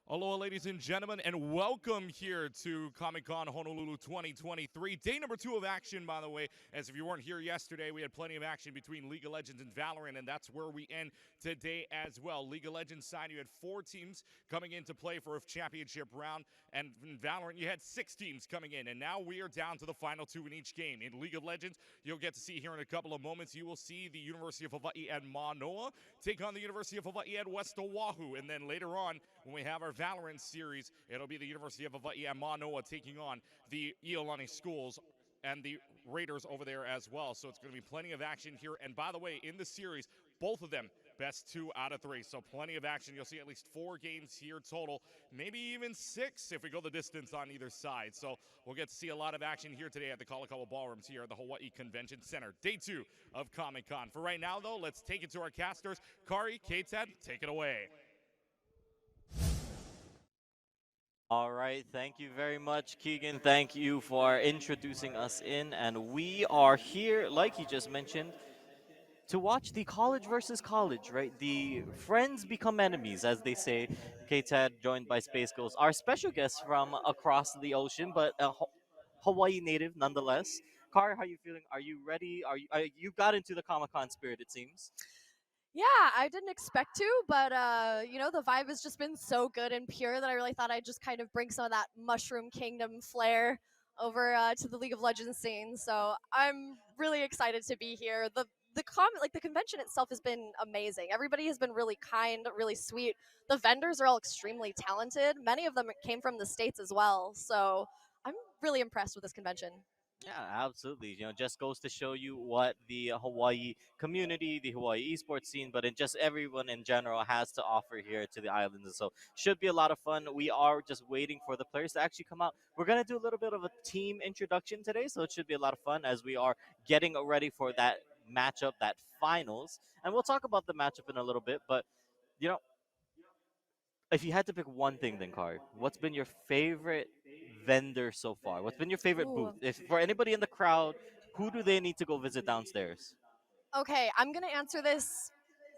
Aloha, ladies and gentlemen, and welcome here to Comic Con Honolulu 2023. Day number 2 of action, by the way. As if you weren't here yesterday, we had plenty of action between League of Legends and Valorant, and that's where we end today as well. League of Legends side, you had 4 teams coming in to play for a championship round, and in Valorant, you had 6 teams coming in, and now we are down to the final 2 in each game. In League of Legends, you'll get to see here in a couple of moments, you will see the University of Hawaii and Manoa take on the University of Hawaii at West Oahu, and then later on, when we have our Valorant series, it'll be the University of Hawaii and Manoa taking on the Iolani schools and the Raiders over there as well. So it's going to be plenty of action here. And by the way, in the series, both of them best 2 out of 3. So plenty of action. You'll see at least 4 games here total, maybe even 6 if we go the distance on either side. So we'll get to see a lot of action here today at the Kalakaua Ballrooms here at the Hawaii Convention Center. Day 2 of Comic Con. For right now, though, let's take it to our casters. Kari, K-Ted, take it away. All right, thank you very much, Keegan. Thank you for introducing us in. And we are here, like he just mentioned, to watch the college versus college, right? The friends become enemies, as they say. K-Tad, joined by Space Ghost, our special guest from across the ocean, but a Hawaii native nonetheless. Kari, how you feeling? Are you ready? You got into the Comic Con spirit, it seems. Yeah, I didn't expect to, but the vibe has just been so good and pure that I really thought I'd just kind of bring some of that Mushroom Kingdom flair over to the League of Legends scene. So I'm really excited to be here. The convention itself has been amazing. Everybody has been really kind, really sweet. The vendors are all extremely talented. Many of them came from the States as well. So I'm really impressed with this convention. Yeah, absolutely. Just goes to show you what the Hawaii community, the Hawaii esports scene, but in just everyone in general has to offer here to the islands. And so should be a lot of fun. We are just waiting for the players to actually come out. We're gonna do a little bit of a team introduction today, so it should be a lot of fun as we are getting ready for that matchup, that finals. And we'll talk about the matchup in a little bit, but you know, if you had to pick one thing, then Car, what's been your favorite vendor so far? What's been your favorite booth? Ooh. If for anybody in the crowd, who do they need to go visit downstairs? Okay, I'm gonna answer this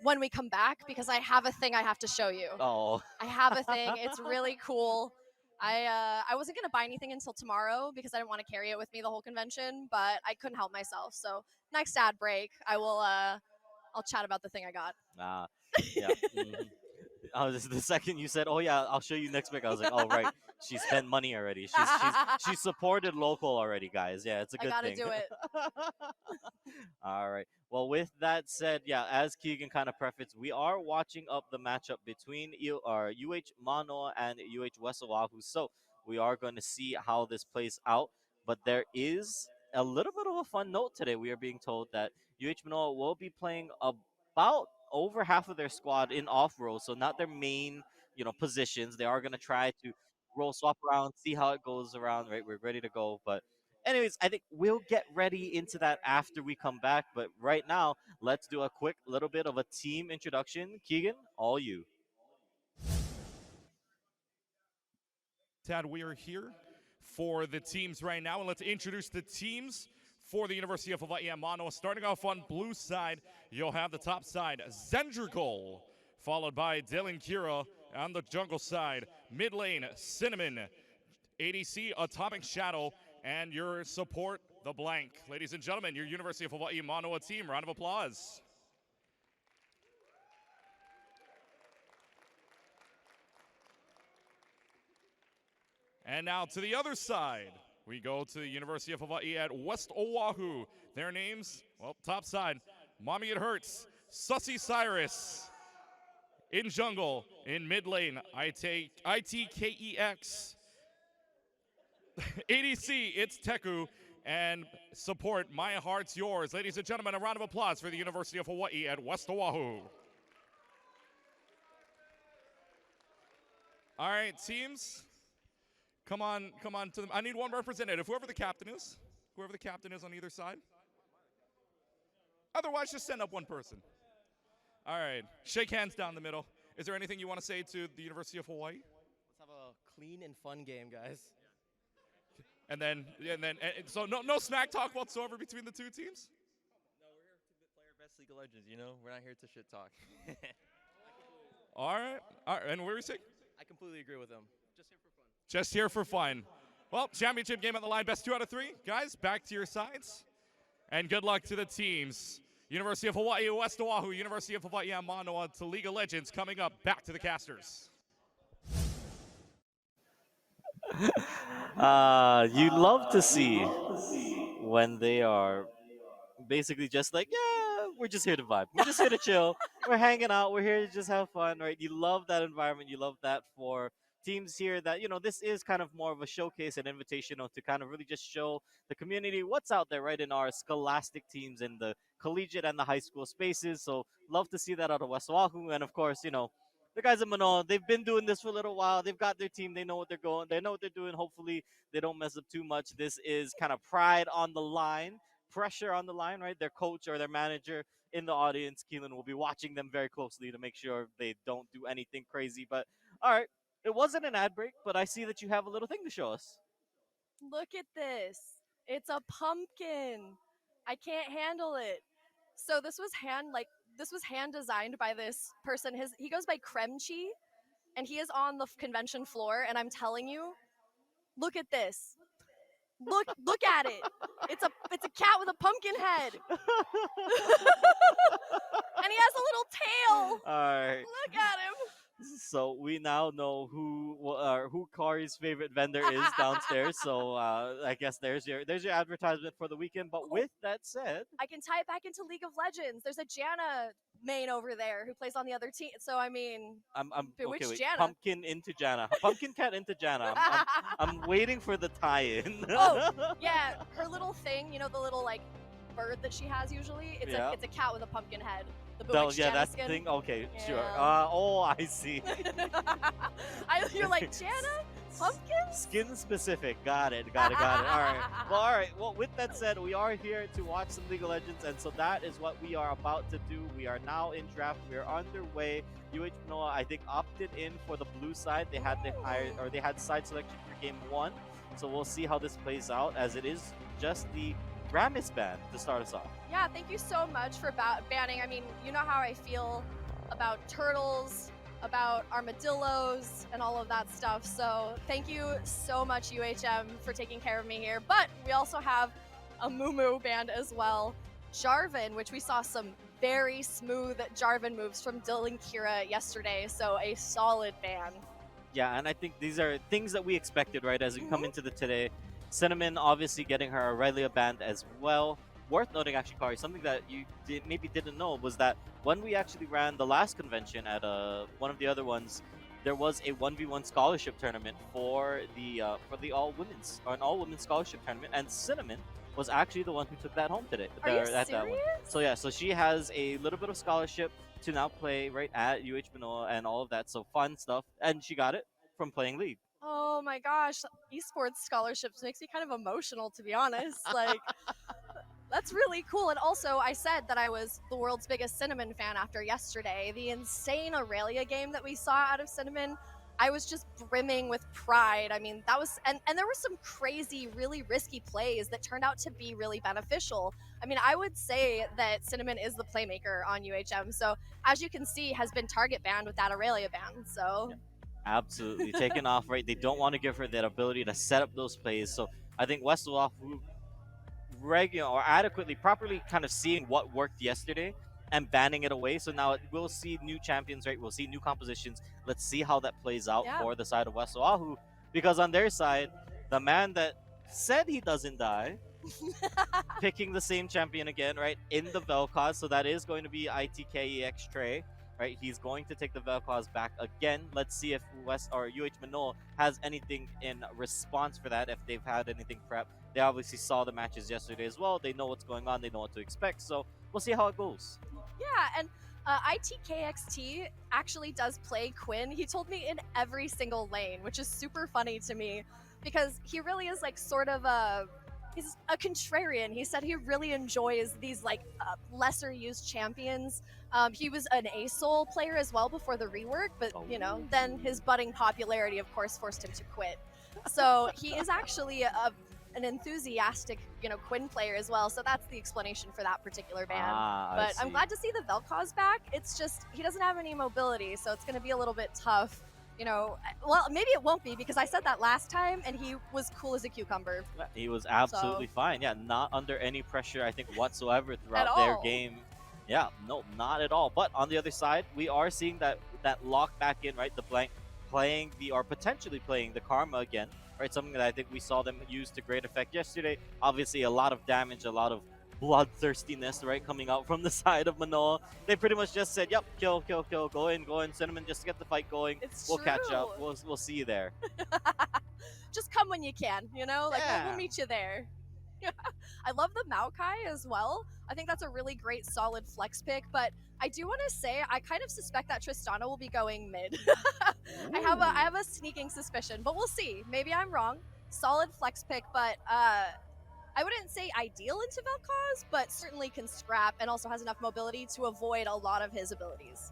when we come back because I have a thing I have to show you. Oh, I have a thing. It's really cool. I wasn't gonna buy anything until tomorrow because I didn't want to carry it with me the whole convention, but I couldn't help myself. So next ad break, I'll chat about the thing I got. ah, yeah. The second you said, "Oh yeah, I'll show you next week," I was like, "Oh right, she spent money already. She's supported local already, guys. Yeah, it's a I good gotta thing." do it. All right. Well, with that said, yeah, as Keegan kind of prefaced, we are watching up the matchup between UH Manoa and UH West Oahu. So we are going to see how this plays out. But there is a little bit of a fun note today. We are being told that UH Manoa will be playing about over half of their squad in off row, so not their main, positions. They are going to try to roll swap around, see how it goes around. Right, we're ready to go, but anyways, I think we'll get ready into that after we come back. But right now, let's do a quick little bit of a team introduction. Keegan, all you. Tad, we are here for the teams right now, and let's introduce the teams for the University of Hawaii and Manoa. Starting off on blue side, you'll have the top side, Zendrigol, followed by Dylan Kira. On the jungle side, mid lane, Cinnamon, ADC, Atomic Shadow, and your support, the blank. Ladies and gentlemen, your University of Hawaii Manoa team, round of applause. And now to the other side, we go to the University of Hawaii at West Oahu. Their names, well, top side, Mommy It Hurts, Sussy Cyrus. In jungle, in mid lane, ITKEX. ADC, it's Teku. And support, My Heart's Yours. Ladies and gentlemen, a round of applause for the University of Hawaii at West Oahu. All right, teams. Come on to them. I need one representative, whoever the captain is on either side. Otherwise, just send up one person. All right, shake hands down the middle. Is there anything you want to say to the University of Hawaii? Let's have a clean and fun game, guys. So no smack talk whatsoever between the two teams? No, we're here to play our best League of Legends, We're not here to shit talk. All right, and where are you saying? I completely agree with him. Just here for fun. Just here for fun. Well, championship game on the line. Best 2 out of 3. Guys, back to your sides. And good luck to the teams. University of Hawaii, West Oahu, University of Hawaii, Manoa to League of Legends coming up. Back to the casters. You love to see when they are basically just like, yeah, we're just here to vibe. We're just here to chill. We're hanging out. We're here to just have fun, right? You love that environment. You love that for teams here that, this is kind of more of a showcase and invitational to kind of really just show the community what's out there, right, in our scholastic teams in the collegiate and the high school spaces. So love to see that out of West Oahu. And of course, the guys in Manoa, they've been doing this for a little while. They've got their team. They know what they're going. They know what they're doing. Hopefully, they don't mess up too much. This is kind of pride on the line, pressure on the line, right? Their coach or their manager in the audience, Keelan, will be watching them very closely to make sure they don't do anything crazy. But all right, it wasn't an ad break, but I see that you have a little thing to show us. Look at this. It's a pumpkin. I can't handle it. So this was hand designed by this person. He goes by Kremchi, and he is on the convention floor. And I'm telling you, look at this. Look at it. It's a cat with a pumpkin head. And he has a little tail. All right. Look at him. So we now know who Kari's favorite vendor is downstairs. So I guess there's your advertisement for the weekend. But with that said, I can tie it back into League of Legends. There's a Janna main over there who plays on the other team. So I mean, I'm Bewitched okay. Wait, Janna. Pumpkin into Janna, pumpkin cat into Janna. I'm waiting for the tie-in. Oh, yeah, her little thing, the little like bird that she has usually. It's a cat with a pumpkin head. The Bewitched yeah, Janna that skin. thing. Okay, sure. Yeah. I see. You're like, Janna? Pumpkin? Skin specific. Got it. All right. Well, with that said, we are here to watch some League of Legends, and so that is what we are about to do. We are now in draft. We are underway. UH Manoa, I think, opted in for the blue side. They had side selection for game 1. So we'll see how this plays out, as it is just the Ramis ban to start us off. Yeah, thank you so much for banning. I mean, you know how I feel about turtles, about armadillos, and all of that stuff. So thank you so much, UHM, for taking care of me here. But we also have a Mumu band as well. Jarvan, which we saw some very smooth Jarvan moves from Dylan Kira yesterday. So a solid ban. Yeah, and I think these are things that we expected, right, as we come into the today. Cinnamon obviously getting her Aurelia band as well. Worth noting, actually, Kari, something that you maybe didn't know was that when we actually ran the last convention at one of the other ones, there was a 1v1 scholarship tournament for the all women's scholarship tournament, and Cinnamon was actually the one who took that home today. Are you serious? That one. So yeah, so she has a little bit of scholarship to now play right at UH Manoa and all of that. So fun stuff, and she got it from playing League. Oh my gosh, esports scholarships makes me kind of emotional, to be honest. Like, that's really cool. And also, I said that I was the world's biggest Cinnamon fan after yesterday. The insane Aurelia game that we saw out of Cinnamon, I was just brimming with pride. I mean, that was, and there were some crazy, really risky plays that turned out to be really beneficial. I mean, I would say that Cinnamon is the playmaker on UHM. So, as you can see, has been target banned with that Aurelia ban. So. Yeah. Absolutely taken off, right? They don't want to give her that ability to set up those plays. So I think West Oahu properly kind of seeing what worked yesterday and banning it away. So now we'll see new champions, right? We'll see new compositions. Let's see how that plays out for the side of West Oahu, because on their side, the man that said he doesn't die, picking the same champion again, right? In the Vel'Koz. So that is going to be ITKEX Trey. Right, he's going to take the Vel'Koz back again. Let's see if UH Manoa has anything in response for that, if they've had anything prepped. They obviously saw the matches yesterday as well. They know what's going on. They know what to expect. So we'll see how it goes. Yeah, and ITKXT actually does play Quinn. He told me in every single lane, which is super funny to me, because he really is like sort of he's a contrarian. He said he really enjoys these like lesser used champions. He was an ASOL player as well before the rework, but then his budding popularity, of course, forced him to quit. So he is actually an enthusiastic, Quinn player as well. So that's the explanation for that particular ban. But I'm glad to see the Vel'Koz back. It's just he doesn't have any mobility, so it's going to be a little bit tough you know, well, maybe it won't be because I said that last time and he was cool as a cucumber. Yeah, he was absolutely So, fine. Yeah, not under any pressure, I think, whatsoever at throughout their all. game. Yeah, no, not at all. But on the other side, we are seeing that lock back in, right? The blank playing the or potentially playing the Karma again, right? Something that I think we saw them use to great effect yesterday. Obviously, a lot of damage, a lot of bloodthirstiness, right, coming out from the side of Manoa. They pretty much just said, "Yep, kill, kill, kill, go in, Cinnamon, just get the fight going. It's We'll catch up. true. We'll see you there." Just come when you can, you know? Like, we'll Yeah. meet you there. I love the Maokai as well. I think that's a really great, solid flex pick, but I do want to say I kind of suspect that Tristana will be going mid. I have a sneaking suspicion, but we'll see. Maybe I'm wrong. Solid flex pick, but I wouldn't say ideal into Vel'Koz, but certainly can scrap and also has enough mobility to avoid a lot of his abilities.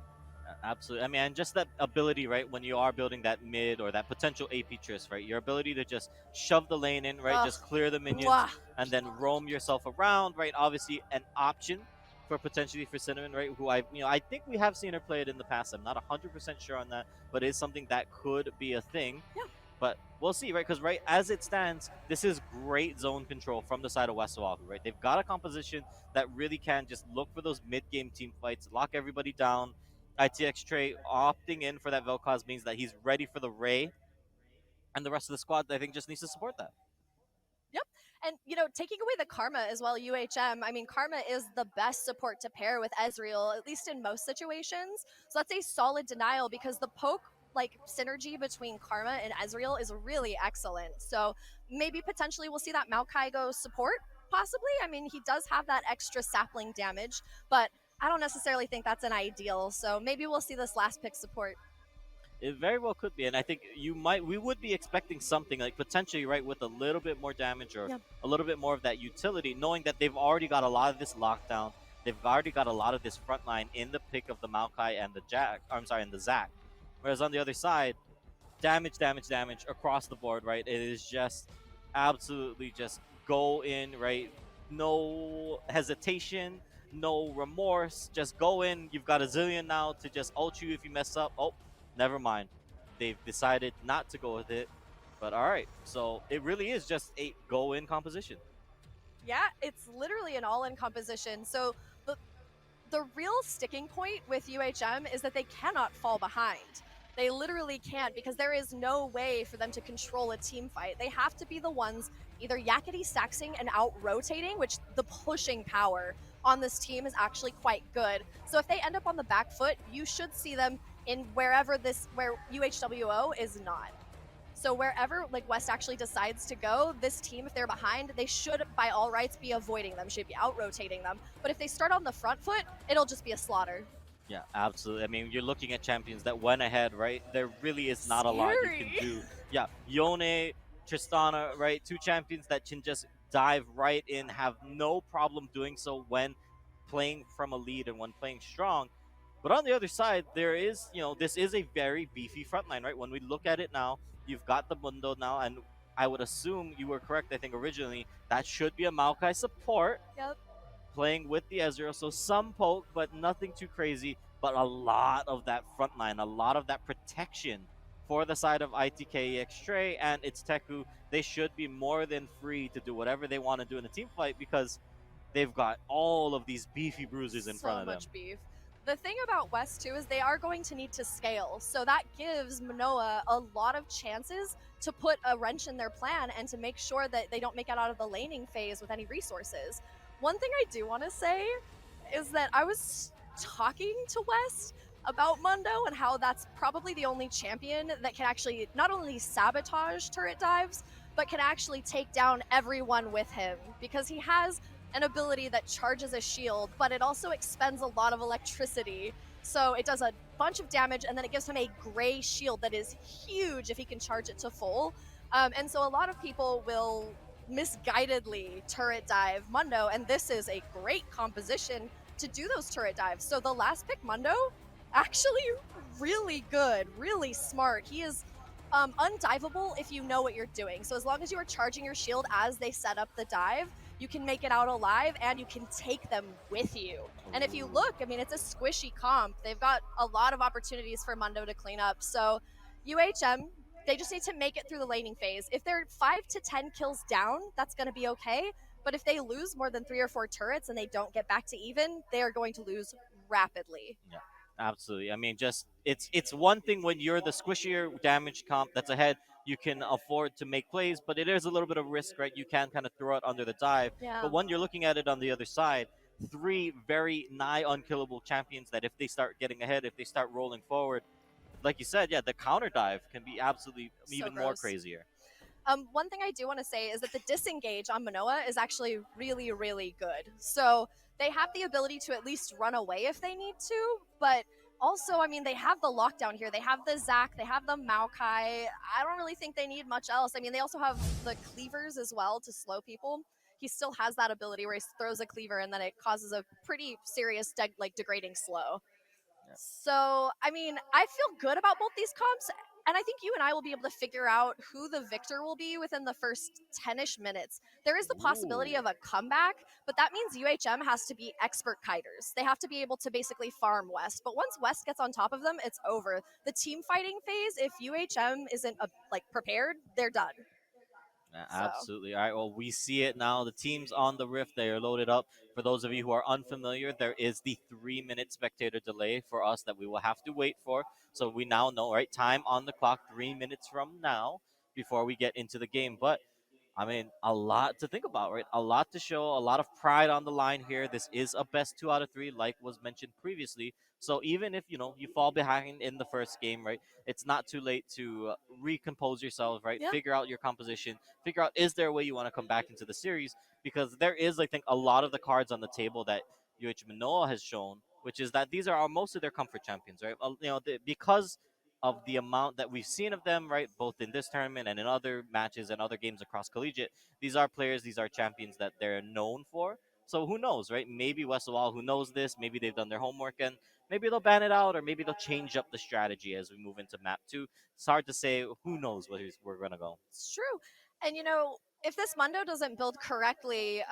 Absolutely. I mean, and just that ability, right, when you are building that mid or that potential AP Triss, right, your ability to just shove the lane in, right, Ugh. just clear the minions Mwah. and then roam yourself around, right, obviously an option for potentially for Cinnamon, right, who I think we have seen her play it in the past. I'm not 100% sure on that, but it's something that could be a thing. Yeah. But we'll see, right, because right as it stands, this is great zone control from the side of West Oahu, right? They've got a composition that really can just look for those mid-game team fights, lock everybody down. ITX Trey opting in for that Vel'Koz means that he's ready for the Ray, and the rest of the squad, I think, just needs to support that. Yep. And, you know, taking away the Karma as well, UHM, I mean, Karma is the best support to pair with Ezreal, at least in most situations. So that's a solid denial because the poke, like, synergy between Karma and Ezreal is really excellent. So maybe potentially we'll see that Maokai go support, possibly. I mean, he does have that extra sapling damage, but I don't necessarily think that's an ideal. So maybe we'll see this last pick support. It very well could be, and I think we would be expecting something like potentially, right, with a little bit more damage or Yep. a little bit more of that utility, knowing that they've already got a lot of this lockdown, they've already got a lot of this front line in the pick of the Maokai and and the Zac. Whereas on the other side, damage across the board, right? It is just absolutely just go in, right? No hesitation, no remorse, just go in. You've got a zillion now to just ult you if you mess up. Oh, never mind. They've decided not to go with it. But all right, so it really is just a go-in composition. Yeah, it's literally an all-in composition. So the real sticking point with UHM is that they cannot fall behind. They literally can't because there is no way for them to control a team fight. They have to be the ones either yakety saxing and out-rotating, which the pushing power on this team is actually quite good. So if they end up on the back foot, you should see them in where UHWO is not. So wherever like West actually decides to go, this team, if they're behind, they should by all rights be avoiding them, should be out-rotating them. But if they start on the front foot, it'll just be a slaughter. Yeah, absolutely. I mean, you're looking at champions that went ahead, right? There really is not a lot you can do. Yeah, Yone, Tristana, right? Two champions that can just dive right in, have no problem doing so when playing from a lead and when playing strong. But on the other side, there is, this is a very beefy frontline, right? When we look at it now, you've got the Mundo now, and I would assume you were correct, I think, originally. That should be a Maokai support. Yep. Playing with the Ezreal, so some poke, but nothing too crazy. But a lot of that frontline, a lot of that protection for the side of ITK Trey and its Teku. They should be more than free to do whatever they want to do in a team fight because they've got all of these beefy bruisers in front of them. So much beef. The thing about West too is they are going to need to scale, so that gives Manoa a lot of chances to put a wrench in their plan and to make sure that they don't make it out of the laning phase with any resources. One thing I do want to say is that I was talking to West about Mundo and how that's probably the only champion that can actually not only sabotage turret dives, but can actually take down everyone with him, because he has an ability that charges a shield, but it also expends a lot of electricity. So it does a bunch of damage, and then it gives him a gray shield that is huge if he can charge it to full. And so a lot of people will misguidedly turret dive Mundo, and this is a great composition to do those turret dives. So the last pick, Mundo, actually really good, really smart. He is undiveable if you know what you're doing. So as long as you are charging your shield as they set up the dive, you can make it out alive and you can take them with you. And if you look, I mean, it's a squishy comp. They've got a lot of opportunities for Mundo to clean up. So UHM, they just need to make it through the laning phase. If they're 5 to 10 kills down, that's going to be okay. But if they lose more than 3 or 4 turrets and they don't get back to even, they are going to lose rapidly. Yeah, absolutely. I mean, just it's one thing when you're the squishier damage comp that's ahead, you can afford to make plays, but it is a little bit of risk, right? You can kind of throw it under the dive. Yeah. But when you're looking at it on the other side, three very nigh unkillable champions that if they start getting ahead, if they start rolling forward, like you said, yeah, the counter dive can be absolutely So even more gross. crazier. One thing I do want to say is that the disengage on Manoa is actually really, really good. So they have the ability to at least run away if they need to, but also, I mean, they have the lockdown here. They have the Zac, they have the Maokai. I don't really think they need much else. I mean, they also have the cleavers as well to slow people. He still has that ability where he throws a cleaver and then it causes a pretty serious, degrading slow. So, I mean, I feel good about both these comps, and I think you and I will be able to figure out who the victor will be within the first 10-ish minutes. There is the possibility Ooh. of a comeback, but that means UHM has to be expert kiters. They have to be able to basically farm West. But once West gets on top of them, it's over. The team fighting phase, if UHM isn't prepared, they're done. Yeah, So, absolutely. All right. Well, we see it now. The teams on the Rift, they are loaded up. For those of you who are unfamiliar, there is the 3-minute spectator delay for us that we will have to wait for. So we now know, right? Time on the clock, 3 minutes from now before we get into the game. But I mean, a lot to think about, right? A lot to show, a lot of pride on the line here. This is a best 2 out of 3, like was mentioned previously. So even if you fall behind in the first game, right, it's not too late to recompose yourself, right? yeah. Figure out your composition. Figure out is there a way you want to come back into the series because there is, I think, a lot of the cards on the table that UH Manoa has shown, which is that these are most of their comfort champions, right? Because of the amount that we've seen of them, right, both in this tournament and in other matches and other games across collegiate. These are players, these are champions that they're known for. So who knows, right? Maybe West Oahu who knows this, maybe they've done their homework and maybe they'll ban it out or maybe they'll change up the strategy as we move into map 2. It's hard to say. Who knows where we're going to go. It's true. And if this Mundo doesn't build correctly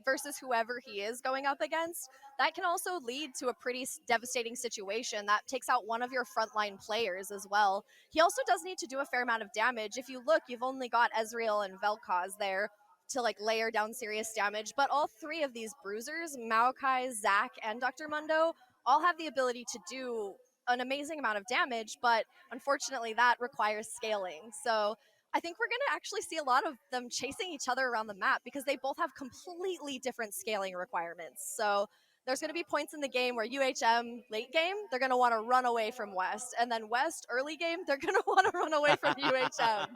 versus whoever he is going up against, that can also lead to a pretty devastating situation that takes out one of your frontline players as well. He also does need to do a fair amount of damage. If you look, you've only got Ezreal and Vel'Koz there to layer down serious damage, but all three of these bruisers, Maokai, Zac, and Dr. Mundo, all have the ability to do an amazing amount of damage, but unfortunately that requires scaling. So I think we're going to actually see a lot of them chasing each other around the map because they both have completely different scaling requirements. So there's going to be points in the game where UHM late game, they're going to want to run away from West. And then West early game, they're going to want to run away from UHM.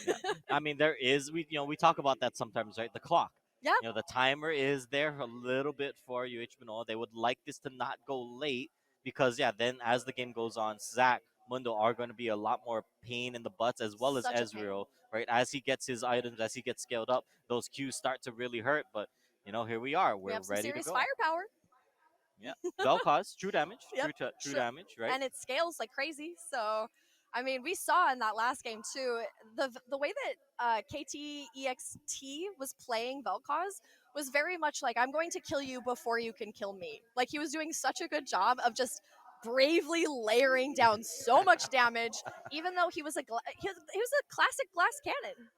Yeah. I mean, there is we talk about that sometimes, right? The clock. Yeah. The timer is there a little bit for UH Manoa. They would like this to not go late because then as the game goes on, Zac, Mundo are going to be a lot more pain in the butts as well as Such a pain. Ezreal, right? As he gets his items, as he gets scaled up, those Qs start to really hurt. But here we are. We We're have some ready to serious go. firepower. Yeah, Vel'Koz, true damage, Yep. true damage, right? And it scales like crazy. So, I mean, we saw in that last game too, the way that KTEXT was playing Vel'Koz was very much like, I'm going to kill you before you can kill me. Like, he was doing such a good job of just bravely layering down so much damage, even though he was he was a classic glass cannon.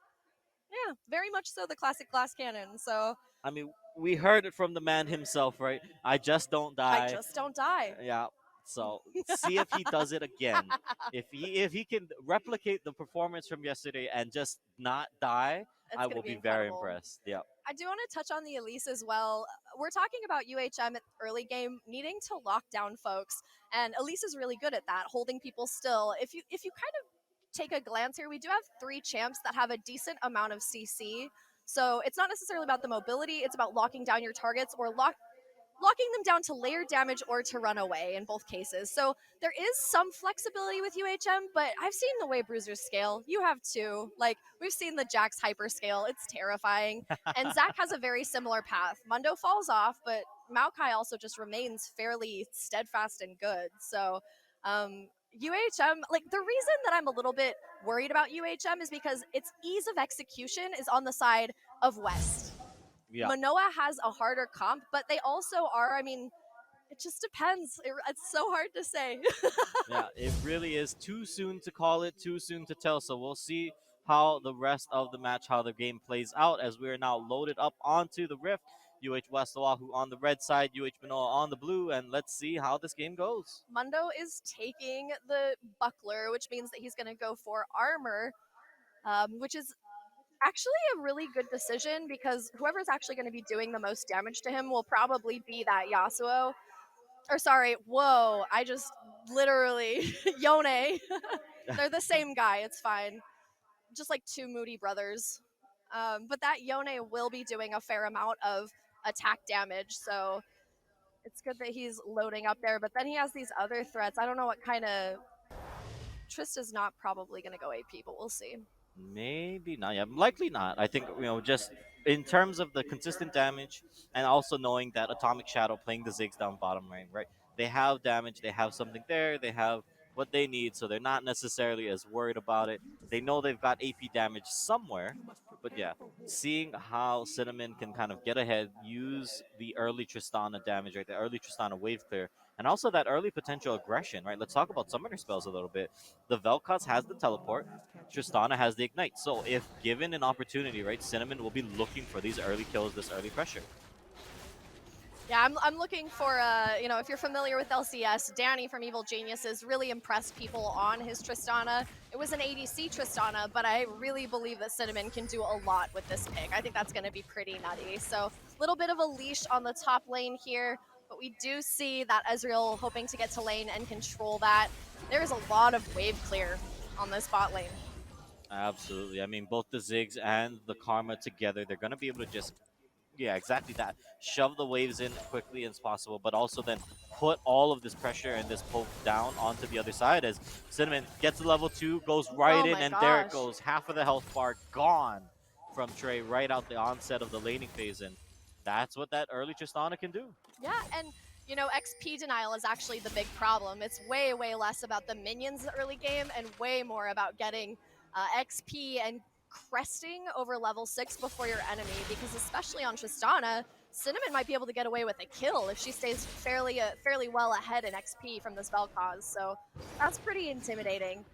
Yeah, very much so the classic glass cannon. So I mean, we heard it from the man himself, right? I just don't I die. just don't die. Yeah. So see if he does it again. If he can replicate the performance from yesterday and just not die, It's I gonna will be be very incredible. impressed. Yeah. I do want to touch on the Elise as well. We're talking about UHM at early game needing to lock down folks, and Elise is really good at that, holding people still. If you kind of take a glance here, we do have 3 champs that have a decent amount of CC. So it's not necessarily about the mobility, it's about locking down your targets or locking them down to layer damage or to run away in both cases. So there is some flexibility with UHM, but I've seen the way bruisers scale. You have too. Like, we've seen the Jax hyper scale. It's terrifying. And Zac has a very similar path. Mundo falls off, but Maokai also just remains fairly steadfast and good. So UHM, like, the reason that I'm a little bit worried about UHM is because its ease of execution is on the side of West. Yeah. Manoa has a harder comp, but they also are, I mean, It just depends. It's so hard to say. Yeah, it really is too soon to call it, too soon to tell. So we'll see how the rest of the match, how the game plays out as we are now loaded up onto the Rift. UH West Oahu on the red side, UH Manoa on the blue, and let's see how this game goes. Mundo is taking the buckler, which means that he's going to go for armor, which is actually a really good decision because whoever's actually going to be doing the most damage to him will probably be that Yasuo. Or sorry, whoa, I just literally, Yone. They're the same guy, it's fine. Just like two moody brothers. But that Yone will be doing a fair amount of attack damage, so it's good that he's loading up there. But then he has these other threats. I don't know what kind of... Trista's not probably going to go AP, but we'll see. Maybe not. Yeah, likely not. I think just in terms of the consistent damage, and also knowing that Atomic Shadow playing the Ziggs down bottom lane, right? They have damage. They have something there. They have what they need, so they're not necessarily as worried about it. They know they've got AP damage somewhere, but yeah, seeing how Cinnamon can kind of get ahead, use the early Tristana damage, right? The early Tristana wave clear, and also that early potential aggression, right? Let's talk about summoner spells a little bit. The Vel'Koz has the teleport. Tristana has the ignite. So if given an opportunity, right, Cinnamon will be looking for these early kills, this early pressure. Yeah, I'm looking for, if you're familiar with LCS, Danny from Evil Geniuses really impressed people on his Tristana. It was an ADC Tristana, but I really believe that Cinnamon can do a lot with this pick. I think that's going to be pretty nutty. So a little bit of a leash on the top lane here, but we do see that Ezreal hoping to get to lane and control that. There's a lot of wave clear on this bot lane. Absolutely. I mean, both the Ziggs and the Karma together, they're going to be able to just, yeah, exactly that. Shove the waves in quickly as possible, but also then put all of this pressure and this poke down onto the other side as Cinnamon gets to level 2, goes right in, and there it goes. Half of the health bar gone from Trey right out the onset of the laning phase, and that's what that early Tristana can do. Yeah, and XP denial is actually the big problem. It's way, way less about the minions early game and way more about getting XP and cresting over level 6 before your enemy, because especially on Tristana, Cinnamon might be able to get away with a kill if she stays fairly well ahead in XP from this Vel'Koz, so that's pretty intimidating.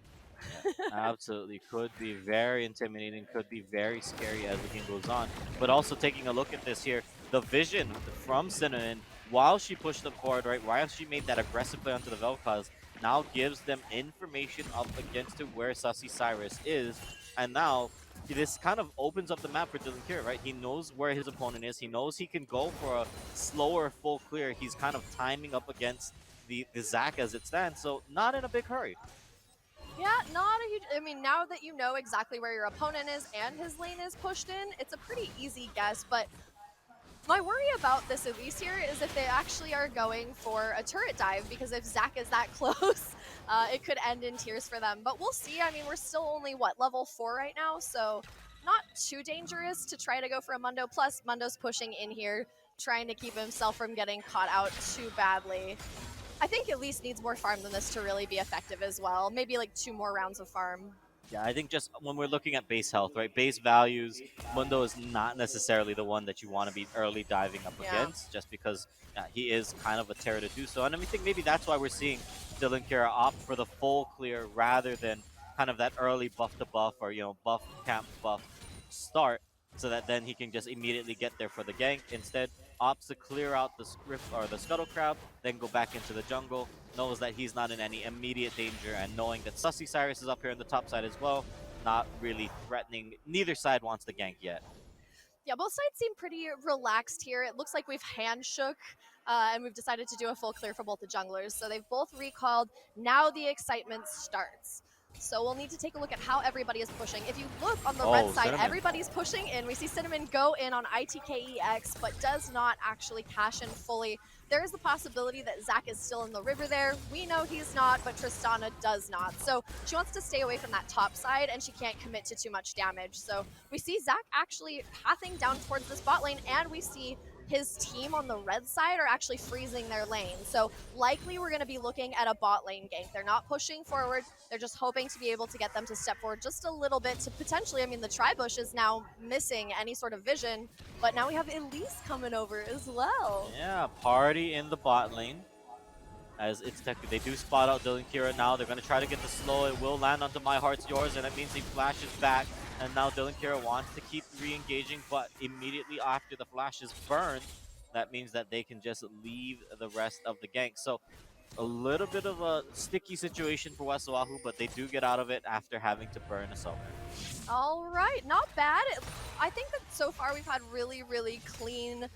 Absolutely. Could be very intimidating, could be very scary as the game goes on. But also taking a look at this here, the vision from Cinnamon, while she pushed them forward, right, while she made that aggressive play onto the Vel'Koz, now gives them information up against to where Sussy Cyrus is. And now this kind of opens up the map for Dylan Kira, right? He knows where his opponent is. He knows he can go for a slower full clear. He's kind of timing up against the Zac as it stands, so not in a big hurry. Yeah, not a huge... I mean, now that you know exactly where your opponent is and his lane is pushed in, it's a pretty easy guess, but my worry about this Elise here is if they actually are going for a turret dive, because if Zac is that close, it could end in tears for them. But we'll see. I mean, we're still only, level 4 right now, so not too dangerous to try to go for a Mundo. Plus, Mundo's pushing in here, trying to keep himself from getting caught out too badly. I think Elise needs more farm than this to really be effective as well. Maybe like 2 more rounds of farm. Yeah, I think just when we're looking at base health, right, base values, Mundo is not necessarily the one that you want to be early diving up against, just because he is kind of a terror to do so. And I think maybe that's why we're seeing Dylan Kira opt for the full clear rather than kind of that early buff to buff or, buff camp buff start, so that then he can just immediately get there for the gank. Instead, opts to clear out the script or the scuttle crab, then go back into the jungle, knows that he's not in any immediate danger, and knowing that Sussy Cyrus is up here on the top side as well, not really threatening. Neither side wants the gank yet. Yeah, both sides seem pretty relaxed here. It looks like we've handshook, and we've decided to do a full clear for both the junglers. So they've both recalled. Now the excitement starts. So we'll need to take a look at how everybody is pushing. If you look on the red side, Cinnamon. Everybody's pushing in. We see Cinnamon go in on ITKEX, but does not actually cash in fully. There is the possibility that Zac is still in the river there. We know he's not, but Tristana does not. So she wants to stay away from that top side, and she can't commit to too much damage. So we see Zac actually pathing down towards this bot lane, and we see his team on the red side are actually freezing their lane. So likely we're going to be looking at a bot lane gank. They're not pushing forward. They're just hoping to be able to get them to step forward just a little bit to potentially, I mean, the Tribush is now missing any sort of vision, but now we have Elise coming over as well. Yeah, party in the bot lane. As it's they do spot out Dylan Kira now. They're going to try to get the slow. It will land onto My Heart's Yours, and that means he flashes back. And now Dylan Kira wants to keep re-engaging, but immediately after the flash is burned, that means that they can just leave the rest of the gank. So a little bit of a sticky situation for West Oahu, but they do get out of it after having to burn a summoner. All right, not bad. I think that so far we've had really, really clean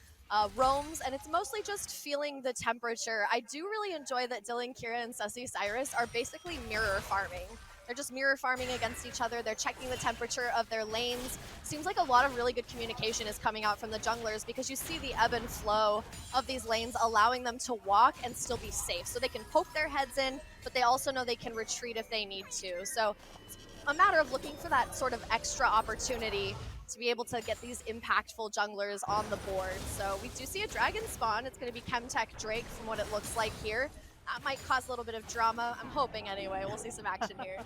roams, and it's mostly just feeling the temperature. I do really enjoy that Dylan, Kira, and Sussy Cyrus are basically mirror farming. They're just mirror farming against each other. They're checking the temperature of their lanes. Seems like a lot of really good communication is coming out from the junglers because you see the ebb and flow of these lanes, allowing them to walk and still be safe. So they can poke their heads in, but they also know they can retreat if they need to. So it's a matter of looking for that sort of extra opportunity to be able to get these impactful junglers on the board. So we do see a dragon spawn. It's going to be Chemtech Drake from what it looks like here. That might cause a little bit of drama. I'm hoping anyway. We'll see some action here.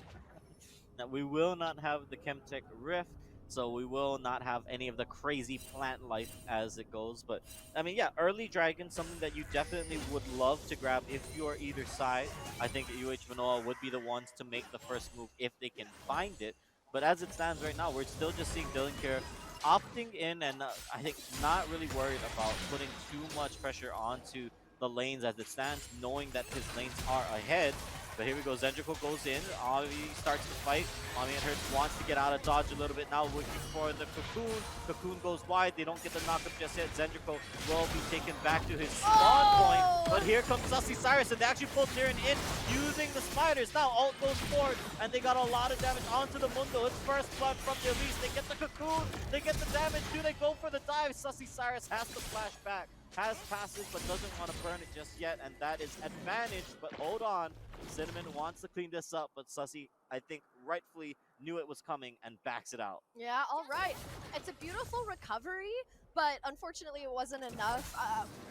Now, we will not have the Chemtech Rift, so we will not have any of the crazy plant life as it goes. But, I mean, yeah, early dragon, something that you definitely would love to grab if you are either side. I think UH Manoa would be the ones to make the first move if they can find it. But as it stands right now, we're still just seeing Dylan Kira opting in and I think not really worried about putting too much pressure onto the lanes as it stands, knowing that his lanes are ahead. But here we go, Zendrico goes in, Avi starts to fight, Mami and Hurts wants to get out of dodge a little bit now, looking for the Cocoon. Cocoon goes wide, they don't get the knockup just yet. Zendrico will be taken back to his spawn point, but here comes Sussy Cyrus, and they actually pull Tyrion in using the spiders. Now ult goes forward, and they got a lot of damage onto the Mundo. It's first blood from the Elise, they get the Cocoon, they get the damage. Do they go for the dive? Sussy Cyrus has to flash back, has passes, but doesn't want to burn it just yet, and that is advantage. But hold on, Cinnamon wants to clean this up, but Sussy, I think, rightfully knew it was coming and backs it out. Yeah, all right. It's a beautiful recovery, but unfortunately it wasn't enough.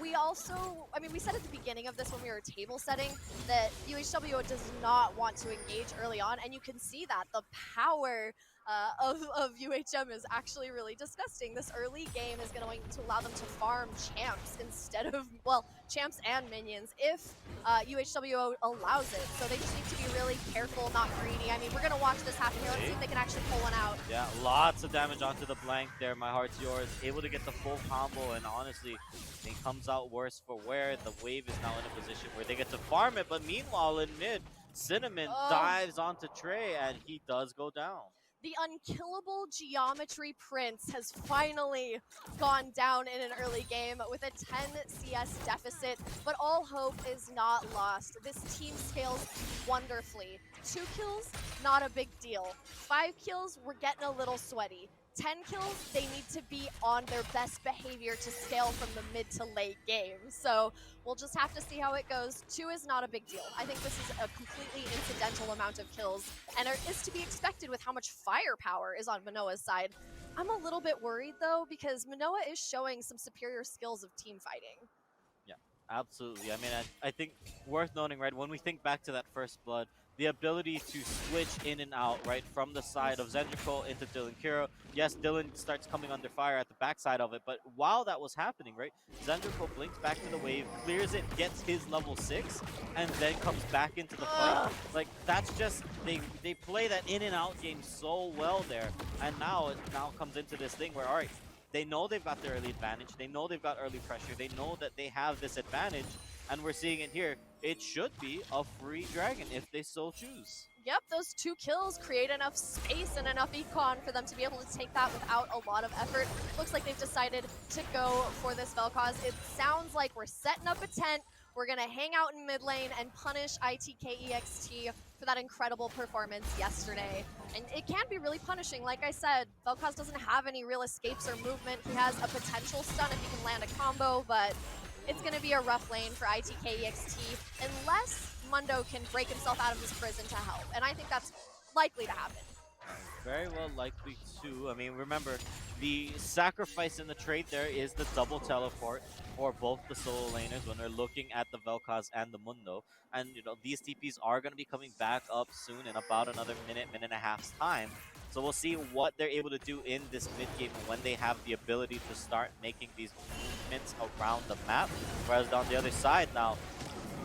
We also, I mean, we said at the beginning of this when we were table setting that UHWO does not want to engage early on, and you can see that. The power of UHM is actually really disgusting. This early game is going to allow them to farm champs instead of, well, champs and minions if UHWO allows it. So they just need to be really careful, not greedy. I mean, we're going to watch this happen here. Let's see if they can actually pull one out. Yeah, lots of damage onto the blank there. My Heart's Yours, able to get the full combo, and honestly, it comes out worse for wear. The wave is now in a position where they get to farm it, but meanwhile in mid, Cinnamon dives onto Trey, and he does go down. The unkillable Geometry Prince has finally gone down in an early game with a 10 CS deficit, but all hope is not lost. This team scales wonderfully. 2 kills, not a big deal. 5 kills, we're getting a little sweaty. 10 kills, they need to be on their best behavior to scale from the mid to late game. So we'll just have to see how it goes. 2 is not a big deal. I think this is a completely incidental amount of kills, and it is to be expected with how much firepower is on Manoa's side. I'm a little bit worried though, because Manoa is showing some superior skills of team fighting. Yeah, absolutely. I mean, I think worth noting, right, when we think back to that first blood, the ability to switch in and out, right, from the side of Zendrico into Dylan Kiro. Yes, Dylan starts coming under fire at the backside of it, but while that was happening, right, Zendrico blinks back to the wave, clears it, gets his level 6, and then comes back into the fight. Like, that's just, they play that in and out game so well there, and now it comes into this thing where, all right, they know they've got the early advantage, they know they've got early pressure, they know that they have this advantage, and we're seeing it here. It should be a free dragon if they so choose. Yep, those 2 kills create enough space and enough econ for them to be able to take that without a lot of effort. Looks like they've decided to go for this Vel'Koz. It sounds like we're setting up a tent. We're going to hang out in mid lane and punish ITKEXT for that incredible performance yesterday. And it can be really punishing. Like I said, Vel'Koz doesn't have any real escapes or movement. He has a potential stun if he can land a combo, but it's going to be a rough lane for ITKEXT unless Mundo can break himself out of this prison to help. And I think that's likely to happen. Very well likely too. I mean, remember, the sacrifice in the trade there is the double teleport for both the solo laners when they're looking at the Vel'Koz and the Mundo. And, these TPs are going to be coming back up soon in about another minute, minute and a half's time. So we'll see what they're able to do in this mid game when they have the ability to start making these movements around the map. Whereas on the other side now,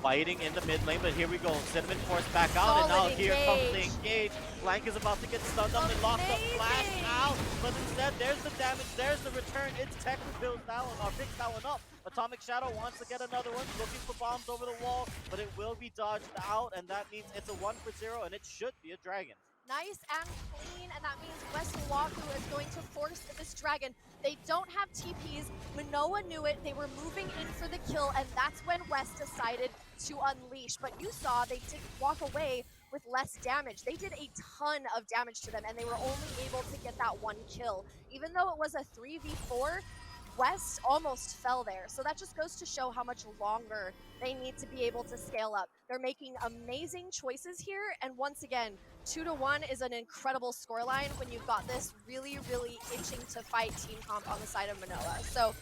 fighting in the mid lane, but here we go. Cinnamon forced back out, and now here comes the engage. Blank is about to get stunned on and locked up, flash out, but instead there's the damage, there's the return. It's Tech who builds that one, or picks that one up. Atomic Shadow wants to get another one, looking for bombs over the wall, but it will be dodged out, and that means it's a 1-for-0, and it should be a dragon. Nice and clean, and that means West Oahu is going to force this dragon. They don't have TPs. Manoa knew it. They were moving in for the kill, and that's when West decided to unleash. But you saw they did walk away with less damage. They did a ton of damage to them, and they were only able to get that one kill. Even though it was a 3v4, West almost fell there. So that just goes to show how much longer they need to be able to scale up. They're making amazing choices here. And once again, 2-1 is an incredible scoreline when you've got this really, really itching to fight team comp on the side of Manoa. So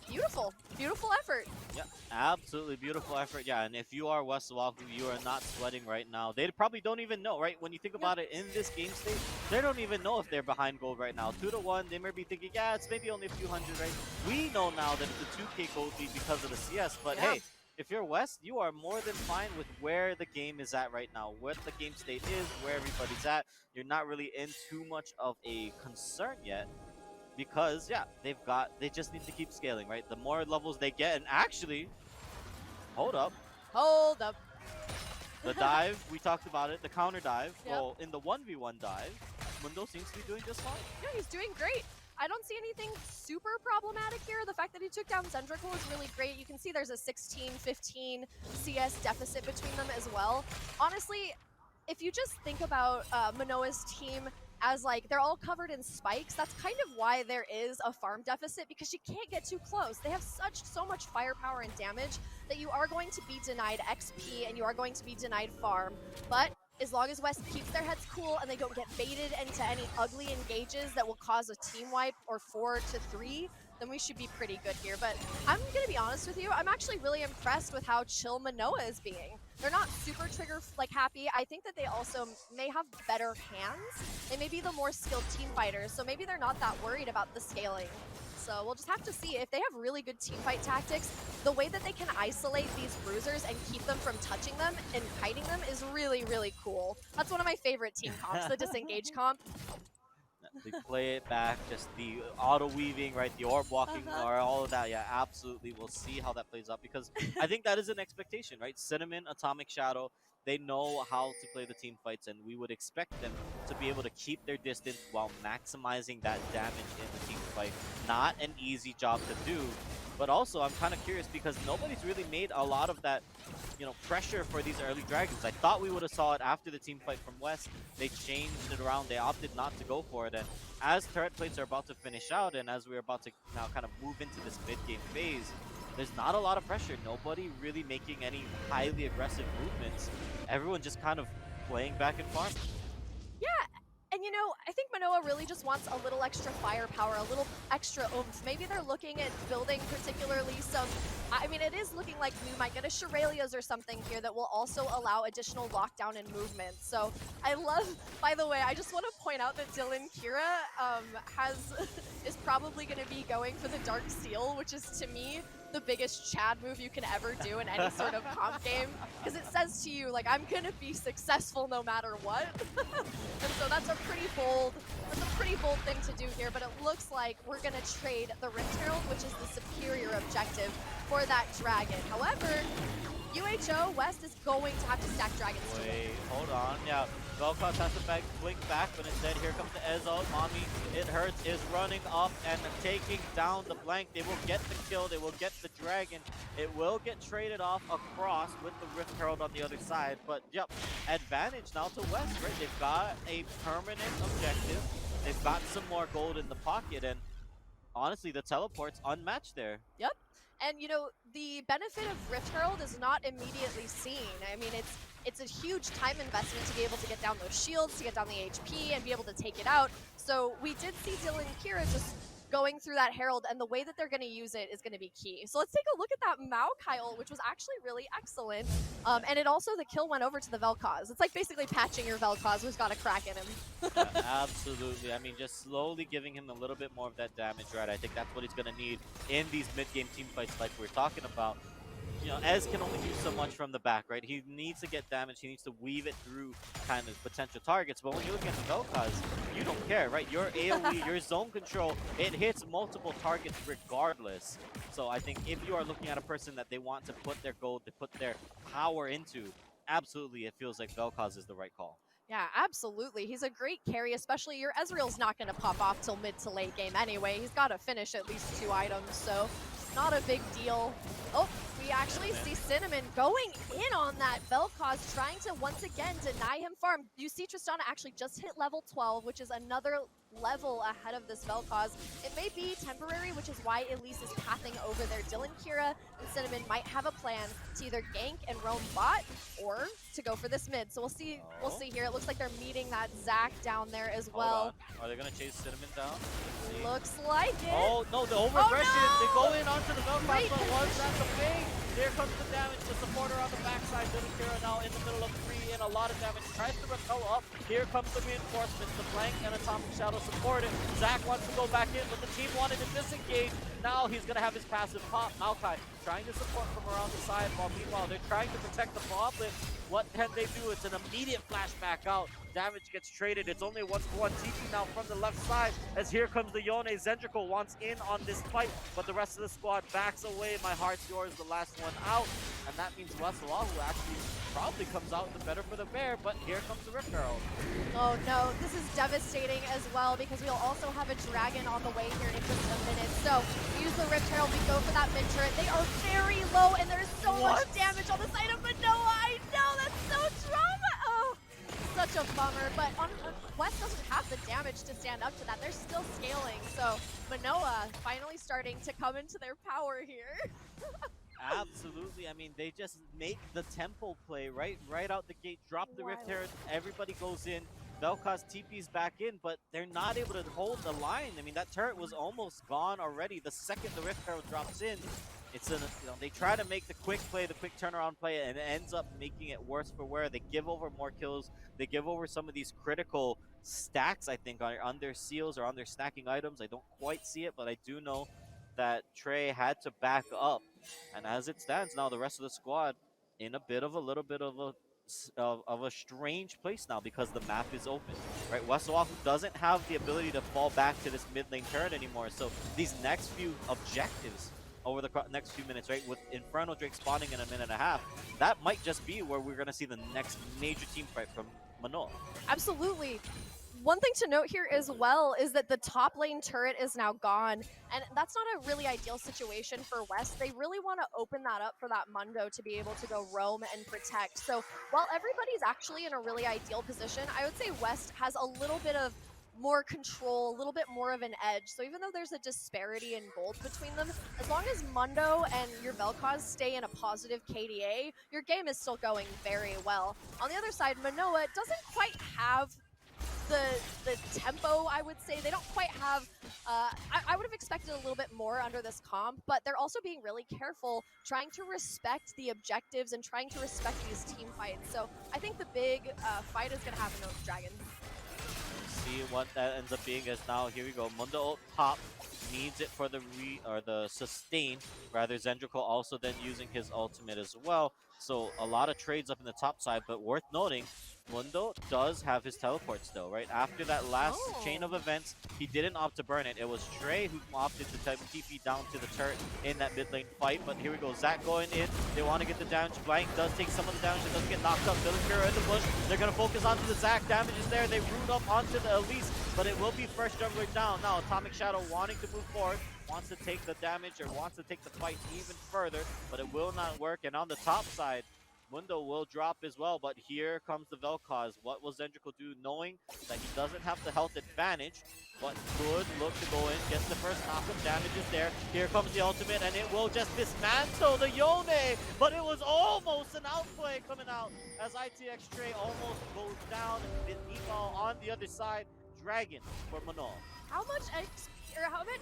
beautiful, beautiful effort. Yeah, absolutely beautiful effort. Yeah, and if you are West Oahu, you are not sweating right now. They probably don't even know, right? When you think about it in this game state, they don't even know if they're behind gold right now. 2-1, they may be thinking, yeah, it's maybe only a few hundred, right? We know now that it's a 2K gold lead because of the CS, but hey, if you're West, you are more than fine with where the game is at right now, what the game state is, where everybody's at. You're not really in too much of a concern yet. Because, yeah, they just need to keep scaling, right? The more levels they get, and actually, hold up. The dive, we talked about it, the counter dive. Yep. Well, in the 1v1 dive, Mundo seems to be doing just fine. Yeah, he's doing great. I don't see anything super problematic here. The fact that he took down Zendracool is really great. You can see there's a 16-15 CS deficit between them as well. Honestly, if you just think about Manoa's team as like they're all covered in spikes, that's kind of why there is a farm deficit, because you can't get too close. They have so much firepower and damage that you are going to be denied XP and you are going to be denied farm. But as long as West keeps their heads cool and they don't get baited into any ugly engages that will cause a team wipe or 4-3, then we should be pretty good here. But I'm gonna be honest with you, I'm actually really impressed with how chill Manoa is being. They're not super trigger happy. I think that they also may have better hands. They may be the more skilled team fighters, so maybe they're not that worried about the scaling. So we'll just have to see. If they have really good teamfight tactics, the way that they can isolate these bruisers and keep them from touching them and kiting them is really, really cool. That's one of my favorite team comps, the disengage comp. They play it back, just the auto weaving, right? The orb walking, or all of that. Yeah, absolutely. We'll see how that plays out, because I think that is an expectation, right? Cinnamon, Atomic Shadow, they know how to play the team fights, and we would expect them to be able to keep their distance while maximizing that damage in the team fight. Not an easy job to do, but also I'm kind of curious because nobody's really made a lot of that, pressure for these early dragons. I thought we would have saw it after the team fight from West. They changed it around. They opted not to go for it. And as turret plates are about to finish out, and as we're about to now kind of move into this mid-game phase, there's not a lot of pressure. Nobody really making any highly aggressive movements. Everyone just kind of playing back and farming. Yeah, and I think Manoa really just wants a little extra firepower, a little extra oomph. Maybe they're looking at building particularly some, I mean, it is looking like we might get a Shirelia's or something here that will also allow additional lockdown and movement. So I love, by the way, I just want to point out that Dylan Kira is probably going to be going for the Dark Seal, which is to me the biggest Chad move you can ever do in any sort of comp game, because it says to you, like, I'm gonna be successful no matter what. And so that's a pretty bold thing to do here, but it looks like we're gonna trade the Rift Herald, which is the superior objective, for that dragon. However, UHO West is going to have to stack dragons. Wait, hold on. Yeah, Vel'Koz has to blink back, but instead here comes the Ezo. Mommy, it hurts, is running up and taking down the blank. They will get the kill. They will get the dragon. It will get traded off across with the Rift Herald on the other side. But, yep, advantage now to West, right? They've got a permanent objective. They've got some more gold in the pocket, and honestly, the teleport's unmatched there. Yep. And the benefit of Rift Herald is not immediately seen. I mean, it's it's a huge time investment to be able to get down those shields, to get down the HP, and be able to take it out. So we did see Dylan Kira just going through that Herald, and the way that they're going to use it is going to be key. So let's take a look at that Maokai ult, which was actually really excellent. And it also, the kill went over to the Vel'Koz. It's like basically patching your Vel'Koz who's got a crack in him. Absolutely. I mean, just slowly giving him a little bit more of that damage, right? I think that's what he's going to need in these mid-game team fights like we're talking about. You know, Ez can only do so much from the back, right? He needs to get damage. He needs to weave it through kind of potential targets. But when you look at the Vel'Koz, you don't care, right? Your AoE, your zone control, it hits multiple targets regardless. So I think if you are looking at a person that they want to put their gold, to put their power into, absolutely, it feels like Vel'Koz is the right call. Yeah, absolutely. He's a great carry, especially your Ezreal's not going to pop off till mid to late game anyway. He's got to finish at least 2 items, so not a big deal. Oh, we actually see Cinnamon going in on that Vel'Koz, trying to once again deny him farm. You see Tristana actually just hit level 12, which is another level ahead of this Vel'Koz. It may be temporary, which is why Elise is pathing over there. Dylan, Kira, and Cinnamon might have a plan to either gank and roam bot or to go for this mid. So we'll see. We'll see here. It looks like they're meeting that Zac down there as well. Are they gonna chase Cinnamon down? Looks like it. Oh no, the over-aggression. no! They go in onto the Vel'Koz, Great but was that the positioning. fake? There comes the damage. The supporter on the backside. Dylan Kira now in the middle of 3 and a lot of damage. Tries to repel up. Here comes the reinforcements. The flank and Atomic Shadow support it. Zac wants to go back in, but the team wanted to disengage. Now he's going to have his passive pop. Maokai trying to support from around the side, while meanwhile they're trying to protect the Boblin. What can they do? It's an immediate flashback out. Damage gets traded. It's only 1-for-1 TP now from the left side, as here comes the Yone. Zendrical wants in on this fight, but the rest of the squad backs away. My heart's yours, the last one out. And that means West Oahu actually probably comes out the better for the bear, but here comes the Rift Herald. Oh no, this is devastating as well, because we'll also have a dragon on the way here in just a minute. So we use the Rift Herald, we go for that mid turret. They are very low, and there's so much damage on the side of Manoa. I know, that's so drama. Oh, such a bummer, but West doesn't have the damage to stand up to that. They're still scaling, so Manoa finally starting to come into their power here. Absolutely. I mean, they just make the tempo play right out the gate. Drop the Rift Herald. Everybody goes in. Vel'Koz TP's back in, but they're not able to hold the line. I mean, that turret was almost gone already. The second the Rift Herald drops in, it's they try to make the quick play, the quick turnaround play, and it ends up making it worse for wear. They give over more kills. They give over some of these critical stacks, I think, on their seals or on their stacking items. I don't quite see it, but I do know that Trey had to back up. And as it stands now, the rest of the squad in a little bit of a strange place now, because the map is open, right? West Oahu doesn't have the ability to fall back to this mid lane turret anymore. So these next few objectives over the next few minutes, right, with Inferno Drake spawning in a minute and a half, that might just be where we're going to see the next major team fight from Manoa. Absolutely. One thing to note here as well is that the top lane turret is now gone, and that's not a really ideal situation for West. They really want to open that up for that Mundo to be able to go roam and protect. So while everybody's actually in a really ideal position, I would say West has a little bit of more control, a little bit more of an edge. So even though there's a disparity in gold between them, as long as Mundo and your Vel'Koz stay in a positive KDA, your game is still going very well. On the other side, Manoa doesn't quite have the tempo, I would say. They don't quite have, I would have expected a little bit more under this comp, but they're also being really careful, trying to respect the objectives and trying to respect these team fights. So I think the big fight is going to happen with Dragon. See what that ends up being, as now here we go. Mundo ult top needs it for the sustain. Rather, Zendrical also then using his ultimate as well. So a lot of trades up in the top side, but worth noting, Mundo does have his teleport still, right? After that last chain of events, he didn't opt to burn it. It was Trey who opted to type TP down to the turret in that mid lane fight. But here we go, Zac going in. They want to get the damage. Blank does take some of the damage. It doesn't get knocked up. Villager in the bush. They're going to focus onto the Zac. Damage is there. They root up onto the Elise, but it will be first jungler down. Now, Atomic Shadow wanting to move forward. Wants to take the damage or wants to take the fight even further, but it will not work. And on the top side, Mundo will drop as well, but here comes the Vel'Koz. What will Zendrical do, knowing that he doesn't have the health advantage, but could look to go in, gets the first knock-up, damage is there. Here comes the ultimate, and it will just dismantle the Yone, but it was almost an outplay. play coming out as ITX Trey almost goes down. Meanwhile, on the other side, Dragon for Manoa. How much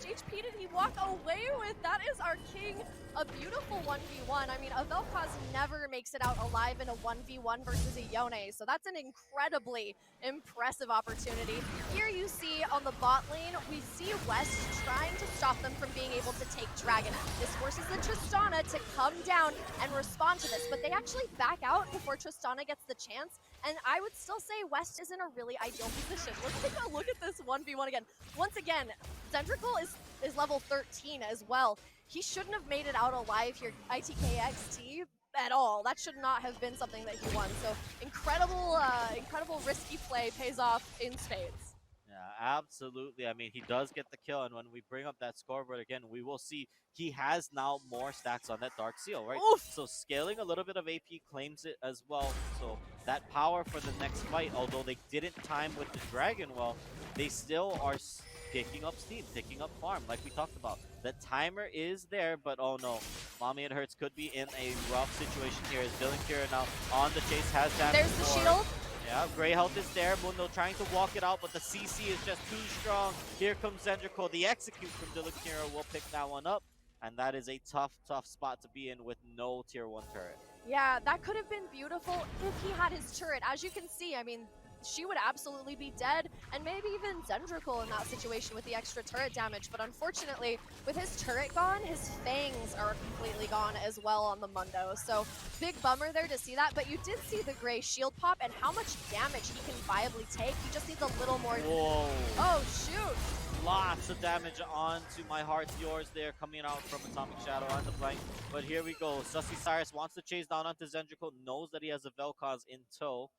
HP did he walk away with? That is our king. A beautiful 1v1. I mean, a Vel'Koz never makes it out alive in a 1v1 versus a Yone, so that's an incredibly impressive opportunity. Here you see on the bot lane, we see West trying to stop them from being able to take Dragon. This forces the Tristana to come down and respond to this, but they actually back out before Tristana gets the chance, and I would still say West is in a really ideal position. Let's take a look at this 1v1 again. Once again, Zendrical is level 13 as well. He shouldn't have made it out alive here, ITKXT, at all. That should not have been something that he won. So incredible risky play pays off in spades. Yeah, absolutely. I mean, he does get the kill, and when we bring up that scoreboard again, we will see he has now more stacks on that Dark Seal, right? Oof. So scaling a little bit of AP claims it as well. So that power for the next fight, although they didn't time with the Dragon well, they still are picking up steam, picking up farm, like we talked about. The timer is there, but oh no. Mommy and Hertz could be in a rough situation here as Dylan Kira now on the chase, has damage. There's the shield. Yeah, Grey Health is there. Mundo trying to walk it out, but the CC is just too strong. Here comes Zendrical. The execute from Dylan Kira will pick that one up. And that is a tough spot to be in with no tier 1 turret. Yeah, that could have been beautiful if he had his turret. As you can see, I mean, she would absolutely be dead, and maybe even Zendrical in that situation with the extra turret damage. But unfortunately, with his turret gone, his fangs are completely gone as well on the Mundo. So big bummer there to see that, but you did see the Grey shield pop and how much damage he can viably take. He just needs a little more. Whoa. Oh, shoot. Lots of damage onto My Heart's Yours there coming out from Atomic Shadow on the flank. But here we go. Sussy Cyrus wants to chase down onto Zendrical, knows that he has a Vel'Koz in tow.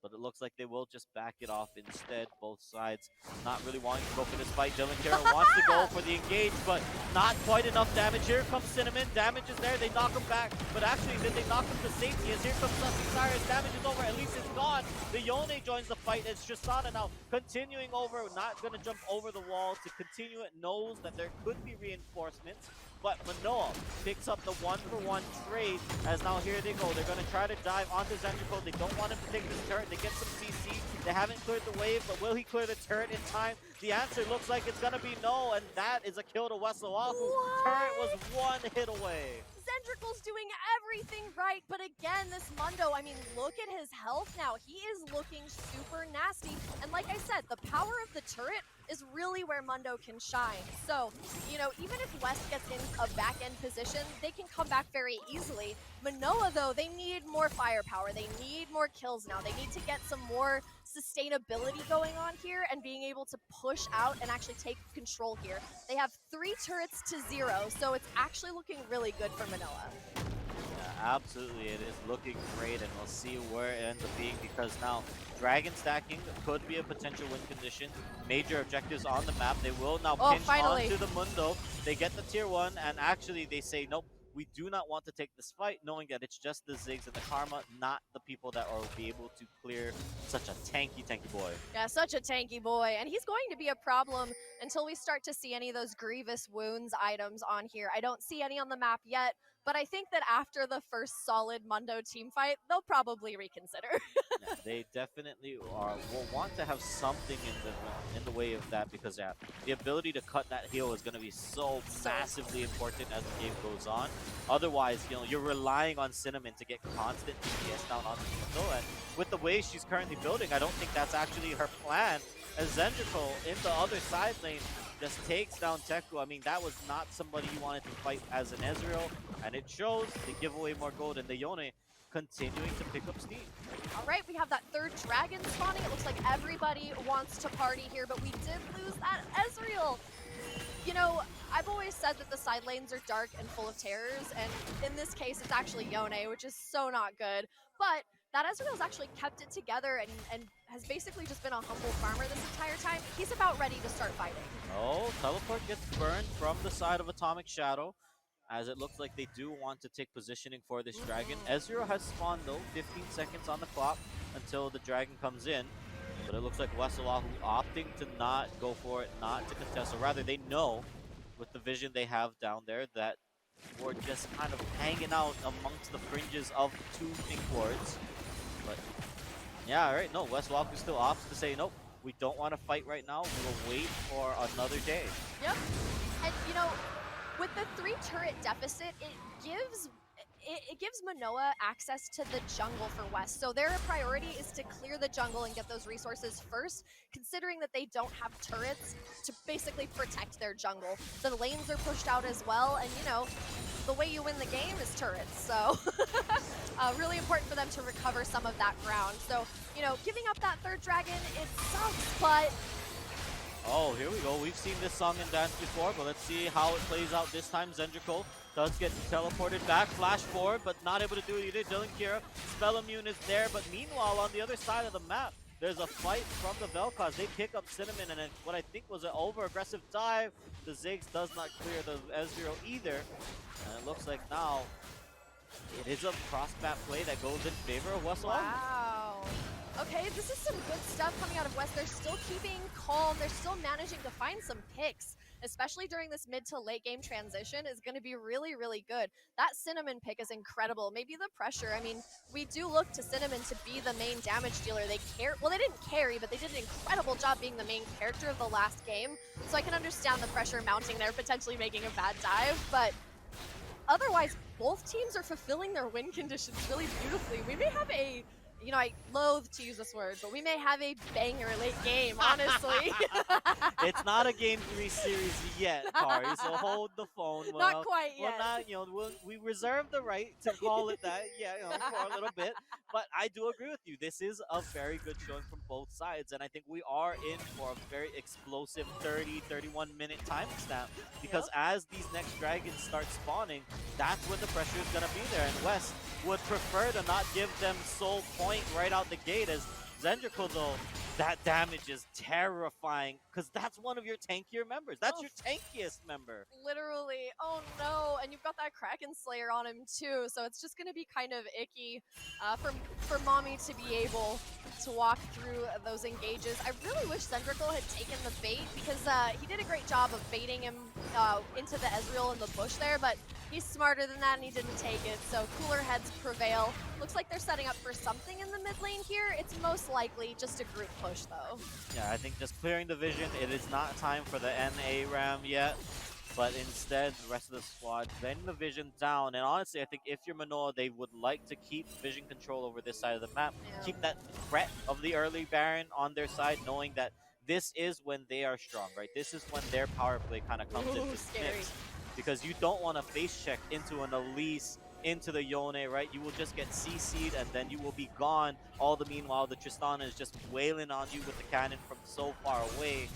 But it looks like they will just back it off instead. Both sides not really wanting to go for this fight. Dylan Kira wants to go for the engage, but not quite enough damage. Here comes Cinnamon. Damage is there. They knock him back. But actually, then they knock him to safety as here comes Sussy Cyrus. Damage is over. At least it's gone. The Yone joins the fight as Tristana now continuing over. Not going to jump over the wall to continue it. Knows that there could be reinforcements. But Manoa picks up the 1-for-1 trade as now here they go. They're going to try to dive onto Zendrical. They don't want him to take this turret. They get some CC. They haven't cleared the wave, but will he clear the turret in time? The answer looks like it's going to be no, and that is a kill to West Oahu. Turret was one hit away. Zendrical's doing everything right, but again, this Mundo, I mean, look at his health now. He is looking super nasty, and like I said, the power of the turret is really where Mundo can shine. So, you know, even if West gets in a back-end position, they can come back very easily. Manoa, though, they need more firepower. They need more kills now. They need to get some more sustainability going on here and being able to push out and actually take control here. They have 3 turrets to 0, so it's actually looking really good for Manoa. Yeah, absolutely. It is looking great, and we'll see where it ends up being because now Dragon stacking could be a potential win condition. Major objectives on the map. They will now pinch onto the Mundo. They get the tier 1, and actually they say, nope, we do not want to take this fight, knowing that it's just the Ziggs and the Karma, not the people that will be able to clear such a tanky boy. Yeah, such a tanky boy. And he's going to be a problem until we start to see any of those grievous wounds items on here. I don't see any on the map yet, but I think that after the first solid Mundo team fight, they'll probably reconsider. Yeah, they definitely will want to have something in the way of that because yeah, the ability to cut that heal is going to be so massively important as the game goes on. Otherwise, you know, you're relying on Cinnamon to get constant DPS down on the Mundo, and with the way she's currently building, I don't think that's actually her plan. As Zendrical in the other side lane just takes down Teku. I mean, that was not somebody you wanted to fight as an Ezreal, and it shows. They give away more gold, and the Yone continuing to pick up steam. All right, we have that 3rd dragon spawning. It looks like everybody wants to party here, but we did lose that Ezreal. You know, I've always said that the side lanes are dark and full of terrors, and in this case, it's actually Yone, which is so not good. But that Ezreal's actually kept it together and has basically just been a humble farmer this entire time. He's about ready to start fighting. Oh, teleport gets burned from the side of Atomic Shadow, as it looks like they do want to take positioning for this dragon. Ezreal has spawned though, 15 seconds on the clock until the dragon comes in. But it looks like West Oahu opting to not go for it, not to contest, or rather they know with the vision they have down there that or just kind of hanging out amongst the fringes of the two pink wards. But yeah, right. No, West Oahu still opts to say nope. We don't want to fight right now. We will wait for another day. Yep. And you know, with the 3 turret deficit, it gives Manoa access to the jungle for West. So their priority is to clear the jungle and get those resources first, considering that they don't have turrets to basically protect their jungle. The lanes are pushed out as well, and you know, the way you win the game is turrets. So really important for them to recover some of that ground. So, you know, giving up that 3rd dragon, it sucks, but Oh, here we go. We've seen this song and dance before, but let's see how it plays out this time. Zendrical does get teleported back, flash forward, but not able to do it either. Dylan Kira, spell immune is there, but meanwhile, on the other side of the map, there's a fight from the Vel'Koz. They pick up Cinnamon, and what I think was an over-aggressive dive. The Ziggs does not clear the S0 either, and it looks like now it is a cross-map play that goes in favor of West Oahu. wow. Okay, this is some good stuff coming out of West. They're still keeping calm. They're still managing to find some picks, especially during this mid to late game transition is going to be really, really good. That Cinnamon pick is incredible. Maybe the pressure. I mean, we do look to Cinnamon to be the main damage dealer. They they didn't carry, but they did an incredible job being the main character of the last game. So I can understand the pressure mounting there, potentially making a bad dive, but otherwise, both teams are fulfilling their win conditions really beautifully. We may have a, you know, I loathe to use this word, but we may have a banger late game, honestly. It's not a Game 3 series yet, Kari, so hold the phone. Not quite well, yet. not, you know, we reserve the right to call it that, yeah, you know, for a little bit. But I do agree with you. This is a very good showing from both sides, and I think we are in for a very explosive 30, 31-minute timestamp, because as these next dragons start spawning, that's when the pressure is going to be there, and West would prefer to not give them soul point right out the gate, as Zendrical, though, that damage is terrifying because that's one of your tankier members. That's your tankiest member. Literally. Oh no. And you've got that Kraken Slayer on him too. So it's just going to be kind of icky for Mommy to be able to walk through those engages. I really wish Zendrical had taken the bait because he did a great job of baiting him into the Ezreal in the bush there, but he's smarter than that and he didn't take it. So cooler heads prevail. Looks like they're setting up for something in the mid lane here. It's most likely just a group push though. Yeah, I think just clearing the vision. It is not time for the NA ram yet, but instead the rest of the squad letting the vision down. And honestly, I think if you're Manoa, they would like to keep vision control over this side of the map. Yeah. Keep that threat of the early Baron on their side, knowing that this is when they are strong, right? This is when their power play kind of comes into the mix. Because you don't want to face check into an Elise, into the Yone, right? You will just get CC'd and then you will be gone. All the meanwhile, the Tristana is just wailing on you with the cannon from so far away.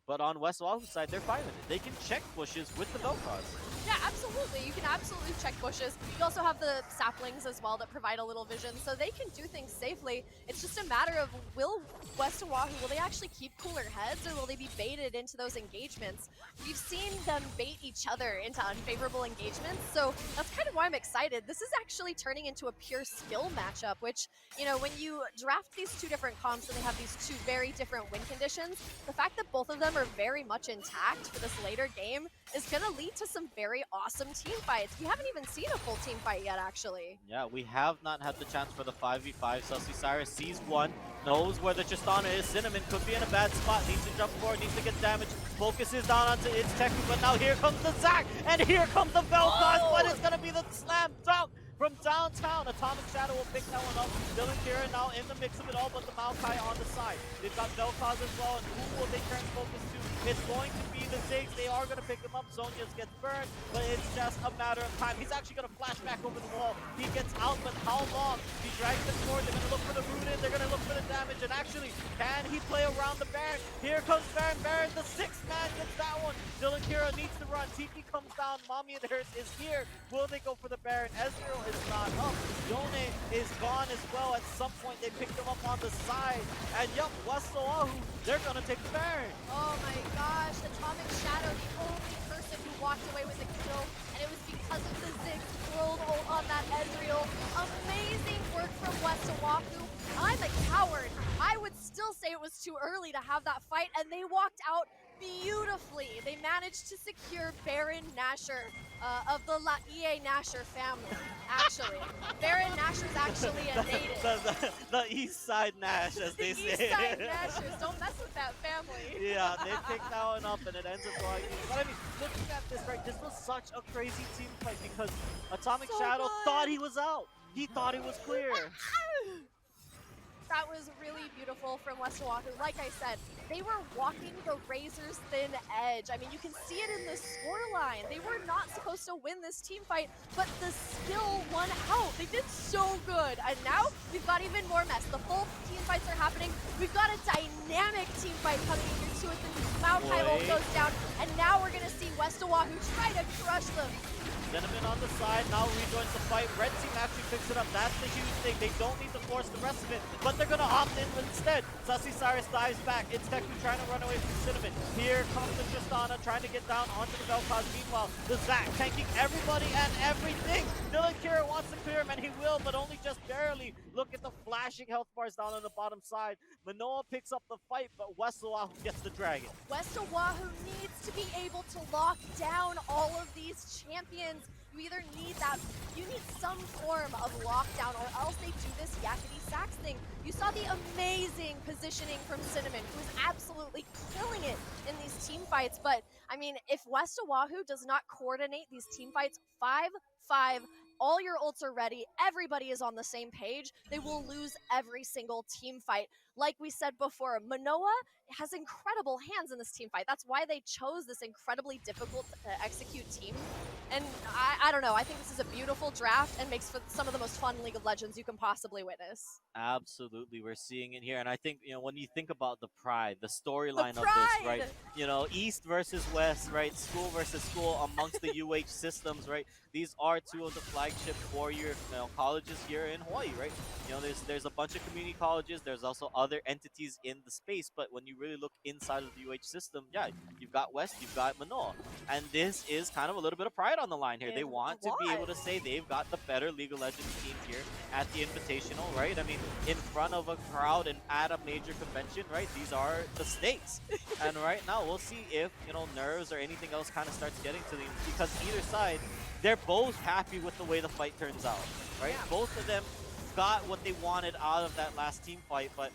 But on West Oahu's side, they're fine with it. They can check bushes with the Vel'Koz. Yeah, absolutely. You can absolutely check bushes. You also have the saplings as well that provide a little vision, so they can do things safely. It's just a matter of will West Oahu, will they actually keep cooler heads or will they be baited into those engagements? We've seen them bait each other into unfavorable engagements, so that's kind of why I'm excited. This is actually turning into a pure skill matchup, which, you know, when you draft these two different comps and they have these two very different win conditions, the fact that both of them are very much intact for this later game is going to lead to some very awesome team fights. We haven't even seen a full team fight yet, actually. Yeah, we have not had the chance for the 5v5. Celsi Cyrus sees one, knows where the Tristana is. Cinnamon could be in a bad spot, needs to jump forward, needs to get damage. Focuses down onto its tech, but now here comes the Zac, and here comes the Vel'Koz, but it's going to be the slam dunk from downtown. Atomic Shadow will pick that one up. Dylan Kira now in the mix of it all, but the Maokai on the side. They've got Vel'Koz as well, and who will they turn focus to? It's going to be the Ziggs. They are going to pick him up. Zonius gets burned, but it's just a matter of time. He's actually going to flash back over the wall. He gets out, but how long? He drags them forward. They're going to look for the root in. They're going to look for the damage, and actually, can he play around the Baron? Here comes Baron. Baron, the sixth man, gets that one. Dylan Kira needs to run. TP comes down. Mommy and Hers is here. Will they go for the Baron? Ezreal is not up. Yone is gone as well. At some point, they picked him up on the side. And yup, West Oahu, they're going to take the Baron. Oh my gosh, Atomic Shadow, the only person who walked away with a kill, and it was because of the Ziggs world ult on that Ezreal. Amazing work from West Oahu. I'm a coward. I would still say it was too early to have that fight, and they walked out beautifully. They managed to secure Baron Nasher of the Laie Nasher family, actually. Baron Nasher's actually a native. The East Side Nash, as The they East say. Side Nashers, don't mess with that family. Yeah, they picked that one up and it ends up going. But I mean, looking at this, right, this was such a crazy team fight because Atomic So Shadow good. thought he was out. He thought he was clear. That was really beautiful from West Oahu. Like I said, they were walking the razor's thin edge. I mean, you can see it in the scoreline. They were not supposed to win this team fight, but the skill won out. They did so good. And now we've got even more mess. The full team fights are happening. We've got a dynamic team fight coming in here too as the Maokai ult goes down. And now we're going to see West Oahu try to crush them. Cinnamon on the side, now rejoins the fight. Red team actually picks it up. That's the huge thing. They don't need to force the rest of it, but they're going to opt in instead. Sussy Cyrus dives back. It's Teku trying to run away from Cinnamon. Here comes the Tristana trying to get down onto the Vel'Koz. Meanwhile, the Zac tanking everybody and everything. Dylan Kira wants to clear him, and he will, but only just barely. Look at the flashing health bars down on the bottom side. Manoa picks up the fight, but West Oahu gets the dragon. West Oahu needs to be able to lock down all of these champions. You either need you need some form of lockdown, or else they do this Yakety Sax thing. You saw the amazing positioning from Cinnamon, who's absolutely killing it in these team fights. But I mean, if West Oahu does not coordinate these team fights 5-5, all your ults are ready, everybody is on the same page, they will lose every single team fight. Like we said before, Manoa has incredible hands in this team fight. That's why they chose this incredibly difficult to execute team. And I don't know, I think this is a beautiful draft and makes for some of the most fun League of Legends you can possibly witness. Absolutely, we're seeing it here, and I think, you know, when you think about the pride, the storyline of this, right? You know, East versus West, right? School versus school amongst the UH systems, right? These are two of the flagship four-year colleges here in Hawaii, right? You know, there's a bunch of community colleges. There's also other entities in the space, but when you really look inside of the UH system, yeah, you've got West, you've got Manoa, and this is kind of a little bit of pride on the line here. They want to be able to say they've got the better League of Legends team here at the Invitational, right? I mean, in front of a crowd and at a major convention, right? These are the stakes. And right now, we'll see if, you know, nerves or anything else kind of starts getting to them, because either side, they're both happy with the way the fight turns out, right? Yeah. Both of them got what they wanted out of that last team fight, but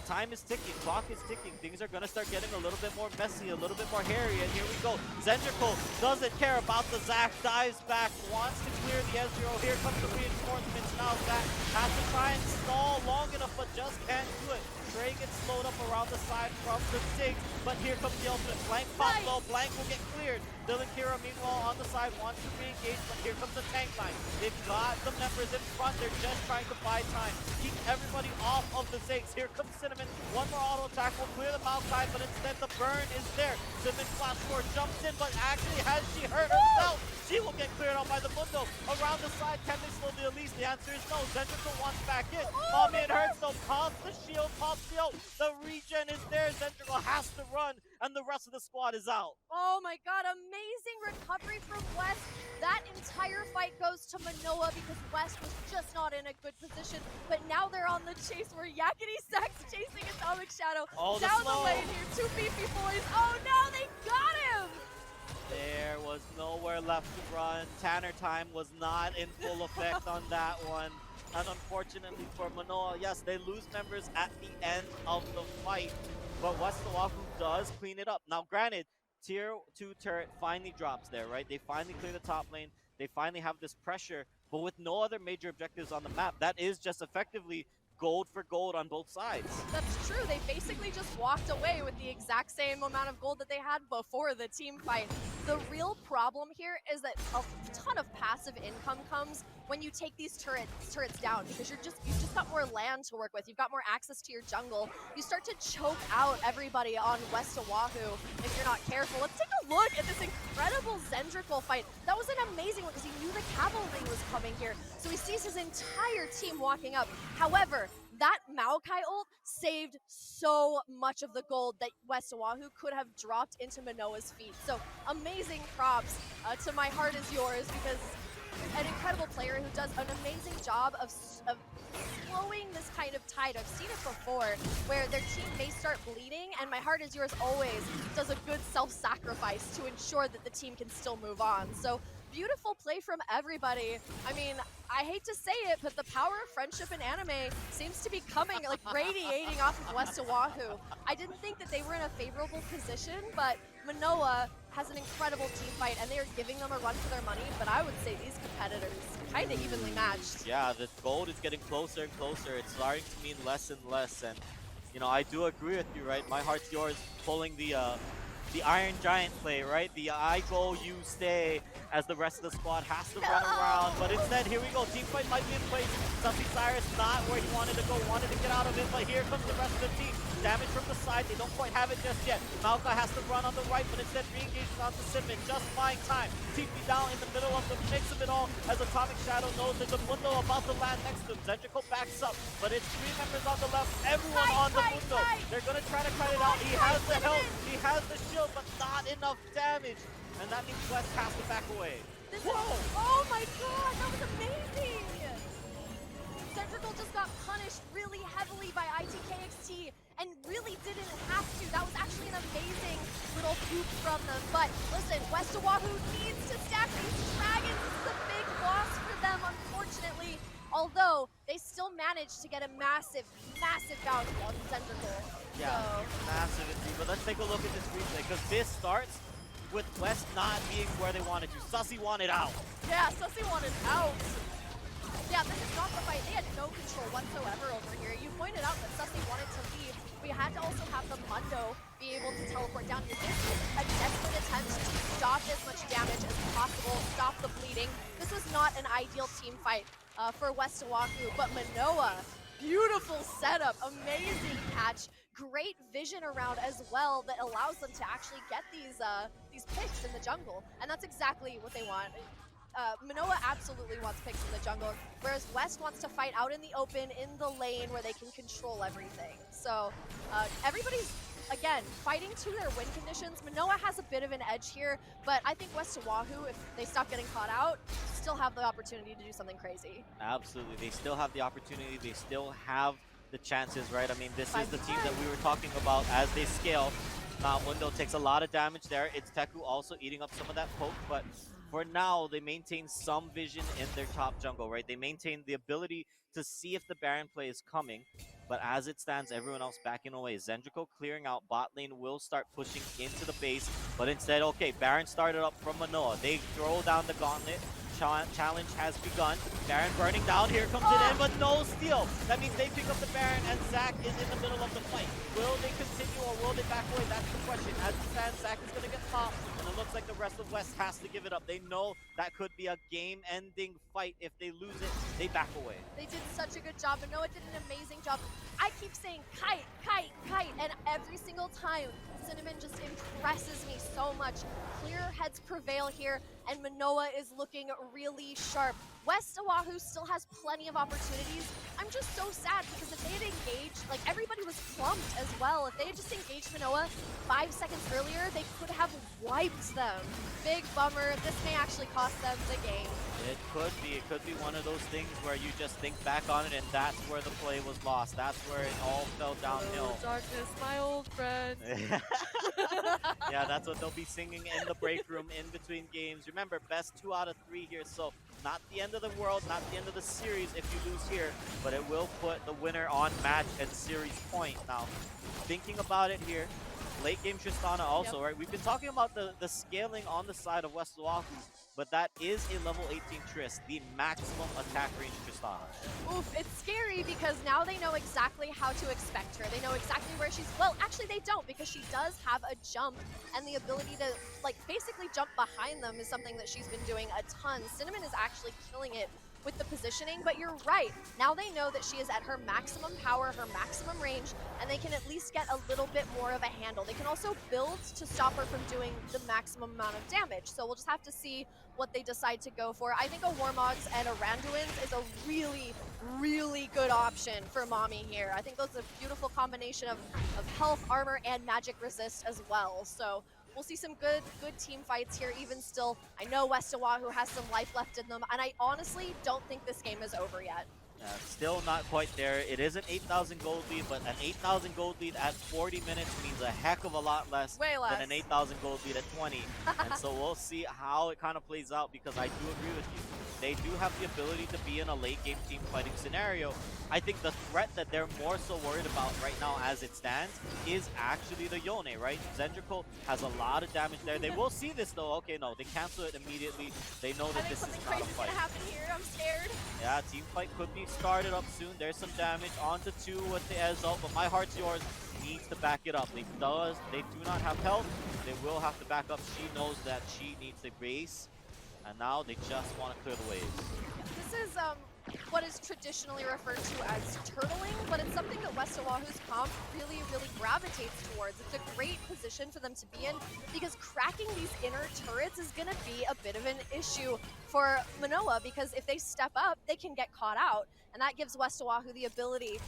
time is ticking, clock is ticking. Things are going to start getting a little bit more messy, a little bit more hairy, and here we go. Zendrical doesn't care about the Zac, dives back, wants to clear the Ezreal. Here comes the reinforcements. Now Zac has to try and stall long enough, but just can't do it. Trey gets slowed up around the side from the Ziggs, but here comes the ultimate. Blank pop low, Blank will get cleared. Dylan Kira, meanwhile, on the side, wants to re-engage, but here comes the tank line. They've got the members in front. They're just trying to buy time. Keep everybody off of the Ziggs. Here comes Cinnamon. One more auto attack will clear the Maokai, but instead the burn is there. Cinnamon flash forward, jumps in, but actually has she hurt herself? She will get cleared out by the Mundo. Around the side, can they slow the Elise? The answer is no. Zendrical wants back in. Mommy, it hurts though. Pops the shield, pops the ult. The regen is there. Zendrical has to run, and the rest of the squad is out. Oh my god, amazing recovery from West. That entire fight goes to Manoa because West was just not in a good position. But now they're on the chase where Yakety Sax chasing Atomic Shadow down the lane here. Two beefy boys. Oh no, they got him! There was nowhere left to run. Tanner time was not in full effect on that one. And unfortunately for Manoa, yes, they lose members at the end of the fight. But West Oahu does clean it up. Now, granted, Tier 2 turret finally drops there, right? They finally clear the top lane. They finally have this pressure. But with no other major objectives on the map, that is just effectively gold for gold on both sides. That's true. They basically just walked away with the exact same amount of gold that they had before the team fight. The real problem here is that a ton of passive income comes when you take these turrets down, because you've just got more land to work with. You've got more access to your jungle. You start to choke out everybody on West Oahu if you're not careful. Let's take a look at this incredible Zendrical fight. That was an amazing one because he knew the cavalry was coming here. So he sees his entire team walking up. However, that Maokai ult saved so much of the gold that West Oahu could have dropped into Manoa's feet. So amazing props to My Heart Is Yours, because an incredible player who does an amazing job of slowing this kind of tide. I've seen it before where their team may start bleeding and My Heart Is Yours always does a good self-sacrifice to ensure that the team can still move on. So beautiful play from everybody. I mean, I hate to say it, but the power of friendship in anime seems to be coming, like radiating off of West Oahu. I didn't think that they were in a favorable position, but Manoa has an incredible team fight and they are giving them a run for their money, but I would say these competitors kind of evenly matched. Yeah, the gold is getting closer and closer. It's starting to mean less and less, and you know, I do agree with you, right? My Heart's Yours pulling the Iron Giant play, right? The I go, you stay, as the rest of the squad has to run around. But instead, here we go. Team fight might be in place. Sussy Cyrus not where he wanted to go, wanted to get out of it, but here comes the rest of the team. Damage from the side, they don't quite have it just yet. Malka has to run on the right, but instead re-engages onto Cinnamon, just buying time. TP down in the middle of the mix of it all, as Atomic Shadow knows there's a Mundo about to land next to him. Zentrico backs up, but it's 3 members on the left, everyone on the Mundo. They're gonna try to cut it out. He has the health, he has the shield, but not enough damage. And that means West has to back away. Whoa! Oh my god, that was amazing! Zentrical just got punished really heavily by ITKXT and really didn't have to. That was actually an amazing little poop from them. But listen, West Oahu needs to stack these dragons. This is a big loss for them, unfortunately. Although, they still managed to get a massive, massive bounty on Zentrical. Yeah, massive indeed. But let's take a look at this replay, because this starts with West not being where they wanted to. Sussy wanted out. Yeah, Sussy wanted out. Yeah, this is not the fight. They had no control whatsoever over here. You pointed out that Sussy wanted to leave. We had to also have the Mundo be able to teleport down here. This was a desperate attempt to stop as much damage as possible, stop the bleeding. This was not an ideal team fight for West Oahu, but Manoa, beautiful setup, amazing catch, great vision around as well that allows them to actually get these picks in the jungle, and that's exactly what they want. Manoa absolutely wants picks in the jungle, whereas West wants to fight out in the open, in the lane, where they can control everything. So everybody's, again, fighting to their win conditions. Manoa has a bit of an edge here, but I think West Oahu, if they stop getting caught out, still have the opportunity to do something crazy. Absolutely, they still have the opportunity, they still have the chances, right? I mean, this is the team that we were talking about as they scale. Mundo takes a lot of damage there. It's Teku also eating up some of that poke, but for now, they maintain some vision in their top jungle, right? They maintain the ability to see if the Baron play is coming, but as it stands, everyone else backing away. Zentrico clearing out bot lane will start pushing into the base, but instead, okay, Baron started up from Manoa. They throw down the gauntlet. Challenge has begun. Baron burning down. Here comes it in, but no steal. That means they pick up the Baron, and Zach is in the middle of the fight. Will they continue or will they back away? That's the question. As it stands, Zach is going to get popped, and it looks like the rest of West has to give it up. They know that could be a game-ending fight. If they lose it, they back away. They did such a good job. Manoa did an amazing job. I keep saying kite, kite, kite, and every single time, Cinnamon just impresses me so much. Clear heads prevail here, and Manoa is looking really sharp. West Oahu still has plenty of opportunities. I'm just so sad because if they had engaged, like everybody was clumped as well. If they had just engaged Manoa 5 seconds earlier, they could have wiped them. Big bummer. This may actually cost them the game. It could be. It could be one of those things where you just think back on it and that's where the play was lost. That's where it all fell downhill. Hello, darkness, my old friend. Yeah, that's what they'll be singing in the break room in between games. Remember, best 2 out of 3 here, so not the end of the world, not the end of the series if you lose here, but it will put the winner on match and series point. Now, thinking about it here, late game Tristana also, right? We've been talking about the scaling on the side of West Oahu, but that is a level 18 Trist, the maximum attack range Tristana. Oof, it's scary because now they know exactly how to expect her. They know exactly where she's, well, actually they don't, because she does have a jump, and the ability to, like, basically jump behind them is something that she's been doing a ton. Cinnamon is actually killing it with the positioning, but you're right. Now they know that she is at her maximum power, her maximum range, and they can at least get a little bit more of a handle. They can also build to stop her from doing the maximum amount of damage. So we'll just have to see what they decide to go for. I think a Warmogs and a Randuin's is a really, really good option for Mommy here. I think that's a beautiful combination of health, armor, and magic resist as well. So we'll see some good team fights here even still. I know West Oahu has some life left in them, and I honestly don't think this game is over yet. Still not quite there. It is an 8,000 gold lead, but an 8,000 gold lead at 40 minutes means a heck of a lot less Way less. than an 8,000 gold lead at 20. And so we'll see how it kind of plays out, because I do agree with you. They do have the ability to be in a late game team fighting scenario. I think the threat that they're more so worried about right now as it stands is actually the Yone, right? Zendrical has a lot of damage there. They will see this though. Okay, no, they cancel it immediately. They know that this is not a something crazy's fight. gonna happen here. I'm scared. Yeah, team fight could be started up soon. There's some damage onto 2 with the Ezo, but My Heart's Yours needs to back it up. They do not have health. They will have to back up. She knows that she needs to base, and now they just want to clear the waves. This is what is traditionally referred to as turtling, but it's something that West Oahu's comp really gravitates towards. It's a great position for them to be in, because cracking these inner turrets is going to be a bit of an issue for Manoa, because if they step up, they can get caught out, and that gives West Oahu the ability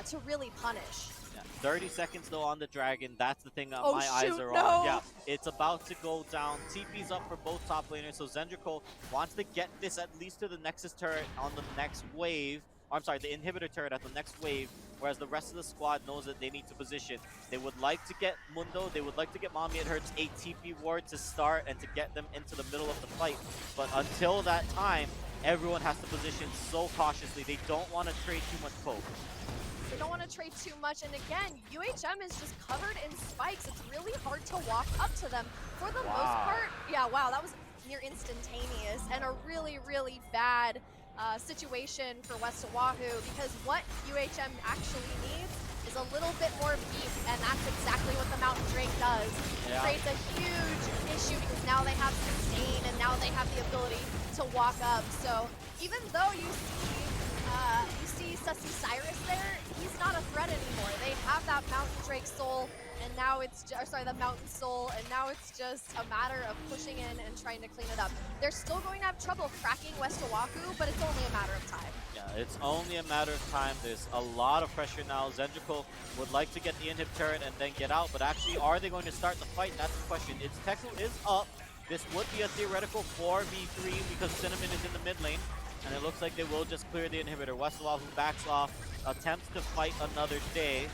to really punish. Yeah, 30 seconds though on the Dragon. That's the thing that Oh, my eyes are no. on. Yeah, it's about to go down. TP's up for both top laners, so Zendrical wants to get this at least to the Nexus turret on the next wave. Or, I'm sorry, the inhibitor turret at the next wave, whereas the rest of the squad knows that they need to position. They would like to get Mundo, they would like to get Mommy It Hurts a TP ward to start and to get them into the middle of the fight. But until that time, everyone has to position so cautiously. They don't want to trade too much poke. They don't want to trade too much, and again, UHM is just covered in spikes. It's really hard to walk up to them. For the most part, yeah, wow, that was near instantaneous, and a really bad situation for West Oahu, because what UHM actually needs is a little bit more beef, and that's exactly what the Mountain Drake does. It creates a huge issue, because now they have sustain, and now they have the ability to walk up. So even though you see Sussy Cyrus there, he's not a threat anymore. They have that Mountain Drake soul, and now it's the Mountain Soul, and now it's just a matter of pushing in and trying to clean it up. They're still going to have trouble cracking West Oahu, but it's only a matter of time. Yeah, it's only a matter of time. There's a lot of pressure now. Zendrical would like to get the inhib turret and then get out, but actually, are they going to start the fight? That's the question. Its Teku is up. This would be a theoretical 4v3 because Cinnamon is in the mid lane. And it looks like they will just clear the inhibitor. West Oahu backs off, attempts to fight another day,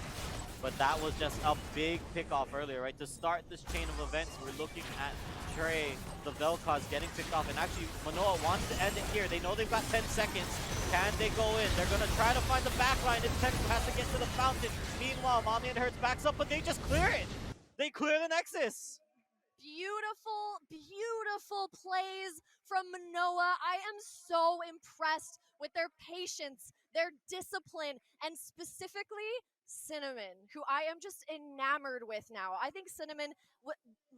but that was just a big pickoff earlier, right? To start this chain of events, we're looking at Trey, the Vel'Koz getting picked off, and actually Manoa wants to end it here. They know they've got 10 seconds. Can they go in? They're going to try to find the backline. It's Teku has to get to the fountain. Meanwhile, Mommy and Hurts backs up, but they just clear it. They clear the Nexus. Beautiful plays from Manoa. I am so impressed with their patience, their discipline, and specifically Cinnamon, who I am just enamored with now. I think Cinnamon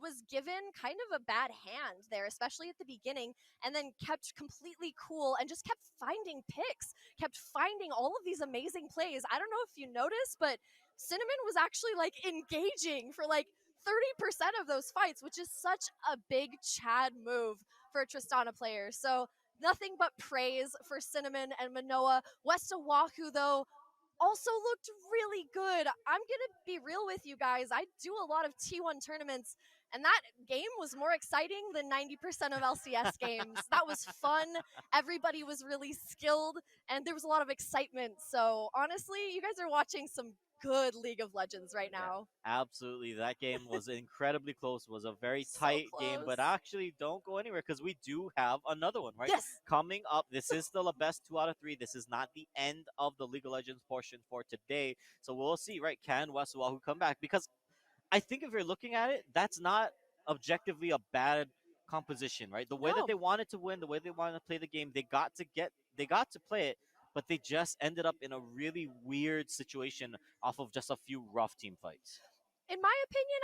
was given kind of a bad hand there, especially at the beginning, and then kept completely cool and just kept finding picks, kept finding all of these amazing plays. I don't know if you noticed, but Cinnamon was actually like engaging for like 30% of those fights, which is such a big Chad move for a Tristana player. So nothing but praise for Cinnamon and Manoa. West Oahu, though, also looked really good. I'm going to be real with you guys. I do a lot of T1 tournaments, and that game was more exciting than 90% of LCS games. That was fun. Everybody was really skilled, and there was a lot of excitement. So honestly, you guys are watching some good League of Legends right now. Yeah, absolutely. That game was incredibly close. It was a very So tight game, but close. actually don't go anywhere because we do have another one, right? Yes. Coming up, this is still a best 2 out of 3. This is not the end of the League of Legends portion for today. So we'll see, right? Can West Oahu come back? Because I think if you're looking at it, that's not objectively a bad composition, right? The way No. that they wanted to win, the way they wanted to play the game, they got to play it, but they just ended up in a really weird situation off of just a few rough team fights. In my opinion,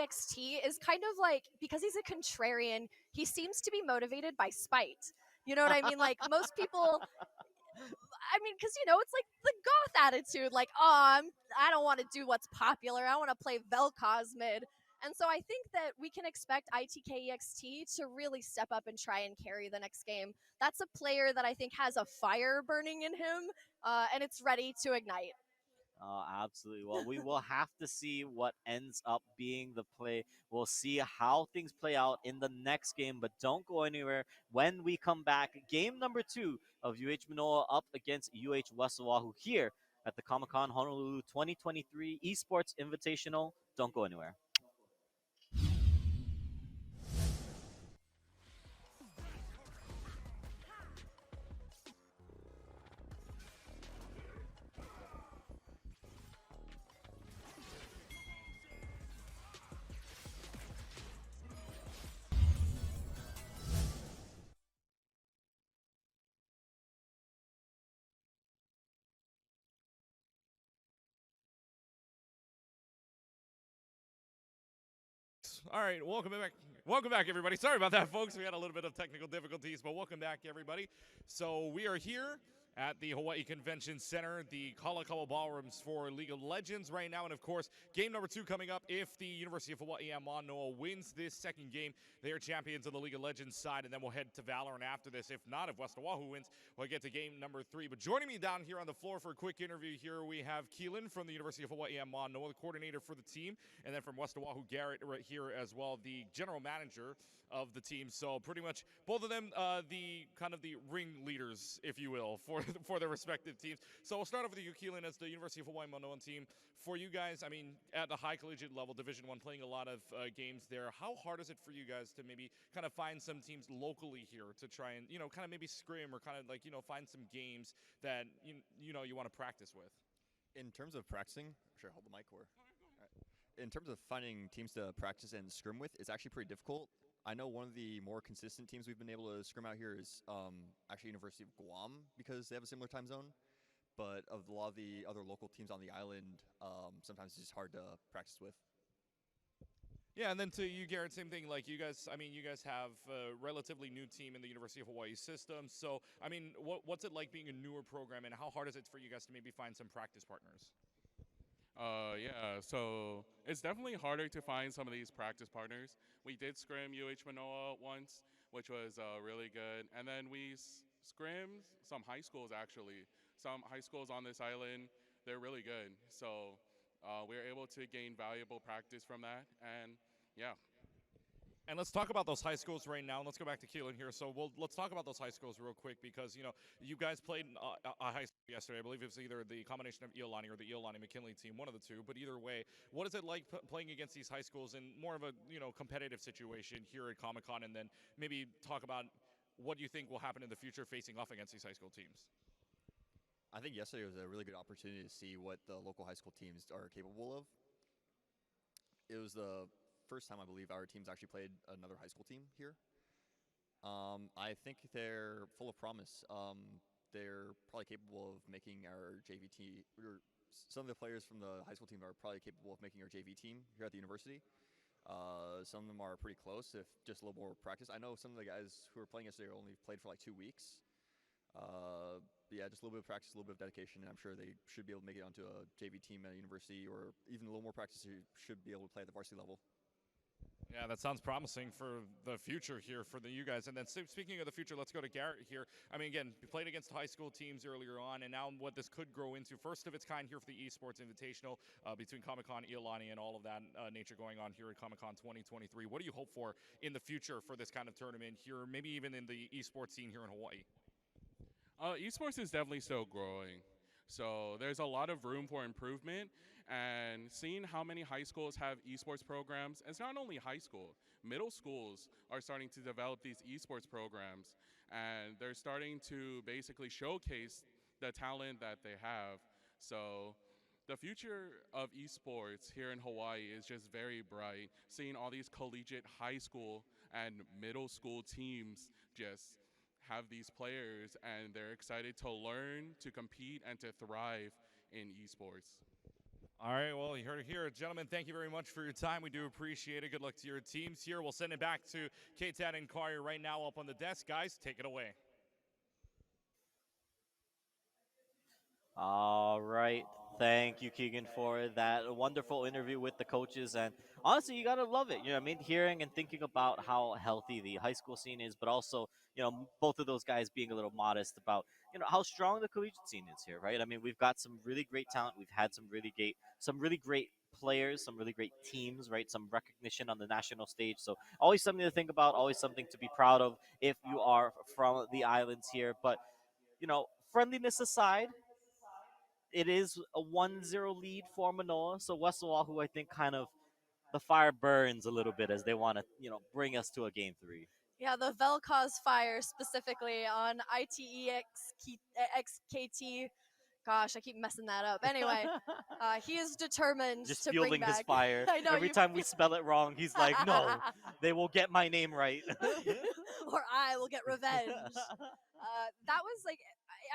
ITKEXT is kind of like, because he's a contrarian, he seems to be motivated by spite. You know what I mean? Like, most people, I mean, because, you know, it's like the goth attitude, like, oh, I don't want to do what's popular. I want to play Vel'Koz mid. And so I think that we can expect ITKEXT to really step up and try and carry the next game. That's a player that I think has a fire burning in him, and it's ready to ignite. Absolutely. Well, we will have to see what ends up being the play. We'll see how things play out in the next game, but don't go anywhere. When we come back, game number 2 of UH Manoa up against UH West Oahu here at the Comic Con Honolulu 2023 Esports Invitational. Don't go anywhere. All right, welcome back. Welcome back, everybody. Sorry about that, folks. We had a little bit of technical difficulties, but welcome back, everybody. So we are here at the Hawaii Convention Center, the Kalakaua Ballrooms for League of Legends right now. And, of course, game number 2 coming up. If the University of Hawaii and Manoa wins this second game, they are champions of the League of Legends side, and then we'll head to Valorant after this. If not, if West Oahu wins, we'll get to game number 3. But joining me down here on the floor for a quick interview here, we have Keelan from the University of Hawaii and Manoa, the coordinator for the team, and then from West Oahu, Garrett right here as well, the general manager of the team. So pretty much both of them, the kind of the ringleaders, if you will, for their respective teams. So we'll start off with you, Keelan, as the University of Hawaii Manoa team. For you guys, I mean, at the high collegiate level, Division I, playing a lot of games there. How hard is it for you guys to maybe kind of find some teams locally here to try and kind of maybe scrim or kind of like find some games that you want to practice with? In terms of practicing, should I hold the mic or? In terms of finding teams to practice and scrim with, it's actually pretty difficult. I know one of the more consistent teams we've been able to scrim out here is actually University of Guam, because they have a similar time zone. But of a lot of the other local teams on the island, sometimes it's just hard to practice with. Yeah, and then to you, Garrett, same thing. Like you guys, I mean, you guys have a relatively new team in the University of Hawaii system. So, I mean, what's it like being a newer program, and how hard is it for you guys to maybe find some practice partners? Yeah, so it's definitely harder to find some of these practice partners. We did scrim UH Manoa once, which was really good. And then we scrimmed some high schools, actually. Some high schools on this island, they're really good. So we were able to gain valuable practice from that. And yeah. And let's talk about those high schools right now. Let's go back to Keelan here. So let's talk about those high schools real quick, because you guys played a high school yesterday. I believe it was either the combination of Iolani or the Iolani McKinley team, one of the two. But either way, what is it like playing against these high schools in more of a competitive situation here at Comic Con? And then maybe talk about what you think will happen in the future facing off against these high school teams. I think yesterday was a really good opportunity to see what the local high school teams are capable of. It was the first time I believe our teams actually played another high school team here. I think they're full of promise. They're probably capable of making our JV or some of the players from the high school team are probably capable of making our JV team here at the university. Some of them are pretty close, if just a little more practice. I know some of the guys who were playing yesterday only played for like 2 weeks. Yeah, just a little bit of practice, a little bit of dedication, and I'm sure they should be able to make it onto a JV team at a university, or even a little more practice, you should be able to play at the varsity level. Yeah, that sounds promising for the future here for you guys. And then speaking of the future, let's go to Garrett here. I mean, again, you played against high school teams earlier on, and now what this could grow into, first of its kind here for the Esports Invitational between Comic Con, Iolani, and all of that nature going on here at Comic Con 2023. What do you hope for in the future for this kind of tournament here, maybe even in the esports scene here in Hawaii? Esports is definitely still growing. So there's a lot of room for improvement, and seeing how many high schools have esports programs, it's not only high school, middle schools are starting to develop these esports programs, and they're starting to basically showcase the talent that they have. So the future of esports here in Hawaii is just very bright, seeing all these collegiate high school and middle school teams just have these players, and they're excited to learn, to compete, and to thrive in esports. All right, well, you heard it here. Gentlemen, thank you very much for your time. We do appreciate it. Good luck to your teams here. We'll send it back to K-Tad and Collier right now up on the desk. Guys, take it away. All right. thank you, Keegan, for that wonderful interview with the coaches. And honestly, you gotta love it. You know, what I mean, hearing and thinking about how healthy the high school scene is, but also, both of those guys being a little modest about, how strong the collegiate scene is here, right? I mean, we've got some really great talent. We've had some really great players, some really great teams, right? Some recognition on the national stage. So always something to think about, always something to be proud of if you are from the islands here. But friendliness aside, it is a 1-0 lead for Manoa. So West Oahu, I think, kind of the fire burns a little bit as they want to, bring us to a game 3. Yeah, the Vel'Koz fire specifically on ITEXKT. Gosh, I keep messing that up. Anyway, he is determined Just to bring fielding his back. fire. I know Every you. time we spell it wrong, he's like, no, they will get my name right. Or I will get revenge. That was like,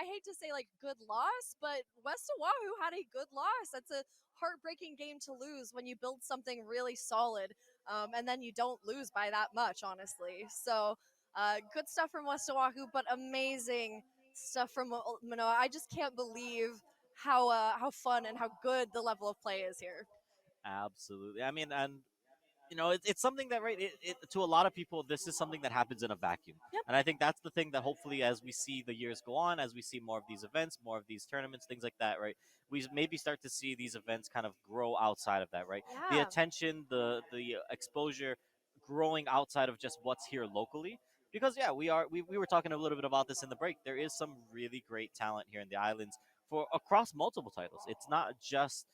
I hate to say like good loss, but West Oahu had a good loss. That's a heartbreaking game to lose when you build something really solid, and then you don't lose by that much, honestly. So, good stuff from West Oahu, but amazing stuff from Manoa. I just can't believe how fun and how good the level of play is here. Absolutely. I mean, and it's something that, right, to a lot of people, this is something that happens in a vacuum. Yep. And I think that's the thing that hopefully, as we see the years go on, as we see more of these events, more of these tournaments, things like that, right, we maybe start to see these events kind of grow outside of that, right? The Yeah. attention, the exposure growing outside of just what's here locally. Because, yeah, we were talking a little bit about this in the break. There is some really great talent here in the islands for across multiple titles. It's not just,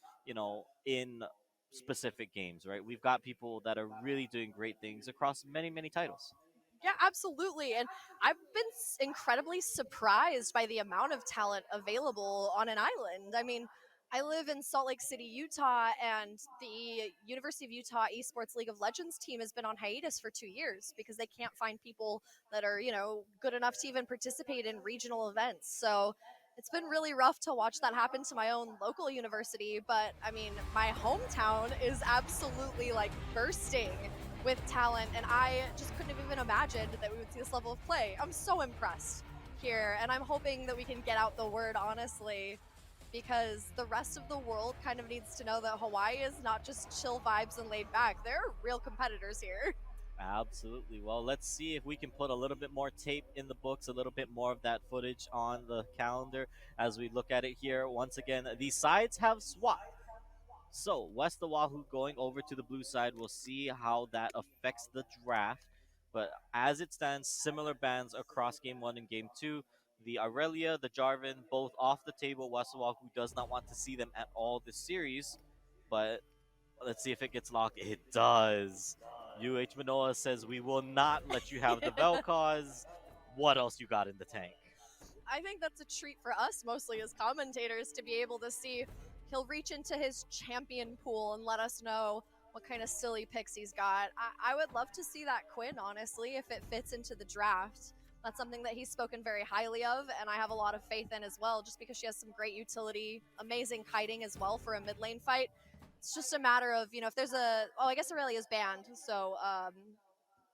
in specific games, right? We've got people that are really doing great things across many, many titles. Yeah, absolutely. And I've been incredibly surprised by the amount of talent available on an island. I mean, I live in Salt Lake City, Utah, and the University of Utah Esports League of Legends team has been on hiatus for 2 years because they can't find people that are, good enough to even participate in regional events. So it's been really rough to watch that happen to my own local university. But I mean, my hometown is absolutely like bursting with talent, and I just couldn't have even imagined that we would see this level of play. I'm so impressed here, and I'm hoping that we can get out the word, honestly, because the rest of the world kind of needs to know that Hawaii is not just chill vibes and laid back. There are real competitors here. Absolutely. Well, let's see if we can put a little bit more tape in the books, a little bit more of that footage on the calendar as we look at it here. Once again, the sides have swapped. So, West Oahu going over to the blue side. We'll see how that affects the draft. But as it stands, similar bans across game 1 and game 2. The Aurelia, the Jarvan, both off the table. West Oahu does not want to see them at all this series. But let's see if it gets locked. It does. UH Manoa says, we will not let you have the Vel'Koz. What else you got in the tank? I think that's a treat for us, mostly as commentators, to be able to see he'll reach into his champion pool and let us know what kind of silly picks he's got. I would love to see that Quinn, honestly, if it fits into the draft. That's something that he's spoken very highly of, and I have a lot of faith in as well, just because she has some great utility, amazing kiting as well for a mid lane fight. It's just a matter of, if there's I guess Aurelia's banned, so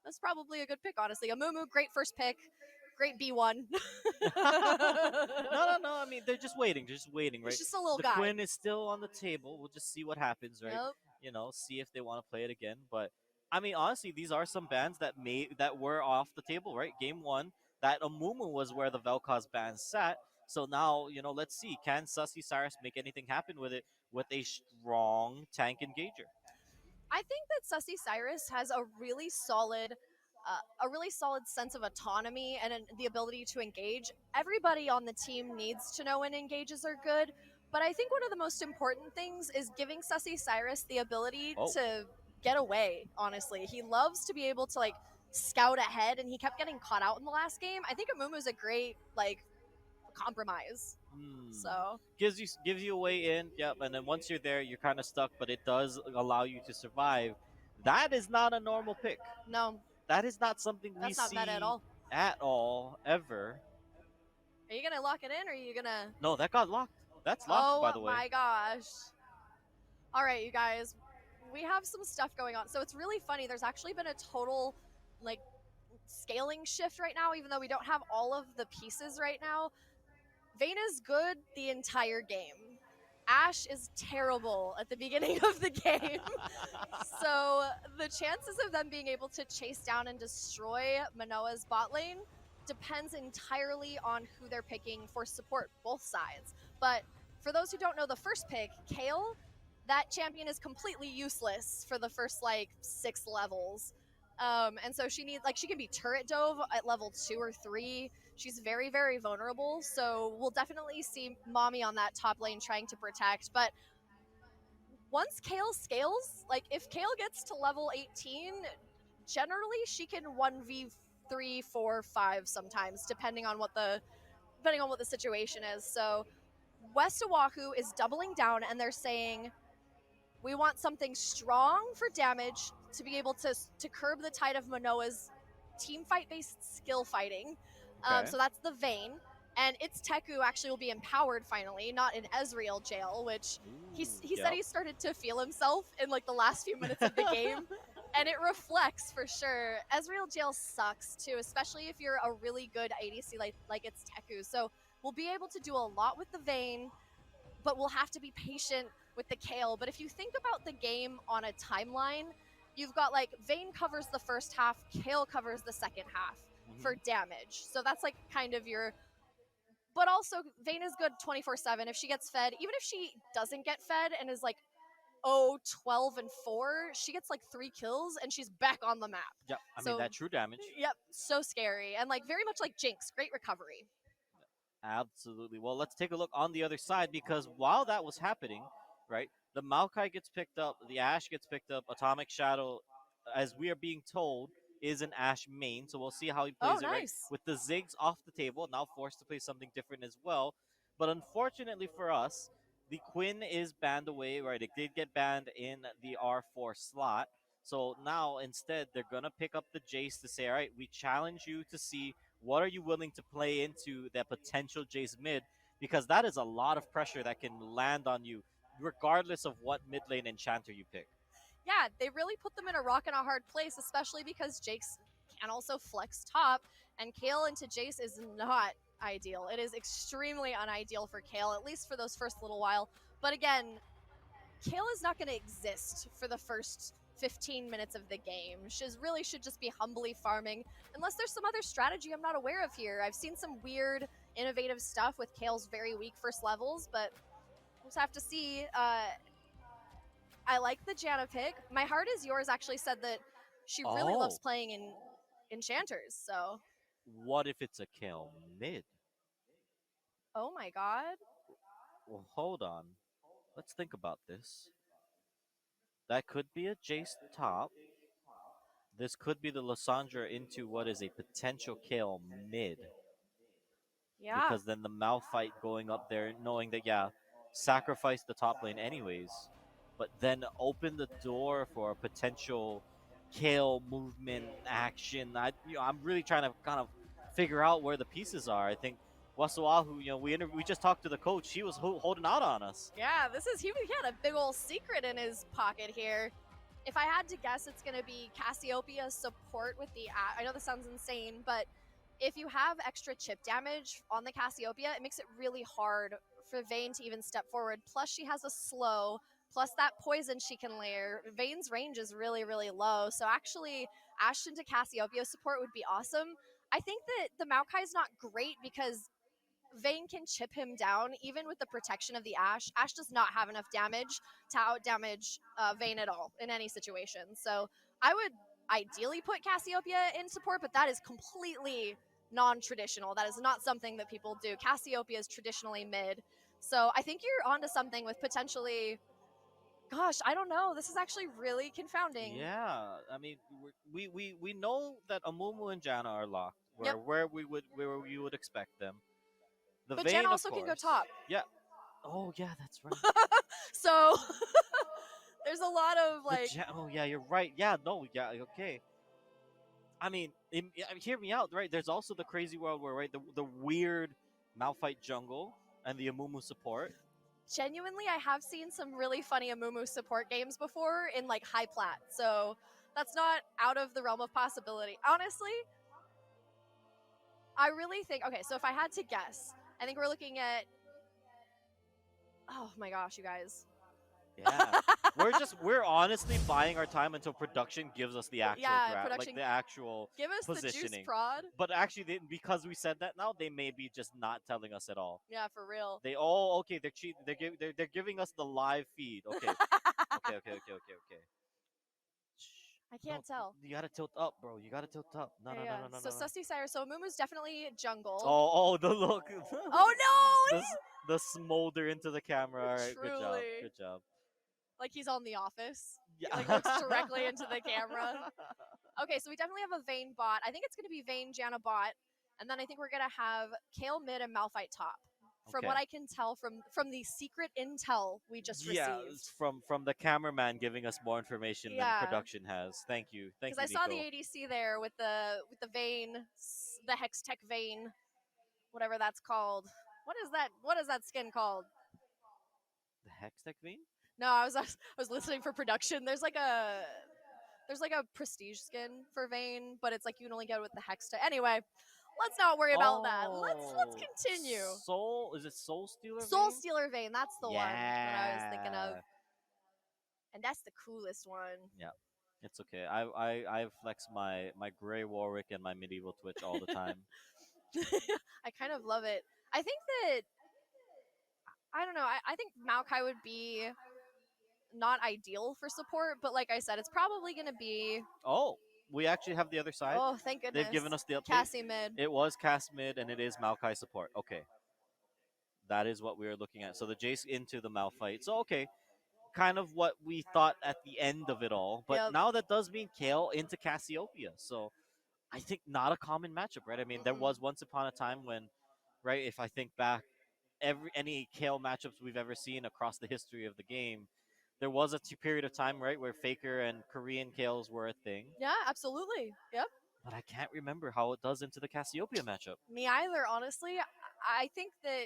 that's probably a good pick, honestly. Amumu, great first pick. Great B1. No. I mean, they're just waiting. They're just waiting, right? It's just a little the guy. Quinn is still on the table. We'll just see what happens, right? Yep. See if they want to play it again. But I mean, honestly, these are some bans that were off the table, right? Game 1, that Amumu was where the Vel'Koz ban sat. So now, let's see. Can Sussy Cyrus make anything happen with it with a strong tank engager? I think that Sussy Cyrus has a really solid sense of autonomy and the ability to engage. Everybody on the team needs to know when engages are good, but I think one of the most important things is giving Sussy Cyrus the ability to get away. Honestly, he loves to be able to like scout ahead, and he kept getting caught out in the last game. I think Amumu's a great compromise. So gives you a way in, yep. And then once you're there, you're kind of stuck, but it does allow you to survive. That is not a normal pick. No, that is not something we that's not see bad at all. Ever. Are you gonna lock it in, or are you gonna? No, that got locked. That's locked, by the way. Oh my gosh! All right, you guys, we have some stuff going on. So it's really funny. There's actually been a total scaling shift right now, even though we don't have all of the pieces right now. Vayne's good the entire game. Ash is terrible at the beginning of the game. So the chances of them being able to chase down and destroy Manoa's bot lane depends entirely on who they're picking for support, both sides. But for those who don't know the first pick, Kale, that champion is completely useless for the first like 6 levels. And so she needs, like, she can be turret dove at level 2 or 3. She's very, very vulnerable. So we'll definitely see Mommy on that top lane trying to protect. But once Kale scales, like if Kale gets to level 18, generally she can 1v3, 4, 5 sometimes, depending on what the situation is. So West Oahu is doubling down and they're saying we want something strong for damage to be able to curb the tide of Manoa's team fight based skill fighting. Okay. So that's the Vayne. And its Teku actually will be empowered finally, not in Ezreal jail, which he said he started to feel himself in like the last few minutes of the game. And it reflects for sure. Ezreal jail sucks too, especially if you're a really good ADC like it's Teku. So we'll be able to do a lot with the Vayne, but we'll have to be patient with the Kale. But if you think about the game on a timeline, you've got like Vayne covers the first half, Kale covers the second half for damage. So that's like kind of your... But also, Vayne is good 24/7. If she gets fed, even if she doesn't get fed and is like 12 and 4, she gets like 3 kills and she's back on the map. Yeah, I mean, that true damage. Yep, so scary. And like very much like Jinx, great recovery. Absolutely. Well, let's take a look on the other side, because while that was happening, right, the Maokai gets picked up, the Ashe gets picked up, Atomic Shadow, as we are being told, is an Ashe main. So we'll see how he plays it, right? Nice. With the Ziggs off the table, now forced to play something different as well. But unfortunately for us, the Quinn is banned away, right? It did get banned in the R4 slot. So now instead, they're going to pick up the Jace to say, all right, we challenge you to see what are you willing to play into that potential Jace mid, because that is a lot of pressure that can land on you regardless of what mid lane enchanter you pick. Yeah, they really put them in a rock and a hard place, especially because Jace can also flex top, and Kale into Jace is not ideal. It is extremely unideal for Kale, at least for those first little while. But again, Kale is not going to exist for the first 15 minutes of the game. She really should just be humbly farming, unless there's some other strategy I'm not aware of here. I've seen some weird, innovative stuff with Kale's very weak first levels, but we'll just have to see. I like the Janna pick. My Heart Is Yours actually said that she really loves playing in enchanters, so. What if it's a Kale mid? Oh my god. Well, hold on. Let's think about this. That could be a Jace top. This could be the Lysandra into what is a potential Kale mid. Yeah. Because then the Malphite going up there, knowing that, yeah, sacrifice the top lane anyways, but then open the door for a potential Kale movement action. I'm really trying to kind of figure out where the pieces are. I think West Oahu, we just talked to the coach. He was holding out on us. Yeah, he had a big old secret in his pocket here. If I had to guess, it's going to be Cassiopeia support with the... I know this sounds insane, but if you have extra chip damage on the Cassiopeia, it makes it really hard for Vayne to even step forward. Plus, she has a slow, plus that poison she can layer. Vayne's range is really, really low. So actually, Ashton to Cassiopeia support would be awesome. I think that the Maokai is not great because Vayne can chip him down even with the protection of the Ashe. Ashe does not have enough damage to out-damage Vayne at all in any situation. So I would ideally put Cassiopeia in support, but that is completely non-traditional. That is not something that people do. Cassiopeia is traditionally mid. So I think you're onto something with potentially... Gosh, I don't know. This is actually really confounding. Yeah, I mean, we know that Amumu and Janna are locked, where you would expect them. But Janna also can go top. Yeah. Oh yeah, that's right. So there's a lot of like... Oh yeah, you're right. Yeah, no, yeah, okay. I mean, hear me out, right? There's also the crazy world where, right, the weird Malphite jungle and the Amumu support. Genuinely, I have seen some really funny Amumu support games before in like high plat, so that's not out of the realm of possibility. Honestly, I really think, okay, so if I had to guess, I think we're looking at Oh my gosh, you guys. Yeah. We're honestly buying our time until production gives us the actual Yeah, like production. the actual Give us the juice positioning. prod. But actually, because we said that now, they may be just not telling us at all. Yeah, for real. They okay. They're cheating. They're giving us the live feed. Okay. Okay. Shh. I can't tell. You gotta tilt up, bro. You gotta tilt up. No, Yeah, no, no, yeah. no, no, So no, no. Sussy Sire. So Mumu's definitely jungle. Oh, the look. Oh no! The smolder into the camera. All right, good job. Truly. Good job. Like he's on The Office. Yeah. Like looks directly into the camera. Okay, so we definitely have a Vayne bot. I think it's gonna be Vayne Janna bot, and then I think we're gonna have Kale mid and Malphite top. From what Okay. I can tell from the secret intel we just Yeah, received. it's from the cameraman giving us more information Yeah. than production has. Thank you, Because you, I saw the Nico. ADC there with the Vayne, the Hextech Vayne, whatever that's called. What is that? What is that skin called? The Hextech Vein? No, I was listening for production. There's like a prestige skin for Vayne, but it's like you can only get it with the Hextech. Anyway, let's not worry about that. Let's continue. Is it Soul Stealer? Soul Vein? Stealer Vayne, that's the one that I was thinking of. Yeah. And that's the coolest one. Yeah, it's okay. I flex my gray Warwick and my medieval Twitch all the time. I kind of love it. I think that I don't know. I think Maokai would be not ideal for support, but like I said, it's probably going to be. Oh, we actually have the other side. Oh, thank goodness. They've given us the update. Cassie mid. It was cast mid, and it is Maokai support. Okay, that is what we are looking at. So the Jace into the Malphite. So okay, kind of what we thought at the end of it all. But Yep. now that does mean Kale into Cassiopeia. So I think not a common matchup, right? I mean, there was once upon a time when, right? If I think back, any Kale matchups we've ever seen across the history of the game, there was a period of time, right, where Faker and Korean Kales were a thing. Yeah, absolutely. Yep. But I can't remember how it does into the Cassiopeia matchup. Me either, honestly. I think that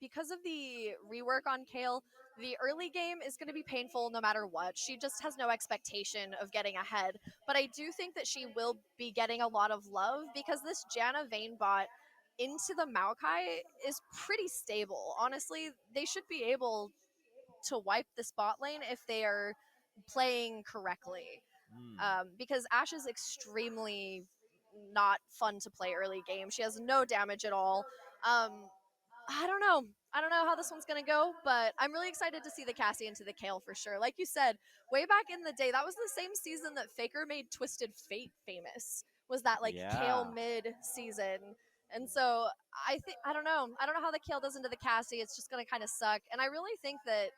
because of the rework on Kale, the early game is going to be painful no matter what. She just has no expectation of getting ahead. But I do think that she will be getting a lot of love because this Janna Vayne bot into the Maokai is pretty stable. Honestly, they should be able to wipe the spot lane if they are playing correctly. Because Ashe is extremely not fun to play early game. She has no damage at all. I don't know. I don't know how this one's going to go, but I'm really excited to see the Cassie into the Kale for sure. Like you said, way back in the day, that was the same season that Faker made Twisted Fate famous. Was that like Kale mid season? And so I don't know. I don't know how the Kale does into the Cassie. It's just going to kind of suck. And I really think that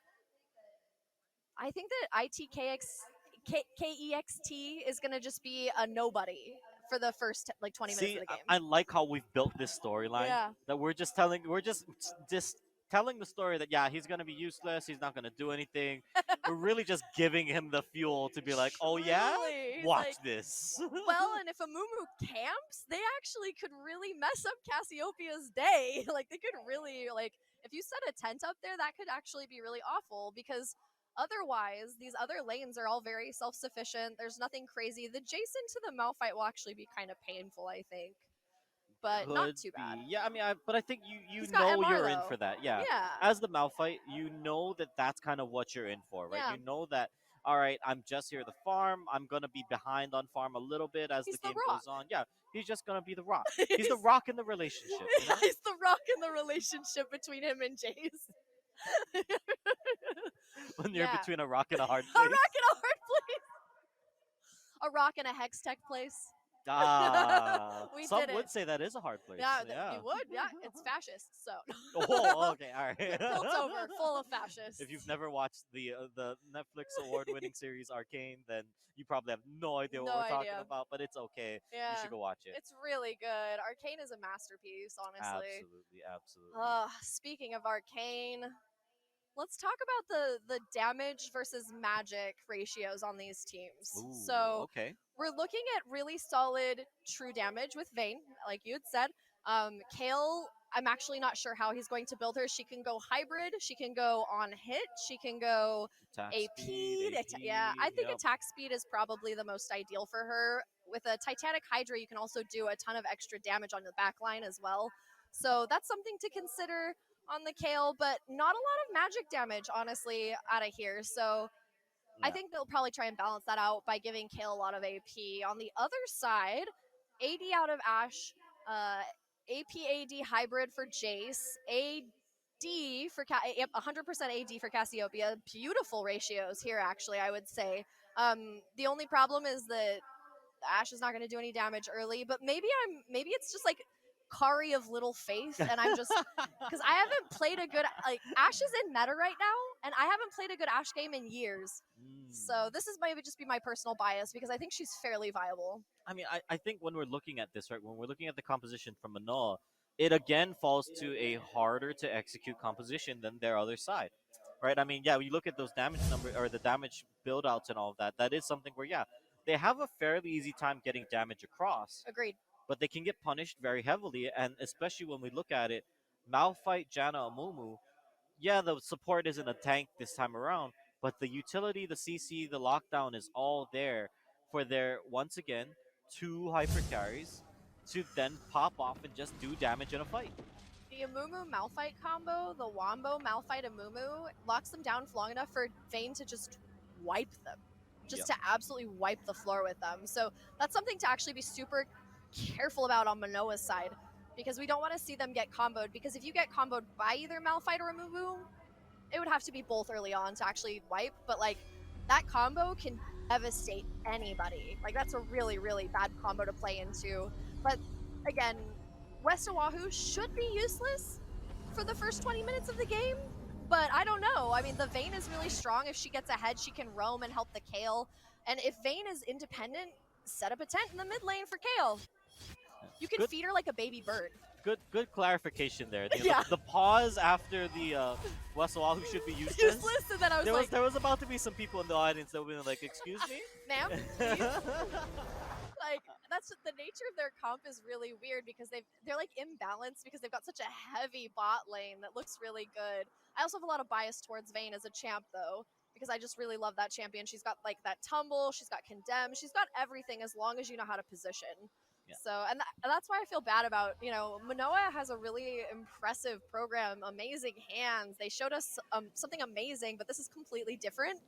KEXT is going to just be a nobody for the first like 20 minutes of the game. I like how we've built this storyline. Yeah. That we're just telling the story that he's gonna be useless. He's not gonna do anything. We're really just giving him the fuel to be like, oh yeah, Truly. watch Like, this. Well, and if a Mumu camps, they actually could really mess up Cassiopeia's day. Like they could really if you set a tent up there, that could actually be really awful because otherwise, these other lanes are all very self-sufficient. There's nothing crazy. The Jason to the Malphite will actually be kind of painful, I think, but not too bad. Yeah, I mean, but I think you He's got know MR, you're in though. for that. Yeah. Yeah. As the Malphite, you know that's kind of what you're in for, right? Yeah. You know that. All right, I'm just here to farm. I'm gonna be behind on farm a little bit as He's the the game rock. goes on. Yeah, he's just gonna be the rock. He's the rock in the relationship. You know? He's the rock in the relationship between him and Jace. When you're Yeah. between a rock and a hard A place. rock and a hard place. A rock and a hex tech place. We Some did it. would say that is a hard place. Yeah, Yeah. you would. Yeah, it's fascist. So Oh, okay, all right. Built over, full of fascists. If you've never watched the Netflix award-winning series Arcane, then you probably have no idea what No we're talking idea. about. But it's okay. Yeah, You should go watch it. it's really good. Arcane is a masterpiece, honestly. Absolutely. Speaking of Arcane, let's talk about the damage versus magic ratios on these teams. Ooh, So okay. we're looking at really solid true damage with Vayne, like you had said. Kale, I'm actually not sure how he's going to build her. She can go hybrid. She can go on hit. She can go Attack AP. speed, Yeah, I think yep. attack speed is probably the most ideal for her. With a Titanic Hydra, you can also do a ton of extra damage on the back line as well. So that's something to consider. on the Kale, but not a lot of magic damage, honestly, out of here. So I Yeah. think they'll probably try and balance that out by giving Kale a lot of AP. On the other side, AD out of Ashe, AP AD hybrid for Jace, AD for yep, 100% AD for Cassiopeia. Beautiful ratios here, actually, I would say. The only problem is that Ashe is not going to do any damage early, but maybe it's just like Kari of little faith, and I'm just because I haven't played a good like Ashe is in meta right now, and I haven't played a good Ashe game in years. So this is maybe just be my personal bias because I think she's fairly viable. I mean, I think when we're looking at this, right, when we're looking at the composition from Manoa, it again falls to a harder to execute composition than their other side, right? I mean, yeah, you look at those damage number or the damage build outs and all of that, that is something where, yeah, they have a fairly easy time getting damage across, Agreed. but they can get punished very heavily. And especially when we look at it, Malphite, Janna, Amumu, yeah, the support isn't a tank this time around, but the utility, the CC, the lockdown is all there for their, once again, 2 hyper carries to then pop off and just do damage in a fight. The Amumu Malphite combo, the Wombo Malphite Amumu, locks them down for long enough for Vayne to just wipe them. Just to absolutely wipe the floor with them. So that's something to actually be super careful about on Manoa's side. Because we don't want to see them get comboed. Because if you get comboed by either Malphite or Amumu, it would have to be both early on to actually wipe. But like, that combo can devastate anybody. Like, that's a really, really bad combo to play into. But again, West Oahu should be useless for the first 20 minutes of the game, but I don't know. I mean, the Vayne is really strong. If she gets ahead, she can roam and help the Kale. And if Vayne is independent, set up a tent in the mid lane for Kale. You can feed her like a baby bird. Good clarification there. Yeah. The pause after the West Oahu should be useless. And then I was there was about to be some people in the audience that would be like, excuse me? Ma'am, please? Like, that's the nature of their comp is really weird because they're like imbalanced because they've got such a heavy bot lane that looks really good. I also have a lot of bias towards Vayne as a champ though, because I just really love that champion. She's got like that tumble, she's got condemn, she's got everything as long as you know how to position. Yeah. So, and that's why I feel bad about, Manoa has a really impressive program, amazing hands. They showed us something amazing, but this is completely different.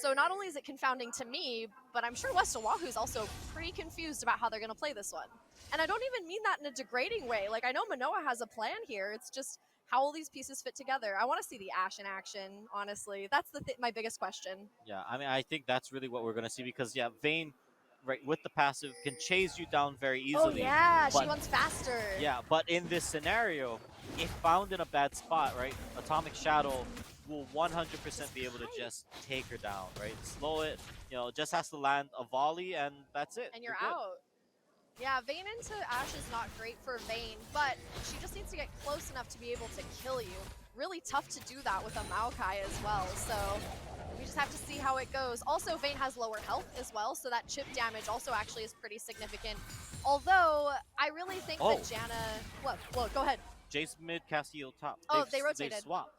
So not only is it confounding to me, but I'm sure West Oahu is also pretty confused about how they're going to play this one. And I don't even mean that in a degrading way. Like, I know Manoa has a plan here. It's just how will these pieces fit together? I want to see the Ashe in action, honestly. That's my biggest question. Yeah, I mean, I think that's really what we're going to see because, yeah, Vayne, right, with the passive, can chase you down very easily. Oh, yeah, she runs faster. Yeah, but in this scenario, if found in a bad spot, right, Atomic Shadow will 100% be able to just take her down, right? Slow it, just has to land a volley and that's it. And you're good. out. Yeah, Vayne into Ashe is not great for Vayne, but she just needs to get close enough to be able to kill you. Really tough to do that with a Maokai as well, so we just have to see how it goes. Also, Vayne has lower health as well, so that chip damage also actually is pretty significant. Although, I really think that Janna... What? Go ahead. Jace mid, Cassio top. Oh, they rotated. They've swapped.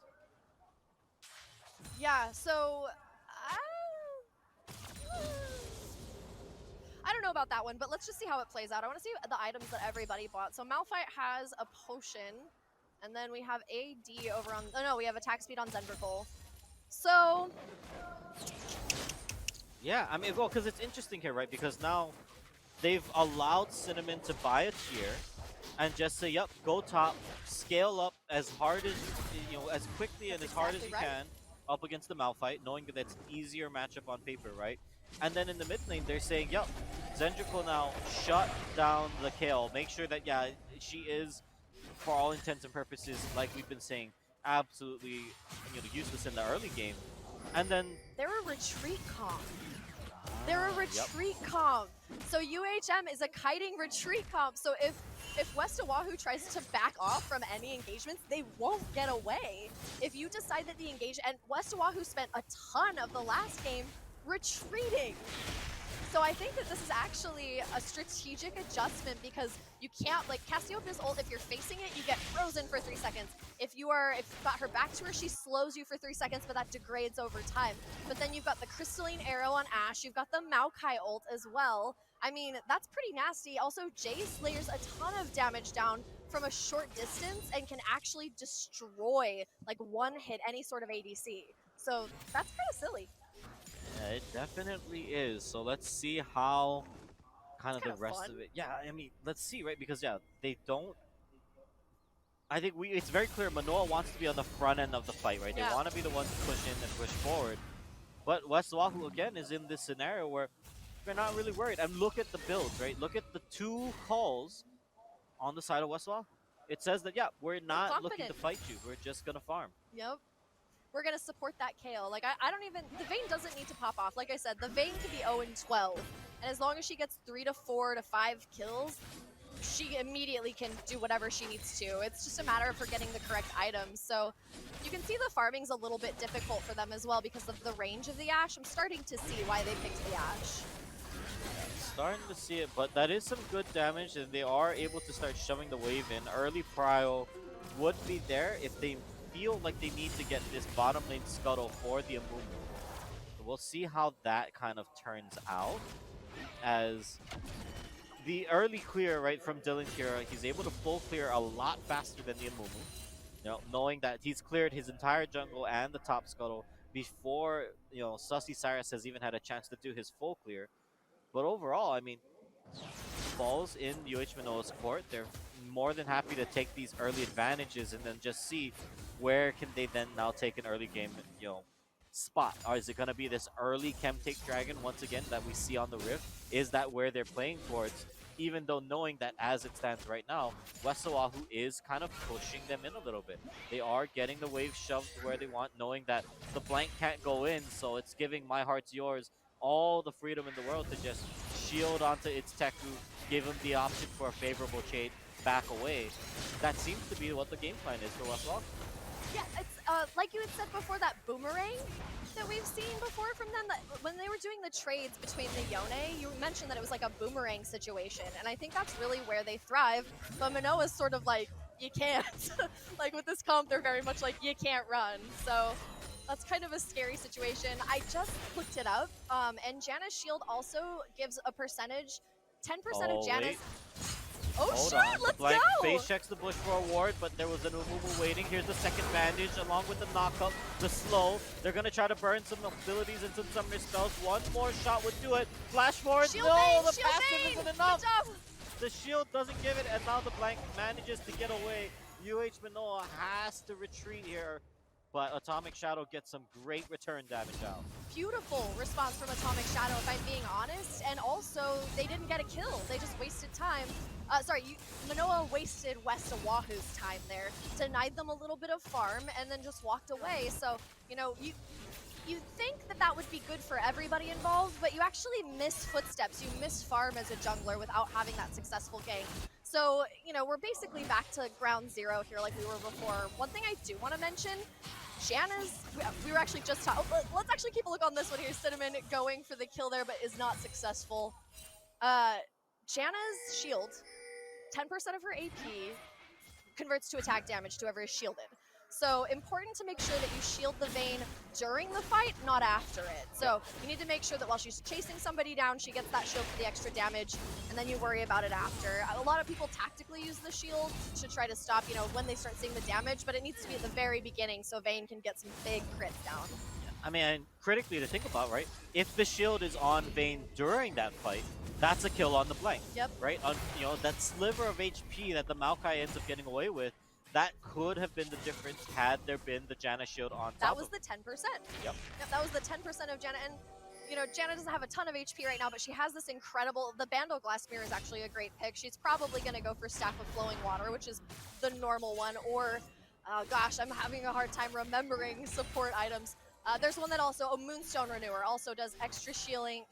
Yeah, so... I don't know about that one, but let's just see how it plays out. I want to see the items that everybody bought. So Malphite has a potion, and then we have AD over on... Oh no, we have attack speed on Zenvercole. So... Yeah, I mean, well, because it's interesting here, right? Because now they've allowed Cinnamon to buy a tier and just say, yep, go top, scale up as hard as, as quickly and as hard as you can up against the Malphite, knowing that it's an easier matchup on paper, right? And then in the mid lane, they're saying, yep, Zendraco now shut down the Kale. Make sure that, yeah, she is, for all intents and purposes, like we've been saying, absolutely useless in the early game. And then... They're a retreat comp. They're a retreat comp. So UHM is a kiting retreat comp. So if West Oahu tries to back off from any engagements, they won't get away. If you decide that the and West Oahu spent a ton of the last game retreating. So I think that this is actually a strategic adjustment because you can't, like, Cassiopeia's ult, if you're facing it, you get frozen for 3 seconds. If you've got her back to her, she slows you for 3 seconds, but that degrades over time. But then you've got the Crystalline Arrow on Ashe, you've got the Maokai ult as well. I mean, that's pretty nasty. Also, Jace layers a ton of damage down from a short distance and can actually destroy, like, one hit any sort of ADC. So that's kind of silly. Yeah, it definitely is. So let's see how kind It's of the kind of rest fun. of it. Yeah, I mean, let's see, right? Because yeah, they don't. I think it's very clear Manoa wants to be on the front end of the fight, right? Yeah. They want to be the ones to push in and push forward. But West Oahu again is in this scenario where they're not really worried. And look at the builds, right? Look at the 2 calls on the side of West Oahu. It says that yeah, we're not looking to confident. fight you. We're just gonna farm. Yep. We're going to support that KO. Like, I don't even... The Vayne doesn't need to pop off. Like I said, the Vayne can be 0-12. And as long as she gets 3 to 4 to 5 kills, she immediately can do whatever she needs to. It's just a matter of her getting the correct items. So you can see the farming's a little bit difficult for them as well because of the range of the Ashe. I'm starting to see why they picked the Ashe. Starting to see it, but that is some good damage, and they are able to start shoving the wave in. Early prio would be there if they feel like they need to get this bottom lane scuttle for the Amumu. We'll see how that kind of turns out, as the early clear right from Dylan Kira, he's able to full clear a lot faster than the Amumu. You know, knowing that he's cleared his entire jungle and the top scuttle before, you know, Sussy Cyrus has even had a chance to do his full clear. But overall, I mean, balls in UH Manoa's court. They're more than happy to take these early advantages and then just see where can they then now take an early game, you know, spot. Or is it going to be this early Chem Take Dragon once again that we see on the Rift? Is that where they're playing towards? Even though knowing that as it stands right now, West Oahu is kind of pushing them in a little bit. They are getting the wave shoved to where they want, knowing that the blank can't go in, so it's giving My Heart's Yours all the freedom in the world to just shield onto its Teku, give him the option for a favorable trade, back away. That seems to be what the game plan is for West Oahu. Yeah, it's like you had said before, that boomerang that we've seen before from them, that when they were doing the trades between the Yone, you mentioned that it was like a boomerang situation, and I think that's really where they thrive. But Manoa's sort of like, you can't. Like with this comp, they're very much like, you can't run. So that's kind of a scary situation. I just looked it up, and Janna's shield also gives a percentage, 10% of Janna's... Wait. Oh Hold shit, on. let's Blank go! face checks the bush for a ward, but there was an Umumu waiting. Here's the second bandage along with the knockup, the slow. They're going to try to burn some abilities into some of their spells. One more shot would do it. Flash forward. Shield No, Vayne, the shield passive Vayne! isn't enough. Good job! The shield doesn't give it, and now the blank manages to get away. UH Manoa has to retreat here, but Atomic Shadow gets some great return damage out. Beautiful response from Atomic Shadow, if I'm being honest. And also, they didn't get a kill. They just wasted time. Manoa wasted West Oahu's time there, denied them a little bit of farm, and then just walked away. So, you know, you think that that would be good for everybody involved, but you actually miss footsteps. You miss farm as a jungler without having that successful gank. So, you know, we're basically back to ground zero here like we were before. One thing I do want to mention, Janna's, we were actually just talking, let's actually keep a look on this one here. Cinnamon going for the kill there, but is not successful. Janna's shield, 10% of her AP converts to attack damage to whoever is shielded. So important to make sure that you shield the Vayne during the fight, not after it. So you need to make sure that while she's chasing somebody down, she gets that shield for the extra damage, and then you worry about it after. A lot of people tactically use the shield to try to stop, you know, when they start seeing the damage, but it needs to be at the very beginning so Vayne can get some big crits down. I mean, critically to think about, right? If the shield is on Vayne during that fight, that's a kill on the blank. Yep. Right? On, you know, that sliver of HP that the Maokai ends up getting away with, that could have been the difference had there been the Janna shield on top. That was the 10%. Yep. Yep, that was the 10% of Janna. And, you know, Janna doesn't have a ton of HP right now, but she has this incredible... The Bandle Glass Mirror is actually a great pick. She's probably going to go for Staff of Flowing Water, which is the normal one. Or, gosh, I'm having a hard time remembering support items. There's one that also, a Moonstone Renewer, also does extra shielding,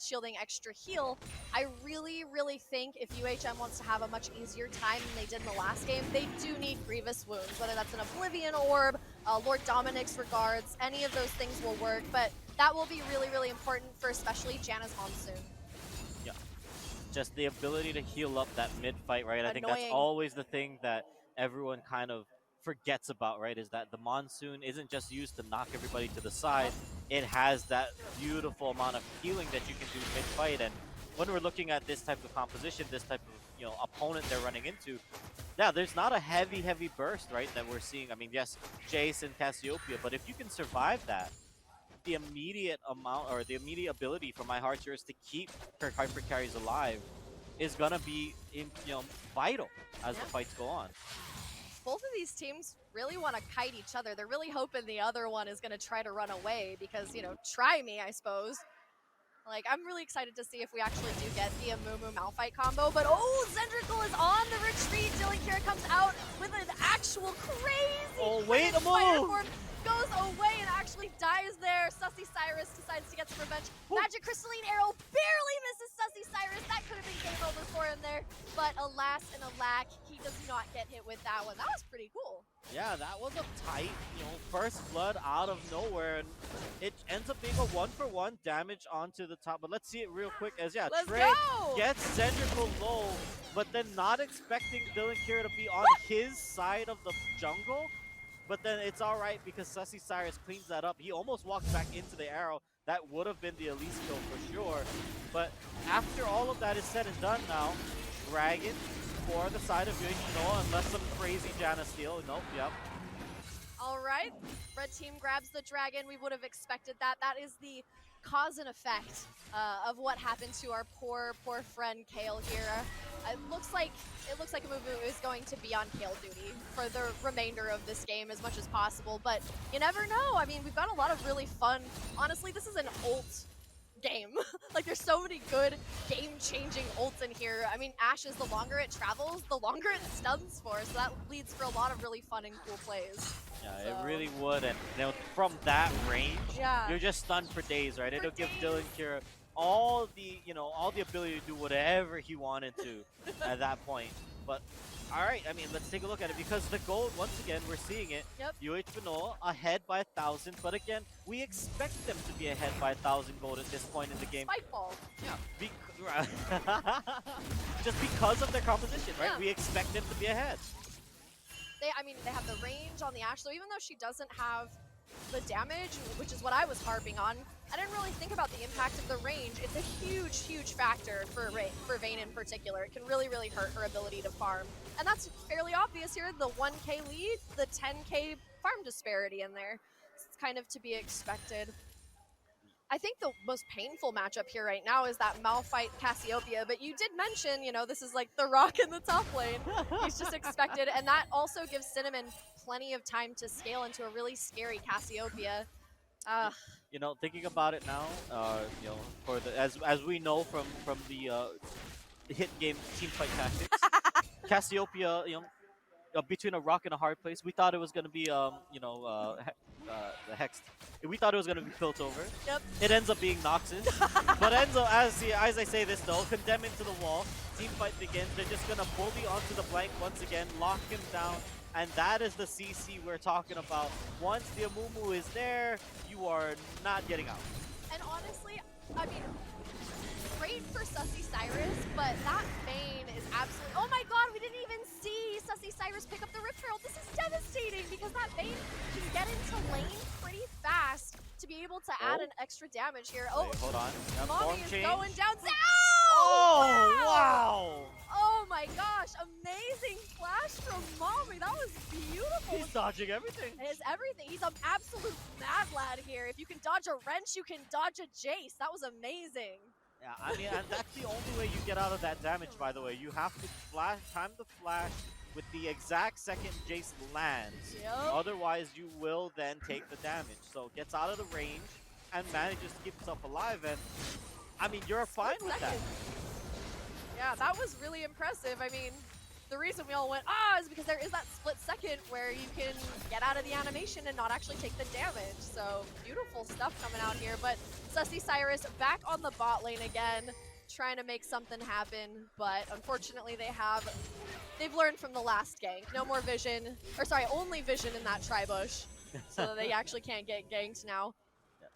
extra heal. I really, really think if UHM wants to have a much easier time than they did in the last game, they do need Grievous Wounds, whether that's an Oblivion Orb, Lord Dominic's Regards, any of those things will work, but that will be really, really important for especially Janna's Monsoon. Yeah. Just the ability to heal up that mid-fight, right? I think Annoying. that's always the thing that everyone kind of forgets about, right? Is that the Monsoon isn't just used to knock everybody to the side. It has that beautiful amount of healing that you can do mid-fight. And when we're looking at this type of composition, this type of, you know, opponent they're running into, yeah, there's not a heavy burst, right, that we're seeing. I mean, yes, Jace and Cassiopeia, but if you can survive that, the immediate amount or the immediate ability for my Archers to keep Kirk Hyper Carries alive is gonna be vital as the fights go on. Both of these teams really want to kite each other. They're really hoping the other one is going to try to run away because, try me, I suppose. Like, I'm really excited to see if we actually do get the Amumu Malphite combo. But, Zendrickle is on the retreat. Dylan Kira comes out with an actual crazy Wait a spider move! form. Goes away and actually dies there. Sussy Cyrus decides to get some revenge. Magic Crystalline Arrow barely misses Sussy Cyrus. That could have been game over for him there. But alas and alack, he does not get hit with that one. That was pretty cool. Yeah, that was a tight, first blood out of nowhere, and it ends up being a 1-for-1 damage onto the top. But let's see it real quick as Let's Trey go! gets Zendrickle low, but then not expecting Dylan Kira to be on his side of the jungle. But then it's all right because Sussy Cyrus cleans that up. He almost walks back into the arrow. That would have been the Elise kill for sure. But after all of that is said and done now, Dragon for the side of UH Manoa, unless some crazy Janna steal. Nope, yep. All right, red team grabs the dragon. We would have expected that. That is the cause and effect of what happened to our poor friend Kale here. It looks like Amumu is going to be on Kale duty for the remainder of this game as much as possible, but you never know. I mean, we've got a lot of really fun. Honestly, this is an ult game. Like, there's so many good game-changing ults in here. I mean, Ashes, the longer it travels, the longer it stuns for, so that leads for a lot of really fun and cool plays. Yeah, it really would, and from that range, Yeah. you're just stunned for days, right? It'll give Dylan Kira all the ability to do whatever he wanted to at that point. But all right, I mean, let's take a look at it because the gold, once again, we're seeing it. Yep. UH Manoa ahead by 1,000, but again, we expect them to be ahead by 1,000 gold at this point in the game. Spikeball. Yeah. Just because of their composition, right? Yeah. We expect them to be ahead. They have the range on the Ashe, so even though she doesn't have the damage, which is what I was harping on, I didn't really think about the impact of the range. It's a huge factor for Vayne in particular. It can really hurt her ability to farm. And that's fairly obvious here. The 1k lead, the 10k farm disparity in there. It's kind of to be expected. I think the most painful matchup here right now is that Malphite Cassiopeia, but you did mention, this is like the rock in the top lane. He's just expected, and that also gives Cinnamon plenty of time to scale into a really scary Cassiopeia. Thinking about it now, for the as we know from the hit game Teamfight Tactics, Cassiopeia, between a rock and a hard place, we thought it was going to be hexed. We thought it was going to be built over. Yep. It ends up being Noxus. But Enzo, as I say this though, condemn him to the wall. Team fight begins. They're just going to bully onto the flank once again, lock him down. And that is the CC we're talking about. Once the Amumu is there, you are not getting out. And honestly, I mean, great for Sussy Cyrus, but that Vayne is absolutely... Oh my god, we didn't even see Sussy Cyrus pick up the Rift Herald. This is devastating because that Vayne can get into lane pretty fast to be able to add an extra damage here. Oh, wait, hold on. Mommy is going down. Oh, wow! Oh my gosh, amazing flash from Mommy. That was beautiful. He's dodging everything. It is everything. He's an absolute mad lad here. If you can dodge a wrench, you can dodge a Jace. That was amazing. Yeah, I mean, and that's the only way you get out of that damage, by the way. You have to time the flash with the exact second Jace lands. Yep. Otherwise, you will then take the damage. So gets out of the range and manages to keep himself alive. And, I mean, you're fine with that. Yeah, that was really impressive. I mean, the reason we all went, is because there is that split second where you can get out of the animation and not actually take the damage. So, beautiful stuff coming out here. But Sussy Cyrus back on the bot lane again, trying to make something happen. But unfortunately, they've learned from the last gank. No more vision, or sorry, only vision in that tri-bush. So they actually can't get ganked now.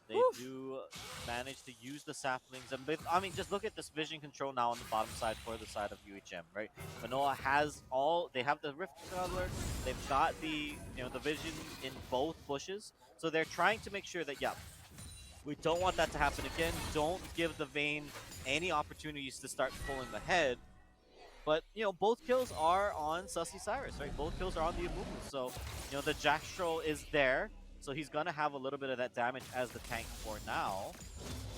They do manage to use the saplings, and I mean, just look at this vision control now on the bottom side for the side of UHM, right? Manoa has they have the Rift Traveler, they've got the the vision in both bushes, so they're trying to make sure that we don't want that to happen again. Don't give the Vayne any opportunities to start pulling ahead. But, both kills are on Sussy Cyrus, right? Both kills are on the Amumu. So, the Jackstro is there. So he's going to have a little bit of that damage as the tank for now.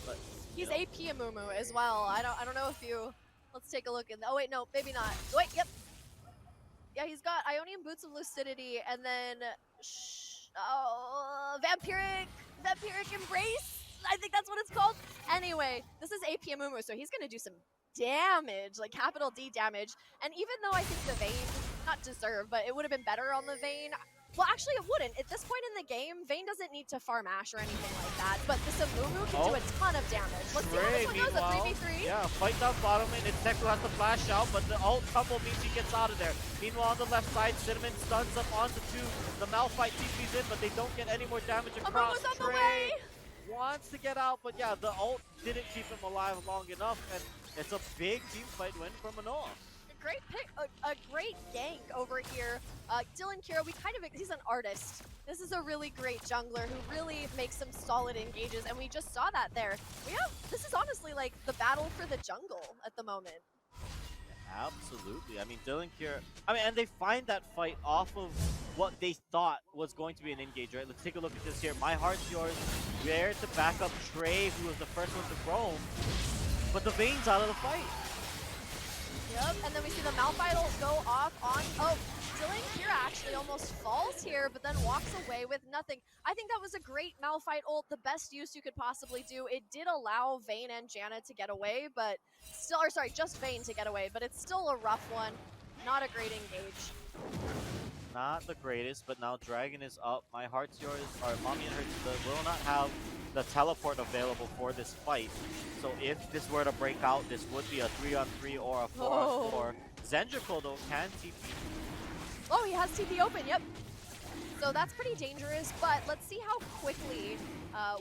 But He's AP Amumu as well. I don't know if you... Let's take a look. Oh, wait, no, maybe not. Wait, yep. Yeah, he's got Ionian Boots of Lucidity, and then... Vampiric Embrace? I think that's what it's called. Anyway, this is AP Amumu, so he's going to do some damage, like capital D damage. And even though I think the Vayne, not deserve, but it would have been better on the Vayne. Well, actually, it wouldn't. At this point in the game, Vayne doesn't need to farm Ashe or anything like that, but this Amumu can do a ton of damage. Let's see how this one goes, a 3v3. Yeah, fight down bottom, and Tech will have to flash out, but the ult tumble means he gets out of there. Meanwhile, on the left side, Cinnamon stuns up onto 2. The Malphite TP's in, but they don't get any more damage across. Amumu's on the way! Wants to get out, but yeah, the ult didn't keep him alive long enough, and it's a big team fight win for Manoa. Great pick, a great gank over here. Dylan Kira, he's an artist. This is a really great jungler who really makes some solid engages, and we just saw that there. This is honestly like the battle for the jungle at the moment. Absolutely. I mean, Dylan Kira, and they find that fight off of what they thought was going to be an engage, right? Let's take a look at this here. My Heart's Yours, there to back up Trey, who was the first one to roam, but the Vayne's out of the fight. Yep, and then we see the Malphite ult go off on... Oh, Dylan Kira actually almost falls here, but then walks away with nothing. I think that was a great Malphite ult, the best use you could possibly do. It did allow Vayne and Janna to get away, but still... Or sorry, just Vayne to get away, but it's still a rough one. Not a great engage. Not the greatest, but now Dragon is up. My Heart's Yours, or Mommy and Her will not have the teleport available for this fight. So if this were to break out, this would be a 3-on-3 or a 4-on-4. Zendrako, though, can TP. Oh, he has TP open, yep. So that's pretty dangerous, but let's see how quickly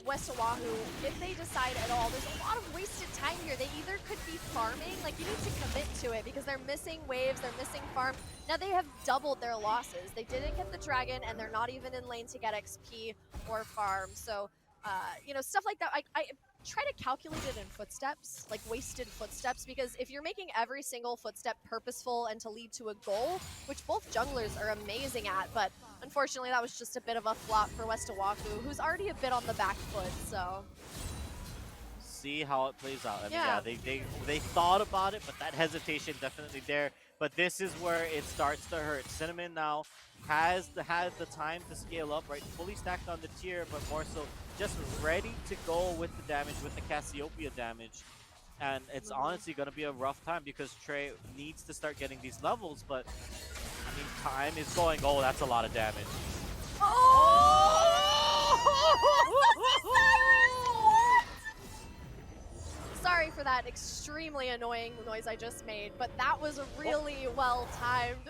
West Oahu, if they decide at all, there's a lot of wasted time here. They either could be farming, like you need to commit to it because they're missing waves, they're missing farm. Now they have doubled their losses. They didn't get the dragon and they're not even in lane to get XP or farm. So, stuff like that. I try to calculate it in footsteps, like wasted footsteps, because if you're making every single footstep purposeful and to lead to a goal, which both junglers are amazing at, but unfortunately that was just a bit of a flop for West Oahu, who's already a bit on the back foot, so... See how it plays out. I mean, they thought about it, but that hesitation definitely there. But this is where it starts to hurt. Cinnamon now has the time to scale up, right? Fully stacked on the tier, but more so just ready to go with the damage, with the Cassiopeia damage. And it's honestly going to be a rough time because Trey needs to start getting these levels, but I mean, time is going. Oh, that's a lot of damage. Oh! Sorry for that extremely annoying noise I just made, but that was really well timed.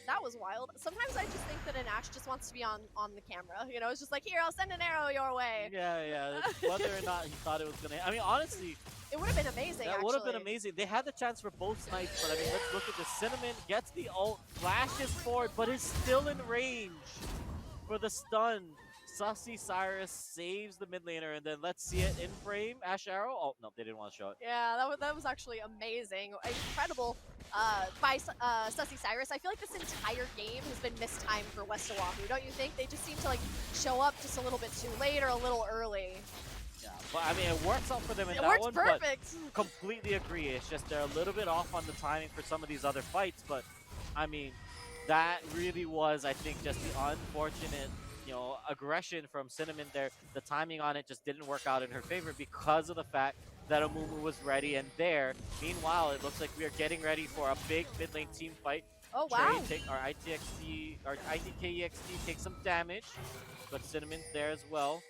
That was wild. Sometimes I just think that an Ashe just wants to be on the camera. You know, it's just like, here, I'll send an arrow your way. Yeah. Whether or not he thought it was going to... I mean, honestly... It would have been amazing, It would have been amazing. They had the chance for both snipes, but I mean, let's look at this. Cinnamon gets the ult, flashes forward, but is still in range for the stun. Sussy Cyrus saves the mid laner, and then let's see it in frame. Ashe Arrow. Oh, no, they didn't want to show it. Yeah, that was actually amazing. Incredible by Sussy Cyrus. I feel like this entire game has been mistimed for West Oahu, don't you think? They just seem to like show up just a little bit too late or a little early. Yeah, but I mean, it works out for them in that one. It works perfect. But completely agree. It's just they're a little bit off on the timing for some of these other fights, but I mean, that really was, I think, just the unfortunate, aggression from Cinnamon there. The timing on it just didn't work out in her favor because of the fact that Amumu was ready and there. Meanwhile, it looks like we are getting ready for a big mid lane team fight. Oh, wow. Our ITKEXT takes some damage, but Cinnamon's there as well.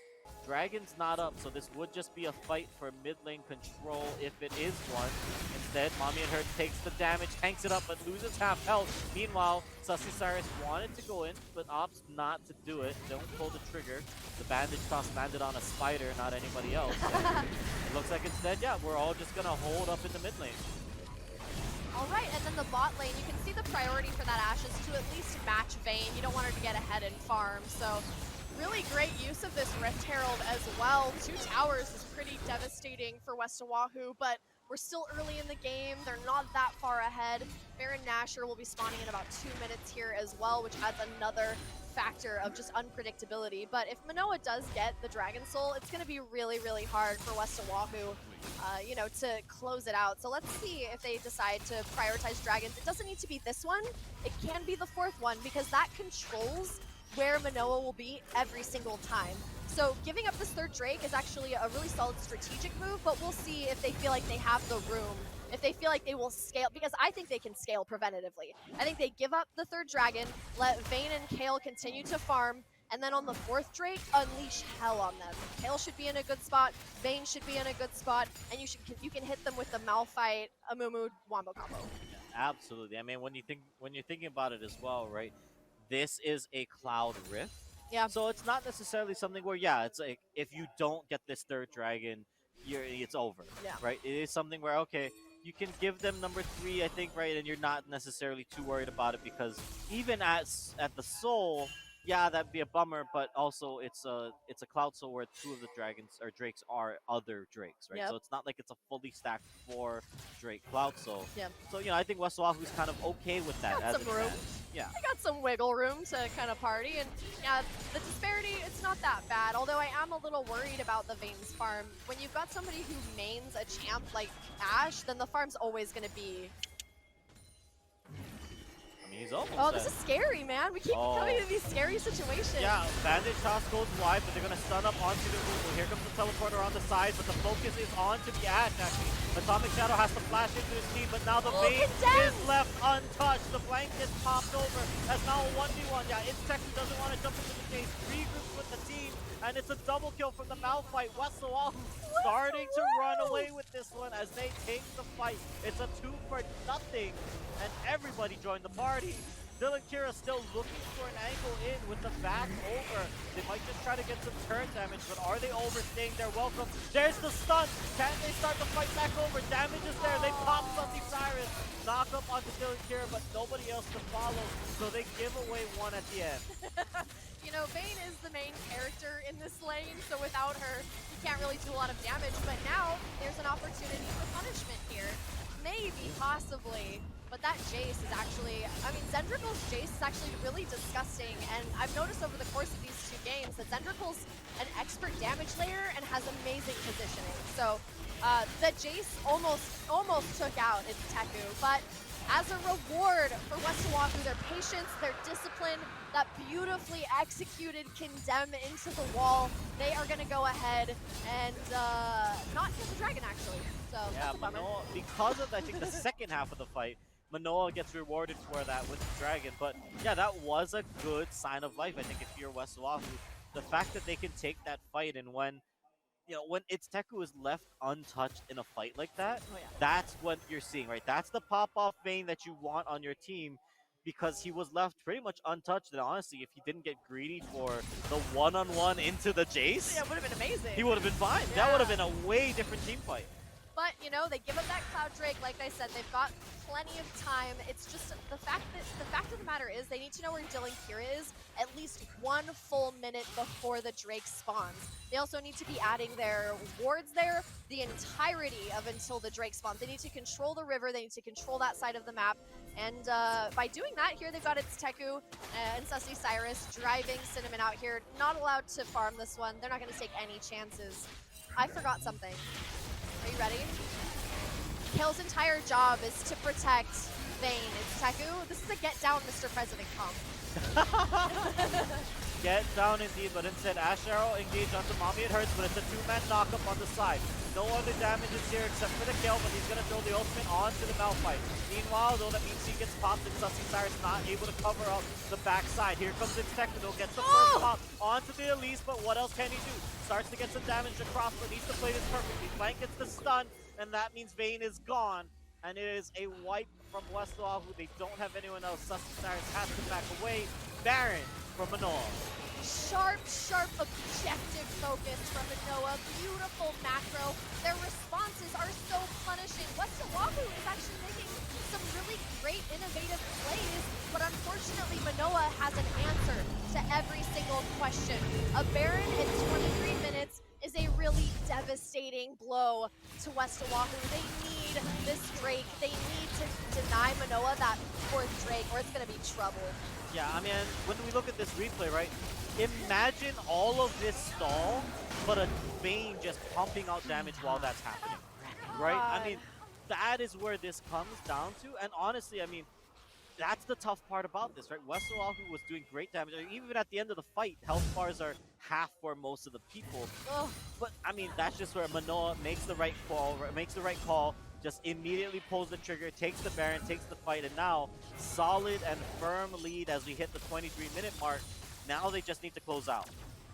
Dragon's not up, so this would just be a fight for mid lane control if it is one. Instead, Mommy and Her takes the damage, tanks it up, but loses half health. Meanwhile, Sussy Cyrus wanted to go in, but opts not to do it. Don't pull the trigger. The bandage toss landed on a spider, not anybody else. It looks like instead, yeah, we're all just gonna hold up in the mid lane. All right, and then the bot lane, you can see the priority for that Ashe is to at least match Vayne. You don't want her to get ahead and farm, so really great use of this Rift Herald as well. 2 towers is pretty devastating for West Oahu, but We're still early in the game. They're not that far ahead. Baron Nashor will be spawning in about 2 minutes here as well, which adds another factor of just unpredictability. But if Manoa does get the Dragon Soul, it's going to be really, really hard for West Oahu, you know, to close it out. So let's see if they decide to prioritize Dragons. It doesn't need to be this one. It can be the 4th one, because that controls where Manoa will be every single time. So giving up this 3rd Drake is actually a really solid strategic move, but we'll see if they feel like they have the room, if they feel like they will scale, because I think they can scale preventatively. I think they give up the 3rd Dragon, let Vayne and Kale continue to farm, and then on the 4th Drake, unleash hell on them. Kale should be in a good spot, Vayne should be in a good spot, and you can hit them with the Malphite, Amumu, Wombo combo. Absolutely. I mean, when you're thinking about it as well, right? This is a Cloud Rift. Yeah. So it's not necessarily something where, yeah, it's like if you don't get this 3rd Dragon, it's over. Yeah. Right? It is something where, okay, you can give them number 3, I think, right? And you're not necessarily too worried about it, because even at the Soul, yeah, that'd be a bummer, but also it's a Cloud Soul where 2 of the dragons or Drakes are other Drakes, right? Yep. So it's not like it's a fully stacked 4 Drake Cloud Soul. Yeah. So, you know, I think West Oahu's kind of okay with that. Got as some it room. stands. Yeah. I got some wiggle room to kind of party, and yeah, the disparity, it's not that bad, although I am a little worried about the Vayne's farm. When you've got somebody who mains a champ like Ash, then the farm's always going to be... I mean, he's almost Oh, this dead. is scary, man. We keep coming to these scary situations. Yeah, Bandage toss goes wide, but they're going to stun up onto the Google. Here comes the teleporter on the side, but the focus is on to the Ash, actually. Atomic Shadow has to flash into his team, but now the Vayne is left untouched. The flank gets popped over. That's now a 1v1. Yeah, Insect doesn't want to jump into the chase. Regroups with the team, and it's a double kill from the Malphite. West Oahu starting to run away with this one as they take the fight. It's a 2 for nothing, and everybody joined the party. Dylan Kira still looking for an angle in with the back over. They might just try to get some turn damage, but are they overstaying their welcome? There's the stun. Can they start the fight back over? Damage is there. They pop Sunny Cyrus. Knock up onto Dylan Kira, but nobody else to follow, so they give away 1 at the end. You know, Vayne is the main character in this lane, so without her, you can't really do a lot of damage, but now there's an opportunity for punishment here. Maybe, possibly. But that Jace is actually, I mean, Zendrikal's Jace is actually really disgusting, and I've noticed over the course of these 2 games that Zendrikal's an expert damage layer and has amazing positioning. So the Jace almost took out its Teku, but as a reward for West Oahu, their patience, their discipline, that beautifully executed Condemn into the wall, they are going to go ahead and not hit the dragon, actually. So yeah, that's a bummer. Manoa, because of, I think, the second half of the fight, Manoa gets rewarded for that with the dragon. But yeah, that was a good sign of life, I think, if you're West Oahu. The fact that they can take that fight, and when, you know, when its Teku is left untouched in a fight like that, that's what you're seeing, right? That's the pop-off Vayne that you want on your team, because he was left pretty much untouched. And honestly, if he didn't get greedy for the one-on-one into the Jace, Yeah, it would have been amazing. he would have been fine. Yeah. That would have been a way different team fight. But, you know, they give up that Cloud Drake. Like I said, they've got plenty of time. It's just the fact of the matter is they need to know where Dylan Kira is at least 1 full minute before the Drake spawns. They also need to be adding their wards there the entirety of until the Drake spawns. They need to control the river. They need to control that side of the map. And by doing that, here they've got its Teku and Sussy Cyrus driving Cinnamon out here. Not allowed to farm this one. They're not going to take any chances. I forgot something. Are you ready? Kale's entire job is to protect Vayne. It's Teku. This is a get down, Mr. President comp. Get down indeed, but instead Ash Arrow engaged onto Mommy. It hurts, but it's a 2-man knockup on the side. No other damage is here except for the kill, but he's going to throw the ultimate onto the Malphite. Meanwhile, though, that means he gets popped and Sussy Cyrus not able to cover up the backside. Here comes Insectino, gets the first pop onto the Elise, but what else can he do? Starts to get some damage across, but needs to play this perfectly. Flank gets the stun, and that means Vayne is gone. And it is a wipe from West Oahu. They don't have anyone else. Sussy Cyrus has to back away. Baron from Manoa. Sharp, objective focus from Manoa. Beautiful macro. Their responses are so punishing. West Oahu is actually making some really great, innovative plays, but unfortunately, Manoa has an answer to every single question. A Baron in 23 minutes is a really devastating blow to West Oahu. They need this Drake. They need to deny Manoa that fourth Drake, or it's going to be trouble. Yeah, I mean, when we look at this replay, right, imagine all of this stall, but a Vayne just pumping out damage while that's happening, right? I mean, that is where this comes down to, and honestly, I mean, that's the tough part about this, right? West Oahu was doing great damage. Even at the end of the fight, health bars are half for most of the people. Ugh. But, I mean, that's just where Manoa makes the right call, just immediately pulls the trigger, takes the Baron, takes the fight, and now solid and firm lead as we hit the 23-minute mark. Now they just need to close out.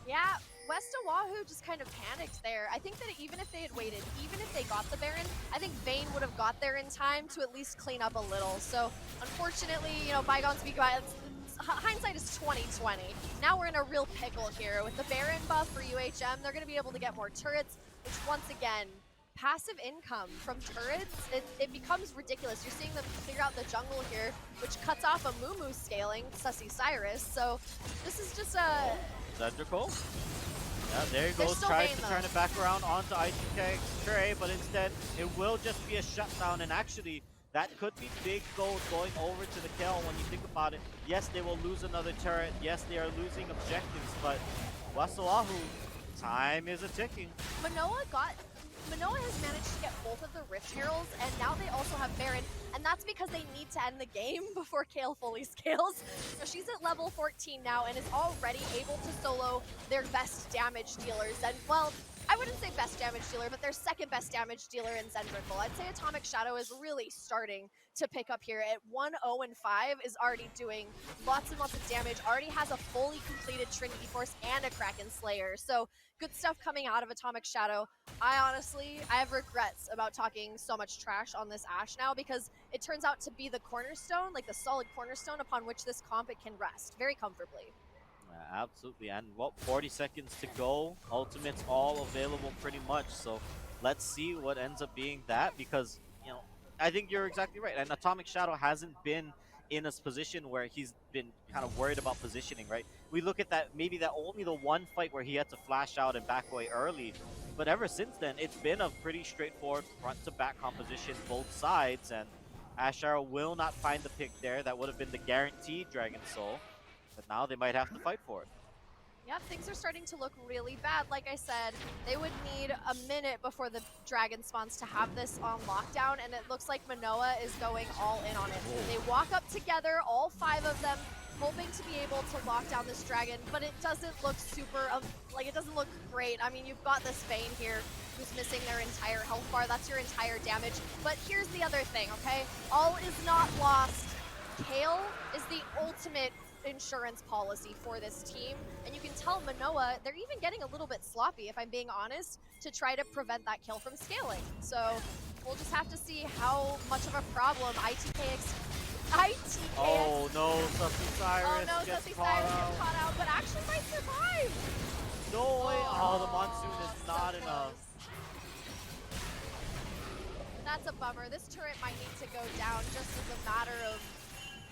Yeah, West Oahu just kind of panicked there. I think that even if they had waited, even if they got the Baron, I think Vayne would have got there in time to at least clean up a little. So unfortunately, you know, bygones be bygones. Hindsight is 2020. Now we're in a real pickle here. With the Baron buff for UHM, they're going to be able to get more turrets, which once again, passive income from turrets, it becomes ridiculous. You're seeing them figure out the jungle here, which cuts off a Mumu scaling, Sussy Cyrus. So this is just a... Cedrical. Yeah, there he goes, tries to turn it back around onto ITK Trey, but instead it will just be a shutdown, and actually that could be big gold going over to the kill when you think about it. Yes, they will lose another turret. Yes, they are losing objectives, but West Oahu, time is a-ticking. Manoa has managed to get both of the Rift Heralds, and now they also have Baron, and that's because they need to end the game before Kale fully scales. So she's at level 14 now and is already able to solo their best damage dealers. And, well, I wouldn't say best damage dealer, but their second best damage dealer in Zendrickle. I'd say Atomic Shadow is really starting to pick up here. At 1-0-5 is already doing lots and lots of damage, already has a fully completed Trinity Force and a Kraken Slayer. So good stuff coming out of Atomic Shadow. I have regrets about talking so much trash on this Ashe now, because it turns out to be the cornerstone, like the solid cornerstone upon which this comp can rest very comfortably. Absolutely, and what, 40 seconds to go. Ultimates all available pretty much, so let's see what ends up being that, because, you know, I think you're exactly right, and Atomic Shadow hasn't been in a position where he's been kind of worried about positioning, right? We look at that, maybe that only the one fight where he had to flash out and back away early, but ever since then, it's been a pretty straightforward front-to-back composition, both sides, and Ashara will not find the pick there. That would have been the guaranteed Dragon Soul. But now they might have to fight for it. Yeah, things are starting to look really bad. Like I said, they would need a minute before the Dragon spawns to have this on lockdown, and it looks like Manoa is going all in on it. They walk up together, all 5 of them, hoping to be able to lock down this Dragon, but it doesn't look super, it doesn't look great. I mean, you've got this Vayne here who's missing their entire health bar. That's your entire damage. But here's the other thing, okay? All is not lost. Kale is the ultimate insurance policy for this team, and you can tell Manoa, they're even getting a little bit sloppy, if I'm being honest, to try to prevent that kill from scaling. So we'll just have to see how much of a problem ITKX. Oh no, Sussy Cyrus gets caught out, but actually might survive. No way. Oh, the Monsoon is not enough. That's a bummer. This turret might need to go down just as a matter of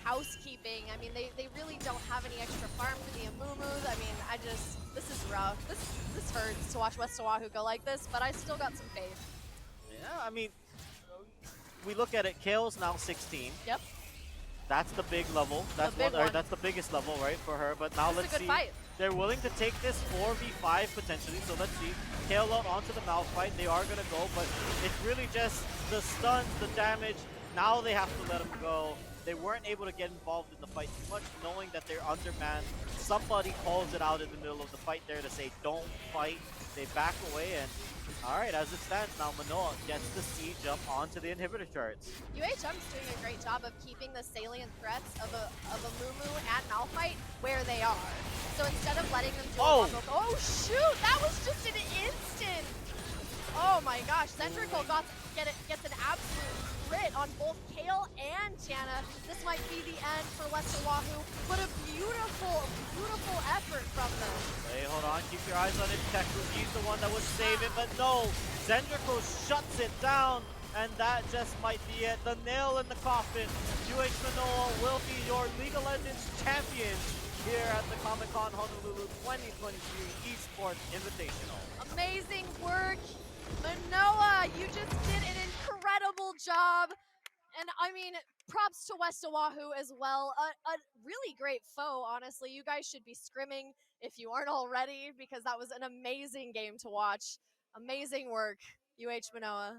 housekeeping. I mean, they really don't have any extra farm for the Amumus. I mean, this is rough. This hurts to watch West Oahu go like this, but I still got some faith. Yeah, I mean, we look at it, Kale's now 16. Yep. That's the big level. That's that's the biggest level, right, for her. But now let's see. Fight. They're willing to take this 4v5 potentially, so let's see. Kale out onto the Malphite. They are going to go, but it's really just the stuns, the damage. Now they have to let him go. They weren't able to get involved in the fight too much, knowing that they're undermanned. Somebody calls it out in the middle of the fight there to say, don't fight. They back away, and all right, as it stands now, Manoa gets the siege up onto the inhibitor turrets. UHM's doing a great job of keeping the salient threats of a Mumu and Malphite where they are. So instead of letting them do oh shoot, that was just an instant. Oh my gosh, Zendrickle gets an absolute crit on both Kale and Tiana. This might be the end for West Oahu, but a beautiful, beautiful effort from them. Hey, hold on, keep your eyes on it. Teku, he's the one that would save it, but no, Zendrickle shuts it down, and that just might be it. The nail in the coffin. UH Manoa will be your League of Legends champions here at the Comic Con Honolulu 2023 Esports Esports Invitational. Amazing work. Manoa, you just did an incredible job. And I mean, props to West Oahu as well. A really great foe, honestly. You guys should be scrimming if you aren't already, because that was an amazing game to watch. Amazing work, UH Manoa.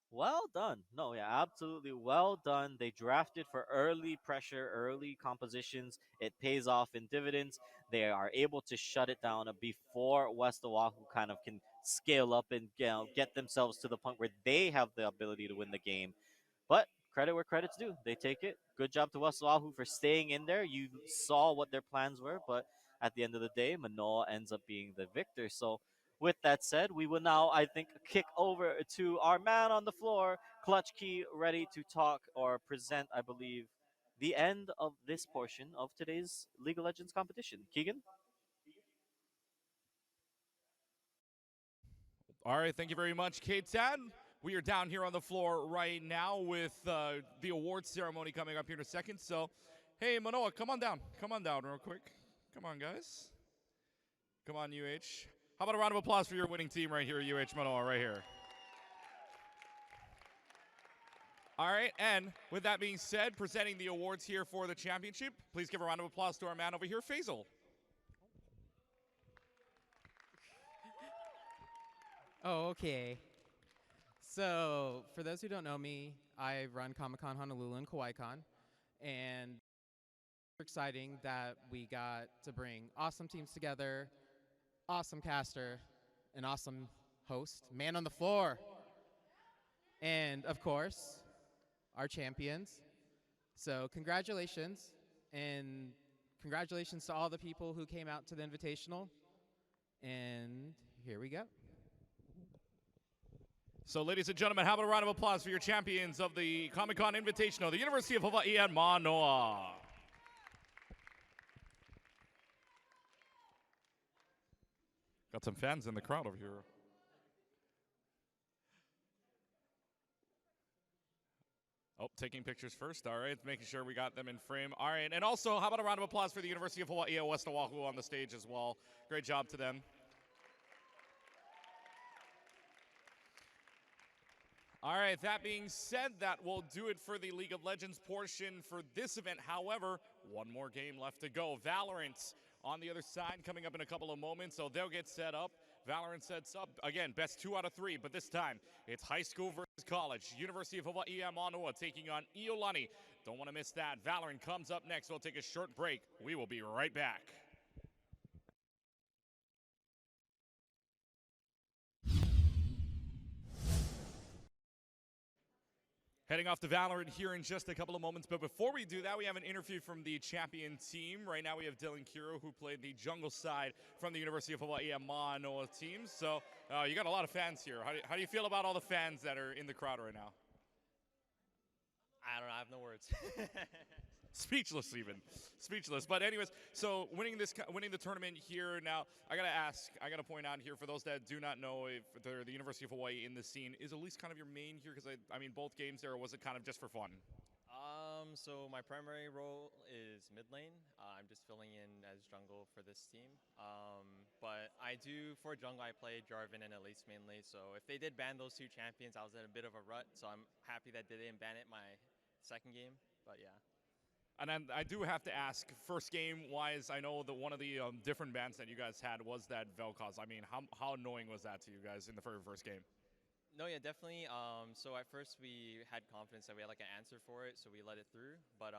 Well done. No, yeah, absolutely well done. They drafted for early pressure, early compositions. It pays off in dividends. They are able to shut it down before West Oahu kind of can scale up and get themselves to the point where they have the ability to win the game. But credit where credit's due. They take it. Good job to West Oahu for staying in there. You saw what their plans were, but at the end of the day, Manoa ends up being the victor. So with that said, we will now, I think, kick over to our man on the floor, Clutch Key, ready to talk or present, I believe, the end of this portion of today's League of Legends competition. Keegan? All right, thank you very much, K-Tad. We are down here on the floor right now with the awards ceremony coming up here in a second. So, hey, Manoa, come on down. Come on down real quick. Come on, guys. Come on, UH. How about a round of applause for your winning team right here, UH Manoa, right here. All right, and with that being said, presenting the awards here for the championship, please give a round of applause to our man over here, Faisal. Oh, okay. So, for those who don't know me, I run Comic Con Honolulu and KawaiiCon, and it's exciting that we got to bring awesome teams together, awesome caster, an awesome host, man on the floor, and of course, our champions. So, congratulations, and congratulations to all the people who came out to the Invitational, and here we go. So, ladies and gentlemen, how about a round of applause for your champions of the Comic Con Invitational, the University of Hawaii and Manoa. Got some fans in the crowd over here. Oh, taking pictures first. All right, making sure we got them in frame. All right, and also, how about a round of applause for the University of Hawaii and West Oahu on the stage as well. Great job to them. All right, that being said, that will do it for the League of Legends portion for this event. However, one more game left to go. Valorant on the other side coming up in a couple of moments, so they'll get set up. Valorant sets up, again, best 2 out of 3, but this time it's high school versus college. University of Hawaii and Manoa taking on Iolani. Don't want to miss that. Valorant comes up next. We'll take a short break. We will be right back. Heading off to Valorant here in just a couple of moments, but before we do that, we have an interview from the champion team. Right now we have Dylan Kiro, who played the jungle side from the University of Hawaii and Manoa teams. So you got a lot of fans here. How do you feel about all the fans that are in the crowd right now? I don't know, I have no words. Speechless even. Speechless. But anyways, so winning the tournament here now, I gotta point out here for those that do not know if they're the University of Hawaii in the scene, is at least kind of your main here, because I mean both games there, or was it kind of just for fun? So my primary role is mid lane. I'm just filling in as jungle for this team. But for jungle, I play Jarvan and Elise mainly. So if they did ban those 2 champions, I was in a bit of a rut. So I'm happy that they didn't ban it my second game, but yeah. And then I do have to ask, first game-wise, I know that one of the different bans that you guys had was that Vel'Koz. I mean, how annoying was that to you guys in the very first game? No, yeah, definitely. So at first we had confidence that we had like an answer for it, so we let it through. But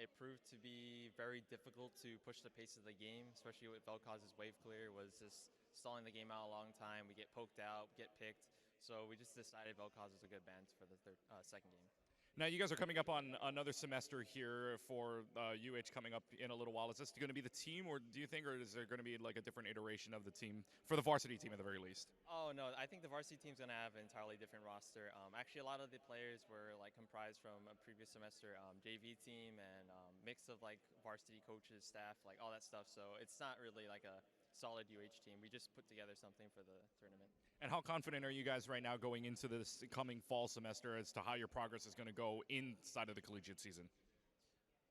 it proved to be very difficult to push the pace of the game, especially with Vel'Koz's wave clear was just stalling the game out a long time. We get poked out, get picked. So we just decided Vel'Koz was a good ban for the second game. Now, you guys are coming up on another semester here for UH coming up in a little while. Is this going to be the team, or do you think, or is there going to be like a different iteration of the team, for the varsity team at the very least? Oh, no, I think the varsity team's going to have an entirely different roster. Actually, a lot of the players were like comprised from a previous semester JV team and mix of like varsity coaches, staff, like all that stuff. So it's not really like a solid UH team. We just put together something for the tournament. And how confident are you guys right now going into this coming fall semester as to how your progress is going to go inside of the collegiate season?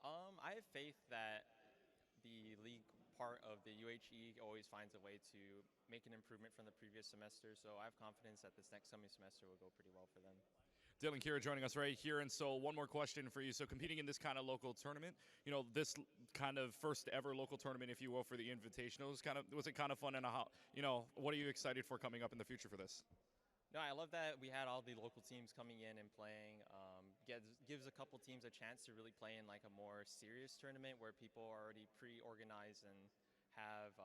I have faith that the league part of the UHE always finds a way to make an improvement from the previous semester. So I have confidence that this next coming semester will go pretty well for them. Dylan Kira joining us right here. And so one more question for you. So competing in this kind of local tournament, you know, this kind of first ever local tournament, if you will, for the Invitational, was it kind of fun? And how, you know, what are you excited for coming up in the future for this? No, I love that we had all the local teams coming in and playing. Gives a couple teams a chance to really play in like a more serious tournament where people are already pre-organized and have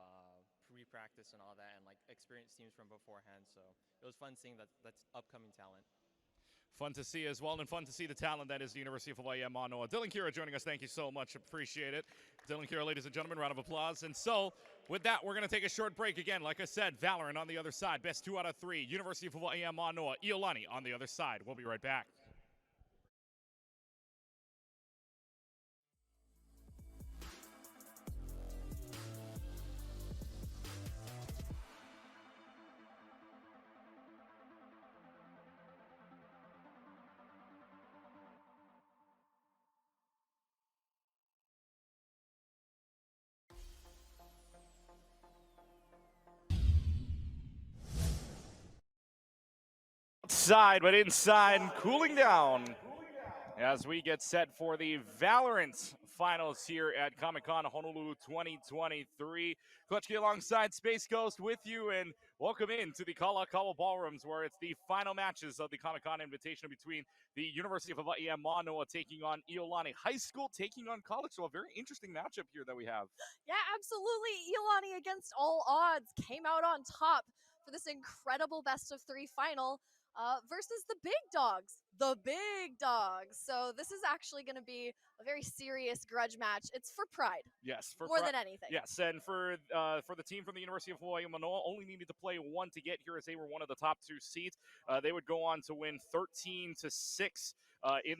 pre-practice and all that, and like experienced teams from beforehand. So it was fun seeing that's upcoming talent. Fun to see as well, and fun to see the talent that is the University of Hawaii at Manoa. Dylan Kira joining us. Thank you so much. Appreciate it. Dylan Kira, ladies and gentlemen, round of applause. And so, with that, we're going to take a short break again. Like I said, Valorant on the other side. Best 2 out of 3. University of Hawaii at Manoa. Iolani on the other side. We'll be right back. Outside, but inside and cooling down as we get set for the Valorant finals here at Comic Con Honolulu 2023. Clutchkey alongside Space Ghost with you, and welcome in to the Kala Kawa Ballrooms, where it's the final matches of the Comic Con Invitational between the University of Hawaii and Manoa taking on Iolani High School, taking on college. So a very interesting matchup here that we have. Yeah, absolutely. Iolani, against all odds, came out on top for this incredible best of 3 final. Versus the big dogs. The big dogs. So this is actually going to be a very serious grudge match. It's for pride. Yes, for more than anything. Yes, and for the team from the University of Hawaii Manoa, only needed to play 1 to get here, as they were one of the top 2 seeds. They would go on to win 13-6 in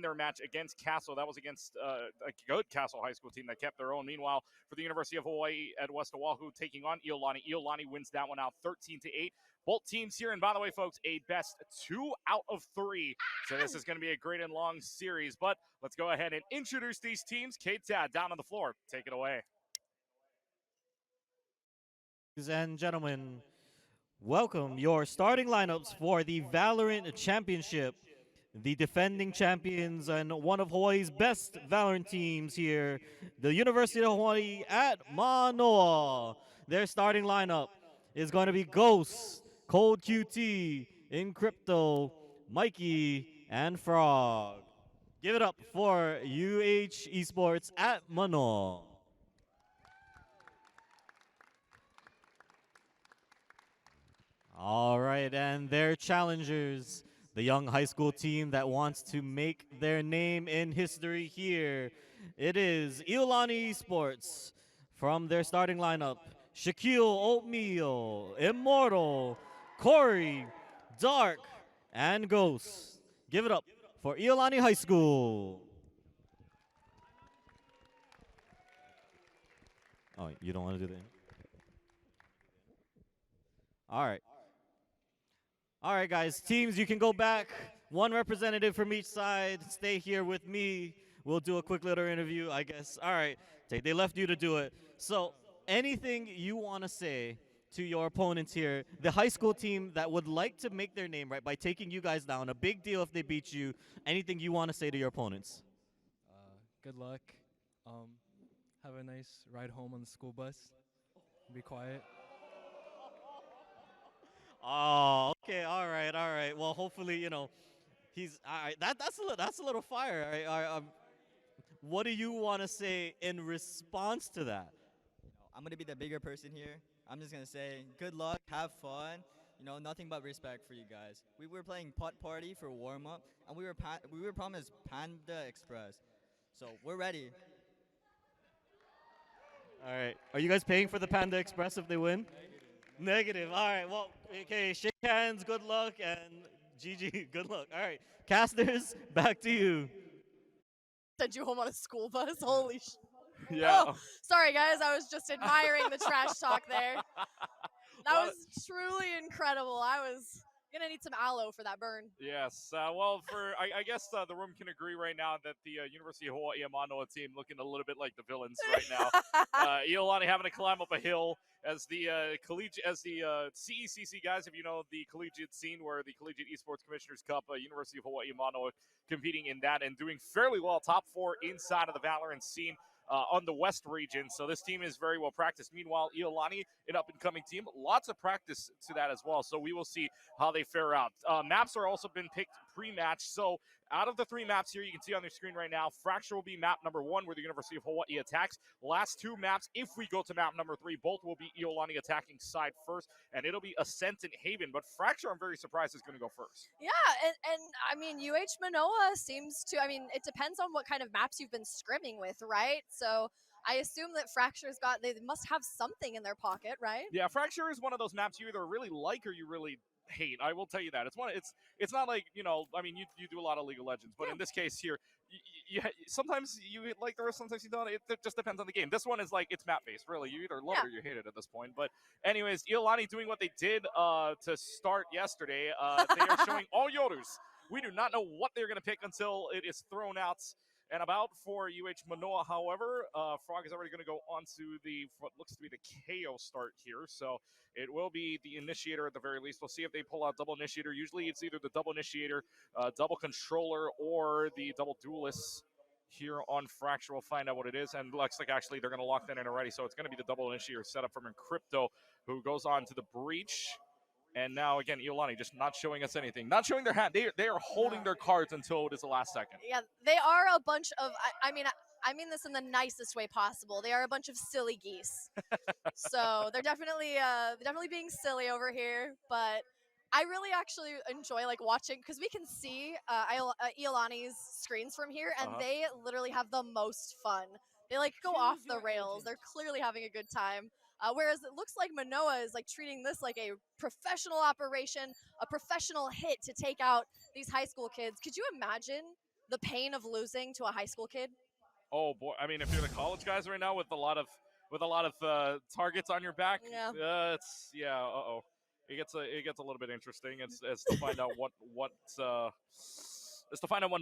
their match against Castle. That was against a good Castle High School team that kept their own. Meanwhile, for the University of Hawaii at West Oahu, taking on Iolani, Iolani wins that one out 13-8. Both teams here, and by the way, folks, a best 2 out of 3. So this is going to be a great and long series. But let's go ahead and introduce these teams. Kate Tad down on the floor. Take it away. Ladies and gentlemen, welcome your starting lineups for the Valorant Championship. The defending champions and one of Hawaii's best Valorant teams here, the University of Hawaii at Manoa. Their starting lineup is going to be Ghost, Cold QT, Encrypto, Mikey, and Frog. Give it up for UH Esports at Manoa. All right, and their challengers, the young high school team that wants to make their name in history here. It is Iolani Esports from their starting lineup. Shaquille Oatmeal, Immortal, Corey, Dark, and Ghost. Give it up for Iolani High School. Oh, you don't want to do that? All right. All right, guys. Teams, you can go back. 1 representative from each side. Stay here with me. We'll do a quick little interview, I guess. All right. They left you to do it. So anything you want to say to your opponents here, the high school team that would like to make their name right by taking you guys down, a big deal if they beat you, anything you want to say to your opponents? Good luck. Have a nice ride home on the school bus. Be quiet. Oh, okay, all right. Well, hopefully, you know, he's all right. That's a little fire. All right, what do you want to say in response to that? I'm gonna be the bigger person here. I'm just gonna say good luck, have fun. You know, nothing but respect for you guys. We were playing Putt Party for warm up, and we were promised Panda Express, so we're ready. All right, are you guys paying for the Panda Express if they win? Negative. All right. Well, okay. Shake hands. Good luck, and GG. Good luck. All right, casters, back to you. Send you home on a school bus. Holy sh! Yeah. Oh, sorry, guys. I was just admiring the trash talk there. That was truly incredible. I was Gonna need some aloe for that burn. Yes. Well, I guess the room can agree right now that the University of Hawaii Manoa team looking a little bit like the villains right now. Iolani having to climb up a hill as the CECC guys, if you know the collegiate scene where the Collegiate Esports Commissioners Cup, University of Hawaii Manoa competing in that and doing fairly well, top 4 inside of the Valorant scene. On the West region, so this team is very well practiced. Meanwhile, Iolani, an up-and-coming team, lots of practice to that as well, so we will see how they fare out. Maps are also been picked pre-match, so out of the 3 maps here, you can see on the screen right now, Fracture will be map number 1, where the University of Hawaii attacks. Last 2 maps, if we go to map number 3, both will be Iolani attacking side first, and it'll be Ascent and Haven, but Fracture, I'm very surprised, is going to go first. Yeah, and I mean, UH Manoa seems to, I mean, it depends on what kind of maps you've been scrimming with, right? So I assume that Fracture's got, they must have something in their pocket, right? Yeah, Fracture is one of those maps you either really like or you really hate. I will tell you that. It's not like, you know, I mean, you do a lot of League of Legends, but in this case here, sometimes you like the rest, sometimes you don't. It just depends on the game. This one is like, it's map-based, really. You either love it or you hate it at this point. But anyways, Iolani doing what they did to start yesterday. They are showing all Yorus. We do not know what they're going to pick until it is thrown out and about for UH Manoa. However, Frog is already going to go on to what looks to be the KO start here. So it will be the initiator at the very least. We'll see if they pull out double initiator. Usually it's either the double initiator, double controller, or the double duelist here on Fracture. We'll find out what it is. And looks like actually they're going to lock that in already. So it's going to be the double initiator setup from Encrypto, who goes on to the breach. And now, again, Iolani just not showing us anything. Not showing their hand. They are holding their cards until it is the last second. Yeah, they are a bunch of, I mean this in the nicest way possible. They are a bunch of silly geese. So they're definitely being silly over here. But I really actually enjoy like watching, because we can see Iolani's screens from here, and they literally have the most fun. They like go off the rails. They're clearly having a good time. Whereas it looks like Manoa is like treating this like a professional operation, a professional hit to take out these high school kids. Could you imagine the pain of losing to a high school kid? Oh boy! I mean, if you're the college guys right now with a lot of targets on your back, it gets a little bit interesting. It's to find out what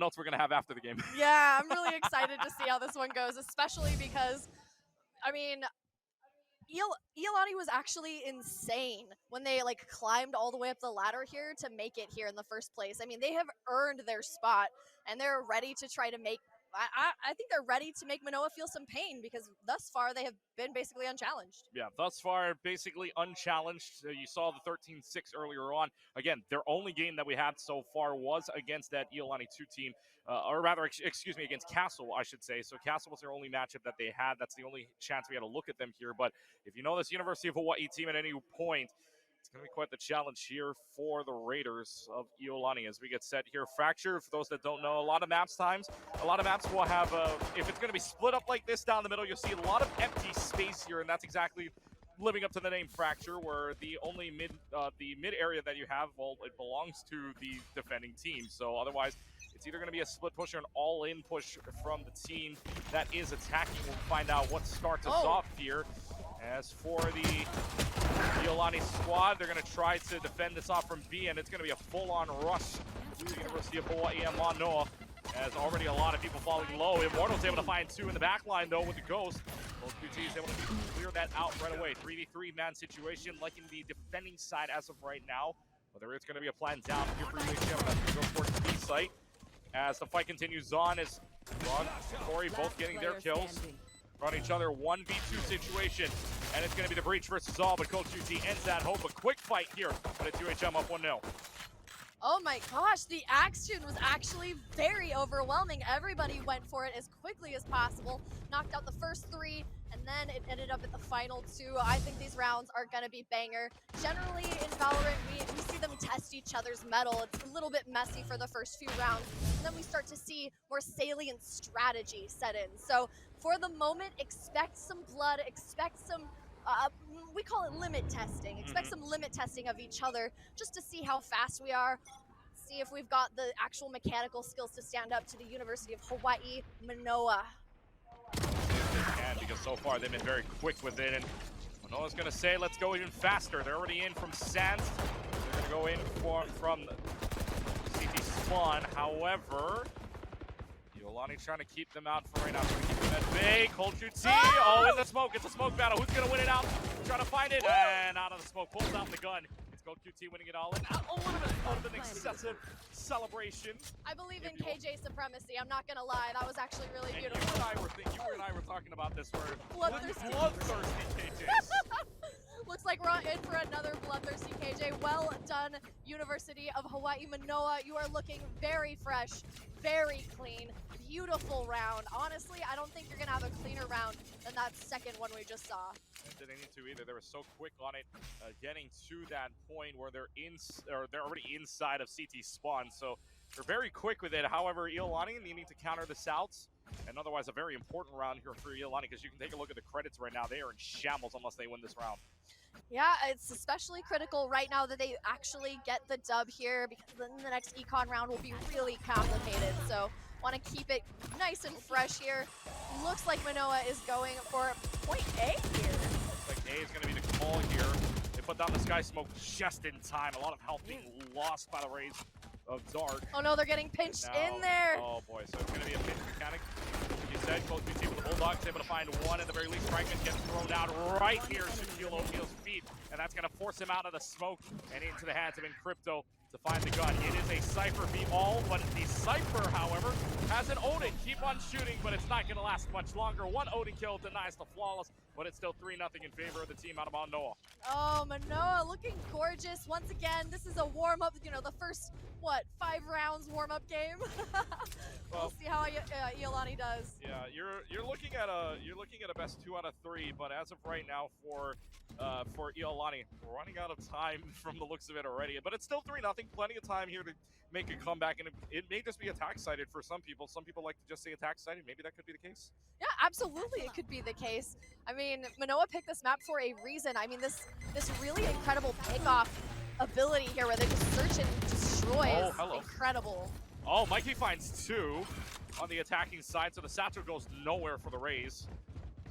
notes we're gonna have after the game. Yeah, I'm really excited to see how this one goes, especially because, I mean, Iolani was actually insane when they like climbed all the way up the ladder here to make it here in the first place. I mean, they have earned their spot, and they're ready to try to make, I think they're ready to make Manoa feel some pain, because thus far they have been basically unchallenged. Yeah, thus far basically unchallenged. You saw the 13-6 earlier on. Again, their only game that we had so far was against that Iolani 2 team, or rather, excuse me, against Castle, I should say. So Castle was their only matchup that they had. That's the only chance we had to look at them here. But if you know this University of Hawaii team at any point, it's going to be quite the challenge here for the Raiders of Iolani as we get set here. Fracture, for those that don't know, a lot of maps will have, if it's going to be split up like this down the middle, you'll see a lot of empty space here, and that's exactly living up to the name Fracture, where the only mid area that you have, well, it belongs to the defending team. So otherwise, it's either going to be a split push or an all-in push from the team that is attacking. We'll find out what starts us off here. As for the Iolani squad, they're going to try to defend this off from B, and it's going to be a full-on rush to the University of Hawaii Manoa, as already a lot of people falling low. Immortal's able to find 2 in the back line, though, with the Ghost. Both QT is able to clear that out right away. 3v3 man situation, like in the defending side as of right now. Whether it's going to be a plan down here for UH Manoa, go towards the B site. As the fight continues on, as Ron and Corey both getting their kills. On each other, 1v2 situation, and it's going to be the breach versus all, but Coach QT ends that hope. A quick fight here, but it's UHM up 1-0. Oh my gosh, the action was actually very overwhelming. Everybody went for it as quickly as possible, knocked out the first 3, and then it ended up at the final 2. I think these rounds are going to be banger. Generally in Valorant, we see them test each other's mettle. It's a little bit messy for the first few rounds, and then we start to see more salient strategy set in. So for the moment, expect some blood, expect some, we call it limit testing. Expect some limit testing of each other just to see how fast we are, see if we've got the actual mechanical skills to stand up to the University of Hawaii Manoa. Because so far they've been very quick with it, and Manoa's going to say, let's go even faster. They're already in from Sands. They're going gonna go in from CT spawn. However, Iolani trying to keep them out for right now. Trying to keep them at bay. Cold QT. Oh, in the smoke. It's a smoke battle. Who's gonna win it out? Trying to find it. And out of the smoke. Pulls out the gun. It's Cold QT winning it all in. A little bit of an excessive celebration. I believe in KJ supremacy. I'm not gonna lie. That was actually really And beautiful. you and I were talking about this word. Bloodthirsty. Bloodthirsty KJs. Looks like we're in for another bloodthirsty KJ. Well done, University of Hawaii Manoa. You are looking very fresh, very clean, beautiful round. Honestly, I don't think you're gonna have a cleaner round than that second one we just saw. They didn't need to either. They were so quick on it, getting to that point where they're already inside of CT spawn. So they're very quick with it. However, Iolani needing to counter this out, and otherwise a very important round here for Iolani, because you can take a look at the credits right now. They are in shambles unless they win this round. Yeah, it's especially critical right now that they actually get the dub here, because then the next econ round will be really complicated. So want to keep it nice and fresh here. Looks like Manoa is going for point A here. Looks like A is going to be the call here. They put down the sky smoke just in time. A lot of health being lost by the rays of Dark. Oh no, they're getting pinched Now, in there. Oh boy, so it's going to be a pinch mechanic. Like you said, Cold QT with the Bulldogs able to find one, at the very least. Fragment gets thrown out right here to Shaquille O'Neal's feet, and that's going to force him out of the smoke and into the hands of Encrypto to find the gun. It is a Cypher v all, but the Cypher, however, has an Odin. Keep on shooting, but it's not going to last much longer. One Odin kill denies the flawless, but it's still 3-0 in favor of the team out of Manoa. Oh, Manoa looking gorgeous once again. This is a warm-up, you know, the first, what, 5 rounds warm-up game. We'll see how Iolani does. Yeah, you're looking at a best 2 out of 3, but as of right now for Iolani, we're running out of time from the looks of it already. But it's still 3-0. Plenty of time here to make a comeback, and it may just be attack-sided for some people. Some people like to just say attack-sided. Maybe that could be the case. Yeah, absolutely, it could be the case. I mean, Manoa picked this map for a reason. I mean, this really incredible pickoff ability here, where they just search and destroy is incredible. Oh, Mikey finds 2 on the attacking side, so the satchel goes nowhere for the Rays.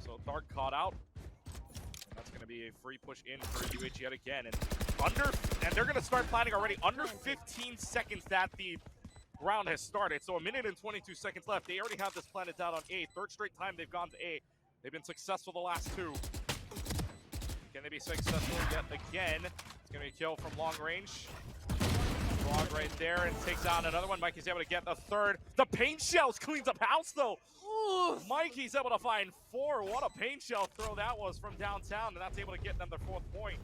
So Dark caught out. That's going to be a free push in for UH yet again. And they're going to start planning already under 15 seconds that the round has started. So 1 minute and 22 seconds left. They already have this planted out on A. Third straight time they've gone to A. They've been successful the last 2. Can they be successful yet again? It's going to be a kill from long range. Frog right there and takes out another one. Mikey's able to get the third. The paint shells cleans up house though. Ooh, Mikey's able to find 4. What a paint shell throw that was from downtown, and that's able to get them their 4th point.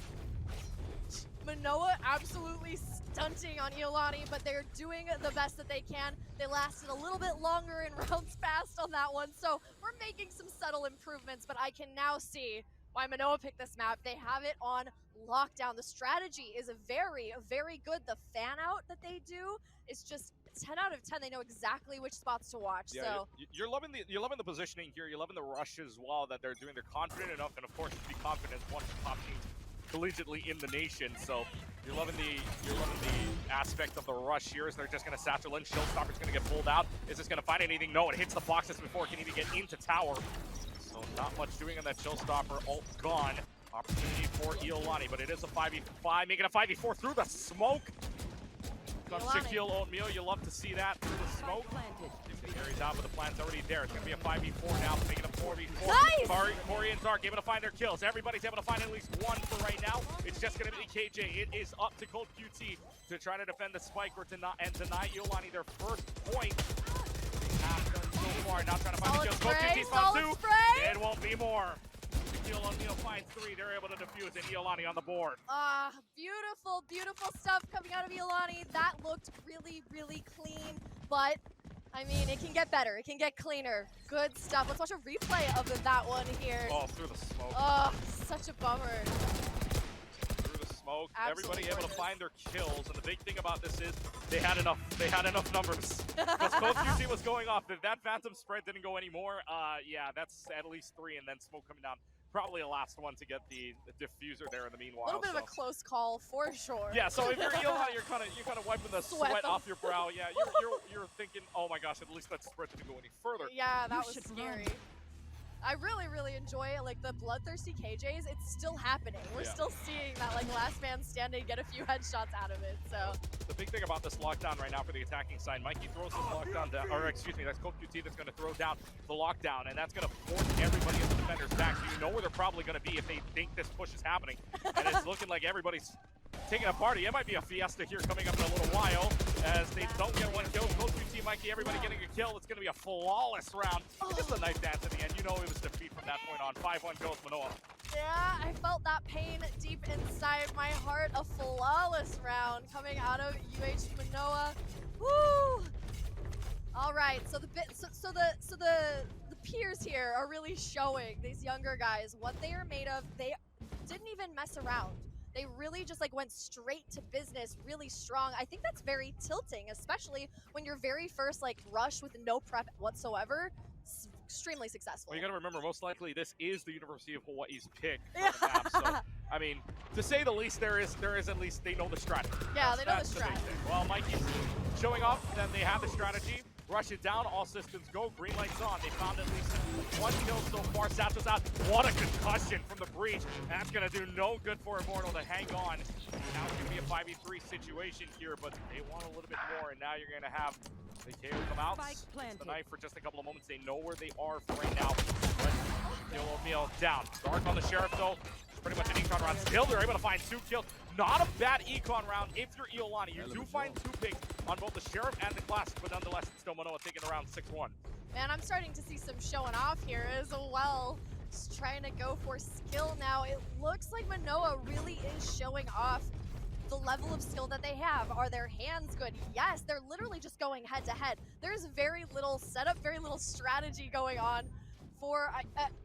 Manoa absolutely stunting on Iolani, but they're doing the best that they can. They lasted a little bit longer in rounds fast on that one, so we're making some subtle improvements, but I can now see why Manoa picked this map. They have it on lockdown. The strategy is very, very good. The fan out that they do is just 10 out of 10. They know exactly which spots to watch. Yeah, so you're loving the positioning here. You're loving the rush as well that they're doing. They're confident enough, and of course, to be confident as one of the top teams collegiately in the nation. So you're loving the aspect of the rush here, as they're just going to satchel in. Showstopper's going to get pulled out. Is this going to find anything? No, it hits the boxes before it can even get into tower. So not much doing on that Showstopper. Ult gone. Opportunity for Iolani, but it is a 5v5, making a 5v4 through the smoke. Comes Shaquille O'Neal. You love to see that through the smoke. Carries out, but the plan's already there. It's going to be a 5v4 now, making a 4v4. Nice! Corey and Dark able to find their kills. Everybody's able to find at least 1 for right now. It's just going to be KJ. It is up to Cold QT to try to defend the spike or deny Iolani their first point. So far, now trying to find the kills. Cold QT's found 2. It won't be more. Shaquille O'Neal finds 3. They're able to defuse, and Iolani on the board. Beautiful, beautiful stuff coming out of Iolani. That looked really, really clean, but I mean, it can get better. It can get cleaner. Good stuff. Let's watch a replay of that one here. Oh, through the smoke. Oh, such a bummer. Through the smoke. Everybody able to find their kills, and the big thing about this is they had enough numbers. Because Cold QT was going off. If that Phantom spread didn't go anymore, yeah, that's at least 3, and then smoke coming down. Probably a last one to get the diffuser there in the meanwhile. A little bit of a close call for sure. Yeah, so if you're Iolani, you're kind of wiping the sweat off your brow. Yeah, you're thinking, oh my gosh, at least that spread didn't go any further. Yeah, that was scary. I really, really enjoy like the bloodthirsty KJs. It's still happening. We're still seeing that like last man standing get a few headshots out of it. So the big thing about this lockdown right now for the attacking side, Mikey throws this lockdown down, or excuse me, that's Cold QT that's going to throw down the lockdown, and that's going to force everybody in the defender's back. So you know where they're probably going to be if they think this push is happening. And it's looking like everybody's taking a party. It might be a fiesta here coming up in a little while as they don't get one kill. Cold QT, Mikey, everybody getting a kill. It's going to be a flawless round. Just a nice dance at the end. You know it was defeat from that point on. 5-1 goes Manoa. yeah, I felt that pain deep inside my heart. A flawless round coming out of UH Manoa. Woo! All right, so the peers here are really showing these younger guys what they are made of. They didn't even mess around. They really just like went straight to business, really strong. I think that's very tilting, especially when your very first like rush with no prep whatsoever. Extremely successful. Well, you got to remember, most likely this is the University of Hawaii's pick for the map. So, I mean, to say the least, there is at least they know the strategy. Yeah, they know the strategy. Well, Mikey's showing off that they have the strategy. Rush it down, all systems go, green lights on. They found at least one kill so far. Satcho's out. What a concussion from the breach. That's going to do no good for Immortal to hang on. Now it's going to be a 5v3 situation here, but they want a little bit more, and now you're going to have the KO come out. The knife for just a couple of moments. They know where they are for right now. But Shaquille O'Neal down. Dark on the Sheriff, though. Pretty much an econ round. Still, they're able to find 2 kills. Not a bad econ round if you're Iolani. You do find 2 picks on both the Sheriff and the Classic, but nonetheless, it's still Manoa taking around 6-1. Man, I'm starting to see some showing off here as well. Just trying to go for skill now. It looks like Manoa really is showing off the level of skill that they have. Are their hands good? Yes, they're literally just going head to head. There's very little setup, very little strategy going on. For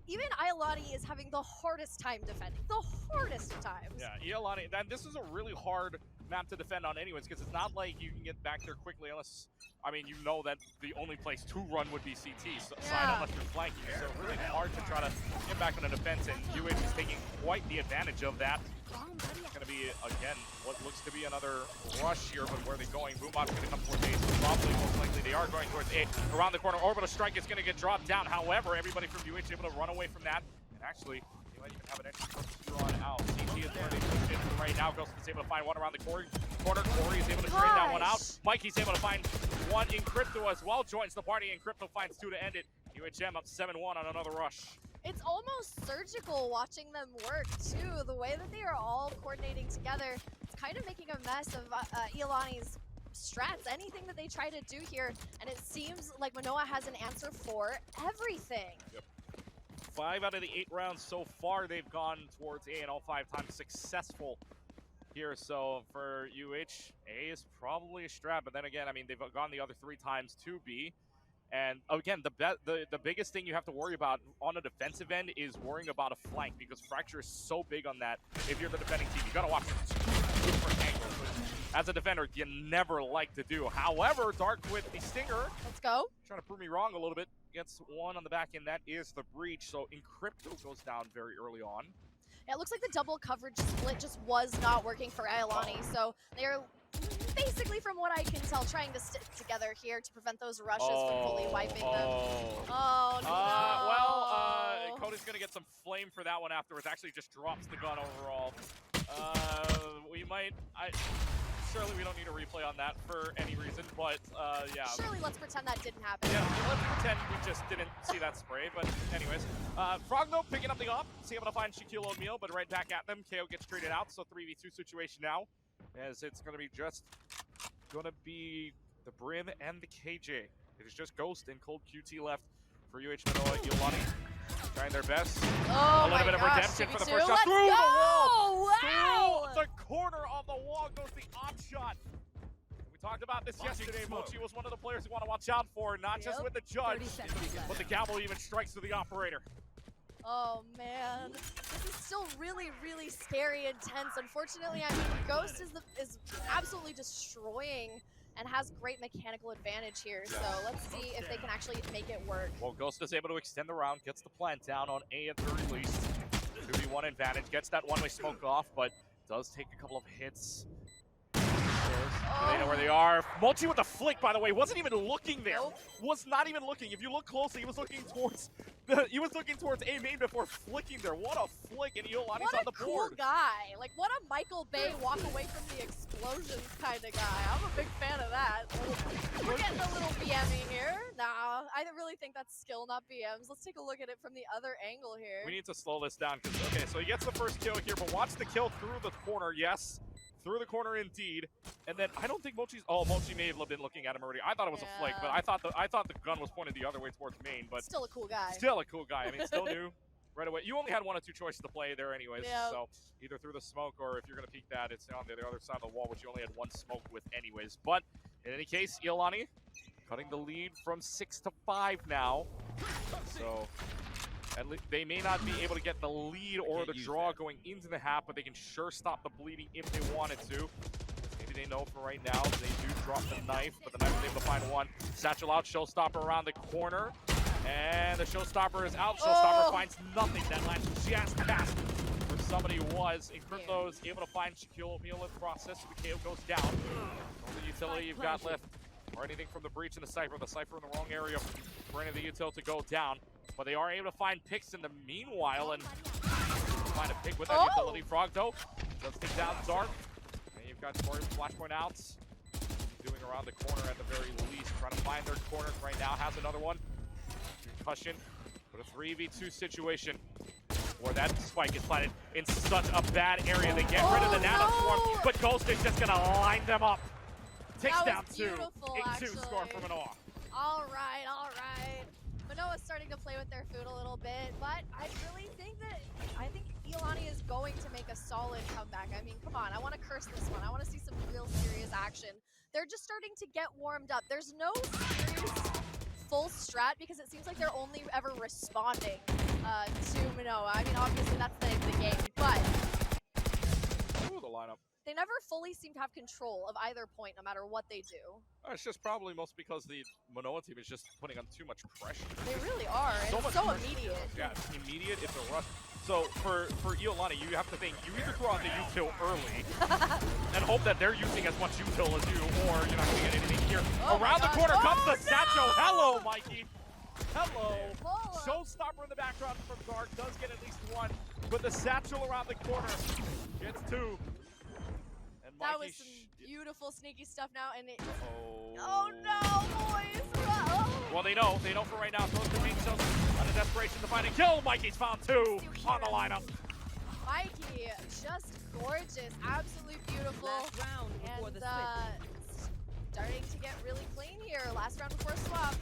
even Iolani is having the hardest time defending, the hardest of times. Yeah, Iolani, this is a really hard map to defend on anyways, because it's not like you can get back there quickly unless, I mean, you know that the only place to run would be CT side unless you're flanking. So really hard to try to get back on the defense, and UH is taking quite the advantage of that. It's going to be, again, what looks to be another rush here, but where are they going? Boombot's going to come towards A, so probably most likely they are going towards A. Around the corner, Orbital Strike is going to get dropped down. However, everybody from UH able to run away from that, and actually, they might even have an entry from here on out. CT is where they push in right now. Ghost is able to find one around the corner. Corey is able to trade that one out. Mikey's able to find one in Crypto as well. Joins the party, and Crypto finds 2 to end it. UHM up 7-1 on another rush. It's almost surgical watching them work too. The way that they are all coordinating together, it's kind of making a mess of Iolani's strats, anything that they try to do here, and it seems like Manoa has an answer for everything. Yep. 5 out of the 8 rounds so far, they've gone towards A, and all 5 times successful here. So for UH, A is probably a strat, but then again, I mean, they've gone the other 3 times to B. And again, the biggest thing you have to worry about on a defensive end is worrying about a flank, because Fracture is so big on that. If you're the defending team, you got to watch different angles, which as a defender, you never like to do. However, Dark with the Stinger. Let's go. Trying to prove me wrong a little bit. Gets one on the back end. That is the breach. So Encrypto goes down very early on. Yeah, it looks like the double coverage split just was not working for Iolani. So they're basically, from what I can tell, trying to stick together here to prevent those rushes from fully wiping them. Oh, no. Cody's going to get some flame for that one afterwards. Actually just drops the gun overall. Surely we don't need a replay on that for any reason, but yeah. Surely let's pretend that didn't happen. Yeah, let's pretend we just didn't see that spray, but anyways. Frog, though, picking up the op. He's able to find Shaquille O'Neal, but right back at them. KO gets traded out, so 3v2 situation now, as it's going to be the Brim and the KJ. It is just Ghost and Cold QT left for UH Manoa. Iolani trying their best. Oh, a little bit of redemption for the first shot. Through the wall! Wow! Through the corner of the wall goes the op shot. We talked about this yesterday. Mochi was one of the players you want to watch out for, not just with the judge, but the gavel even strikes to the operator. Oh man, this is still really, really scary and tense. Unfortunately, I mean, Ghost is absolutely destroying and has great mechanical advantage here. So let's see if they can actually make it work. Well, Ghost is able to extend the round, gets the plant down on A at the release. 2v1 advantage, gets that one-way smoke off, but does take a couple of hits. They know where they are. Mochi with the flick, by the way, wasn't even looking there. Nope. Was not even looking. If you look closely, he was looking towards A main before flicking there. What a flick, and Iolani's on the What a cool board. guy. Like, what a Michael Bay walk away from the explosions kind of guy. I'm a big fan of that. We're getting a little BMing here. Nah, I really think that's skill, not BMs. Let's take a look at it from the other angle here. We need to slow this down. Okay, so he gets the first kill here, but watch the kill through the corner. Yes, through the corner indeed. And then I don't think Mochi's. Oh, Mochi may have been looking at him already. I thought it was a flick, but I thought the gun was pointed the other way towards main. But still a cool guy. Still a cool guy. I mean, still new. Right away. You only had one or two choices to play there anyways. Yep. So either through the smoke or if you're going to peek that, it's on the other side of the wall, which you only had one smoke with anyways. But in any case, Iolani cutting the lead from 6 to 5 now. So at least they may not be able to get the lead or the draw going into the half, but they can sure stop the bleeding if they wanted to. Maybe they know for right now they do drop the knife, but the knife is able to find one. Satchel out, Showstopper around the corner. And the Showstopper is out. Showstopper finds nothing. That latch just passed where somebody was. Encrypto is able to find Shaquille O'Neal in process. The KO goes down. Only utility you've got left, or anything from the breach in the Cypher. The Cypher in the wrong area for any of the util to go down. But they are able to find picks in the meanwhile and find a pick with that utility. Frog though does take down Dark. And you've got Corey Flashpoint outs. Doing around the corner at the very least. Trying to find their corners right now. Has another one. Concussion, but a 3v2 situation where that spike is planted in such a bad area. They get rid of the nano swarm, but Ghost is just gonna line them up. Takes down 2. 8-2 score for Manoa. All right, all right. Manoa's starting to play with their food a little bit, but I really think Iolani is going to make a solid comeback. I mean, come on, I want to curse this one. I want to see some real serious action. They're just starting to get warmed up. There's no serious full strat because it seems like they're only ever responding to Manoa. I mean, obviously that's the game, but Ooh, the lineup. they never fully seem to have control of either point, no matter what they do. It's just probably most because the Manoa team is just putting on too much pressure. They really are, and it's so immediate. Yeah, it's immediate. It's a rush. So for Iolani, you have to think you either throw out the util early and hope that they're using as much util as you, or you're not going to get anything here. Around the corner comes the Satcho. Hello, Mikey. Hello. Showstopper in the background from Dark does get at least one, but the Satchel around the corner gets 2. And That Mikey was some beautiful sneaky stuff now, and it. Oh no, boys! Well, they know for right now. Throws the main shows out of desperation to find a kill. Mikey's found 2 on the lineup. Mikey, just gorgeous, absolutely beautiful, and starting to get really clean here. Last round before swap.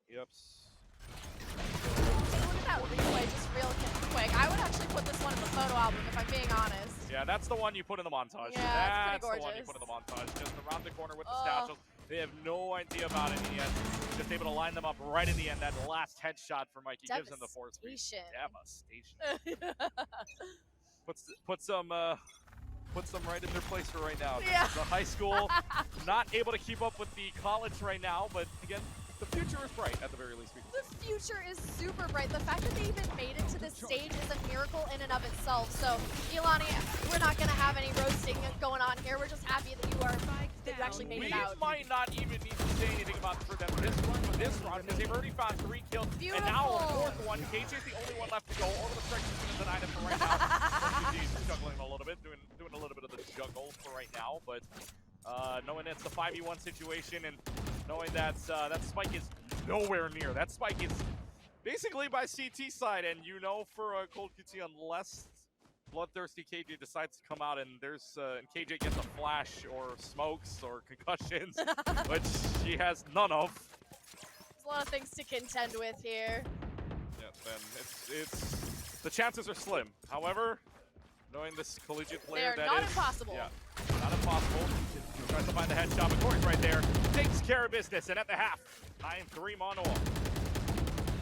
Yep. Take a look at that replay, just real quick. I would actually put this one in the photo album if I'm being honest. Yeah, that's the one you put in the montage. Yeah, that's it's pretty the one you gorgeous. put in the montage. Just around the corner with the Satchels. They have no idea about it yet. Just able to line them up right in the end. That last headshot for Mikey gives them the force speed. Devastation. Put some right in their place for right now. Yeah. The high school not able to keep up with the college right now, but again, the future is bright at the very least. The future is super bright. The fact that they even made it to this stage is a miracle in and of itself. So, Iolani, we're not going to have any roasting going on here. We're just happy that you actually made it out. We might not even need to say anything about for them this run, because they've already found 3 kills. Beautiful. And now a 4th one. KJ's the only one left to go. Over the stretch is going to deny them for right now. RPG's juggling a little bit, doing a little bit of the juggle for right now, but knowing it's a 5v1 situation and knowing that that spike is nowhere near. That spike is basically by CT side, and you know for Cold QT, unless bloodthirsty KJ decides to come out and there's and KJ gets a flash or smokes or concussions, which she has none of. There's a lot of things to contend with here. Yeah, then it's the chances are slim. However, knowing this collegiate player, They're that not is impossible. Yeah, not impossible. Tries to find the headshot, but Corey's right there. Takes care of business, and at the half, 9-3 Manoa.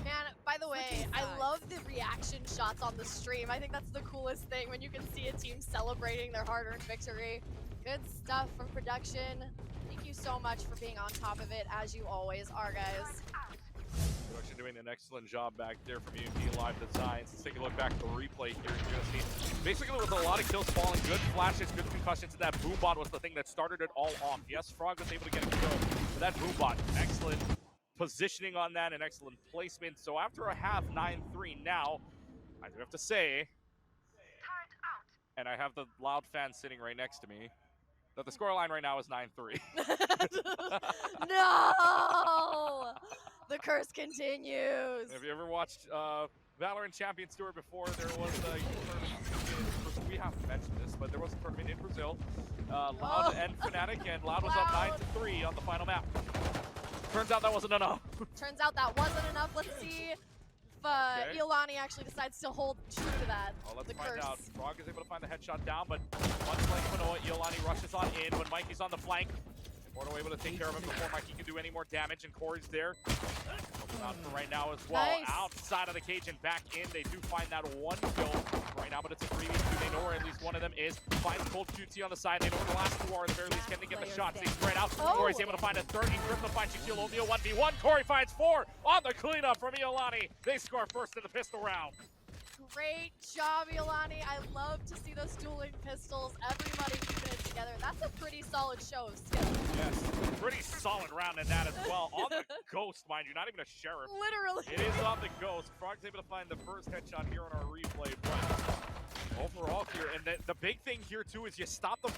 Man, by the way, I love the reaction shots on the stream. I think that's the coolest thing when you can see a team celebrating their hard-earned victory. Good stuff from production. Thank you so much for being on top of it, as you always are, guys. Production doing an excellent job back there from UMP Live Designs. Let's take a look back at the replay here. You're going to see basically with a lot of kills falling, good flashes, good concussions, and that boombot was the thing that started it all off. Yes, Frog was able to get a kill, but that boombot, excellent positioning on that and excellent placement. So after a half, 9-3 now, I do have to say, and I have the loud fan sitting right next to me, that the scoreline right now is 9-3. No! The curse continues. Have you ever watched Valorant Champions Tour before? There was a tournament, we haven't mentioned this, but there was a tournament in Brazil. Loud and Fnatic, and Loud was up 9-3 on the final map. Turns out that wasn't enough. Turns out that wasn't enough. Let's see if Iolani actually decides to hold true to that. Well, let's the find curse. out. Frog is able to find the headshot down, but much like Manoa, Iolani rushes on in when Mikey's on the flank. Immortal able to take care of him before Mikey can do any more damage, and Corey's there. Looking out for right now as well. Nice. Outside of the cage and back in. They do find that one kill right now, but it's a 3v2. They know where at least one of them is. Finds Cold QT on the side. They know where the last two are. At the very least, can they get the shots? They spread out. Oh. Corey's able to find a third. Encrypto finds Shaquille O'Neal 1v1. Corey finds 4 on the cleanup from Iolani. They score first in the pistol round. Great job, Iolani. I love to see those dueling pistols. Everybody keeping it together. That's a pretty solid show of skill. Yes, pretty solid round in that as well. On the Ghost, mind you, not even a Sheriff. Literally. It is on the Ghost. Frog's able to find the first headshot here on our replay, but overall here, and the big thing here too is you stop the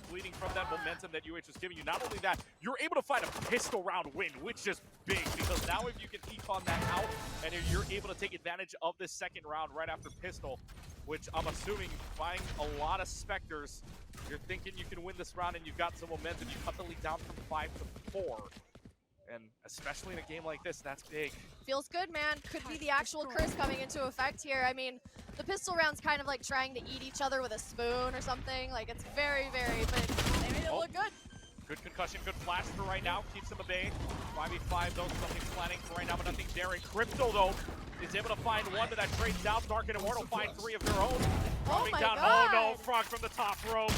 bleeding from that momentum that UH was giving you. Not only that, you're able to find a pistol round win, which is big, because now if you can econ that out and if you're able to take advantage of this second round right after pistol, which I'm assuming buying a lot of Spectres, you're thinking you can win this round and you've got some momentum. You cut the lead down from 5 to 4. And especially in a game like this, that's big. Feels good, man. Could be the actual curse coming into effect here. I mean, the pistol round's kind of like trying to eat each other with a spoon or something. Like, it's very, but they made it look good. Good concussion, good flash for right now. Keeps him at bay. 5v5 though, something's planning for right now, but nothing's there. Crypto though is able to find one, but that trades down. Dark and Immortal find 3 of their own. Coming down. God. Oh no, Frog from the top rope.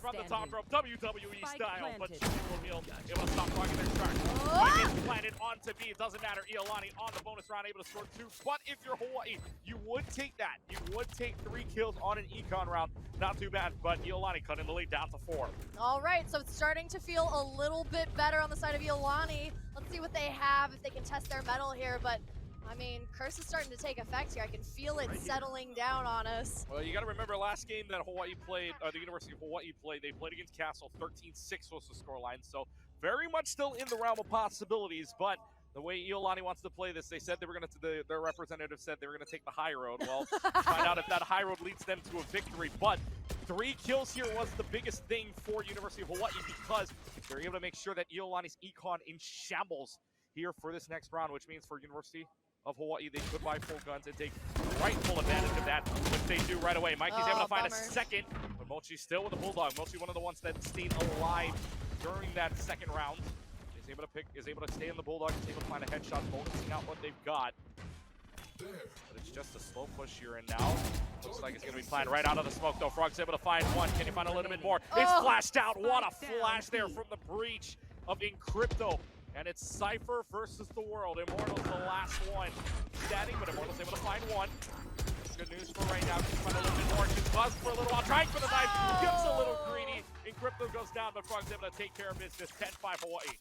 From the top rope, WWE style, but Shaquille O'Neal able to stop Frog in their track. Frog is planted onto B. It doesn't matter. Iolani on the bonus round, able to score 2. But if you're Hawaii, you would take that. You would take 3 kills on an econ round. Not too bad, but Iolani cutting the lead down to 4. All right, so it's starting to feel a little bit better on the side of Iolani. Let's see what they have, if they can test their mettle here, but I mean, Curse is starting to take effect here. I can feel it settling down on us. Well, you got to remember last game that Hawaii played, the University of Hawaii played, they played against Castle. 13-6 was the scoreline, so very much still in the realm of possibilities, but the way Iolani wants to play this, they said they were going to, their representative said they were going to take the high road. Well, find out if that high road leads them to a victory, but 3 kills here was the biggest thing for University of Hawaii because they're able to make sure that Iolani's econ in shambles here for this next round, which means for University of Hawaii, they could buy full guns and take rightful advantage of that, which they do right away. Mikey's able to find a second, but Mochi's still with the Bulldog. Mochi, one of the ones that stayed alive during that second round, is able to stay in the Bulldog, is able to find a headshot, bonusing out what they've got. But it's just a slow push here, and now looks like it's going to be planned right out of the smoke, though. Frog's able to find one. Can you find a little bit more? It's flashed out. What a flash there from the breach of Encrypto. And it's Cypher versus the world. Immortal's the last one standing, but Immortal's able to find one. Good news for right now. Just find a little bit more. Just buzzed for a little while. Trying for the knife. Gets a little greedy. Encrypto goes down, but Frog's able to take care of business. 10-5 Hawaii.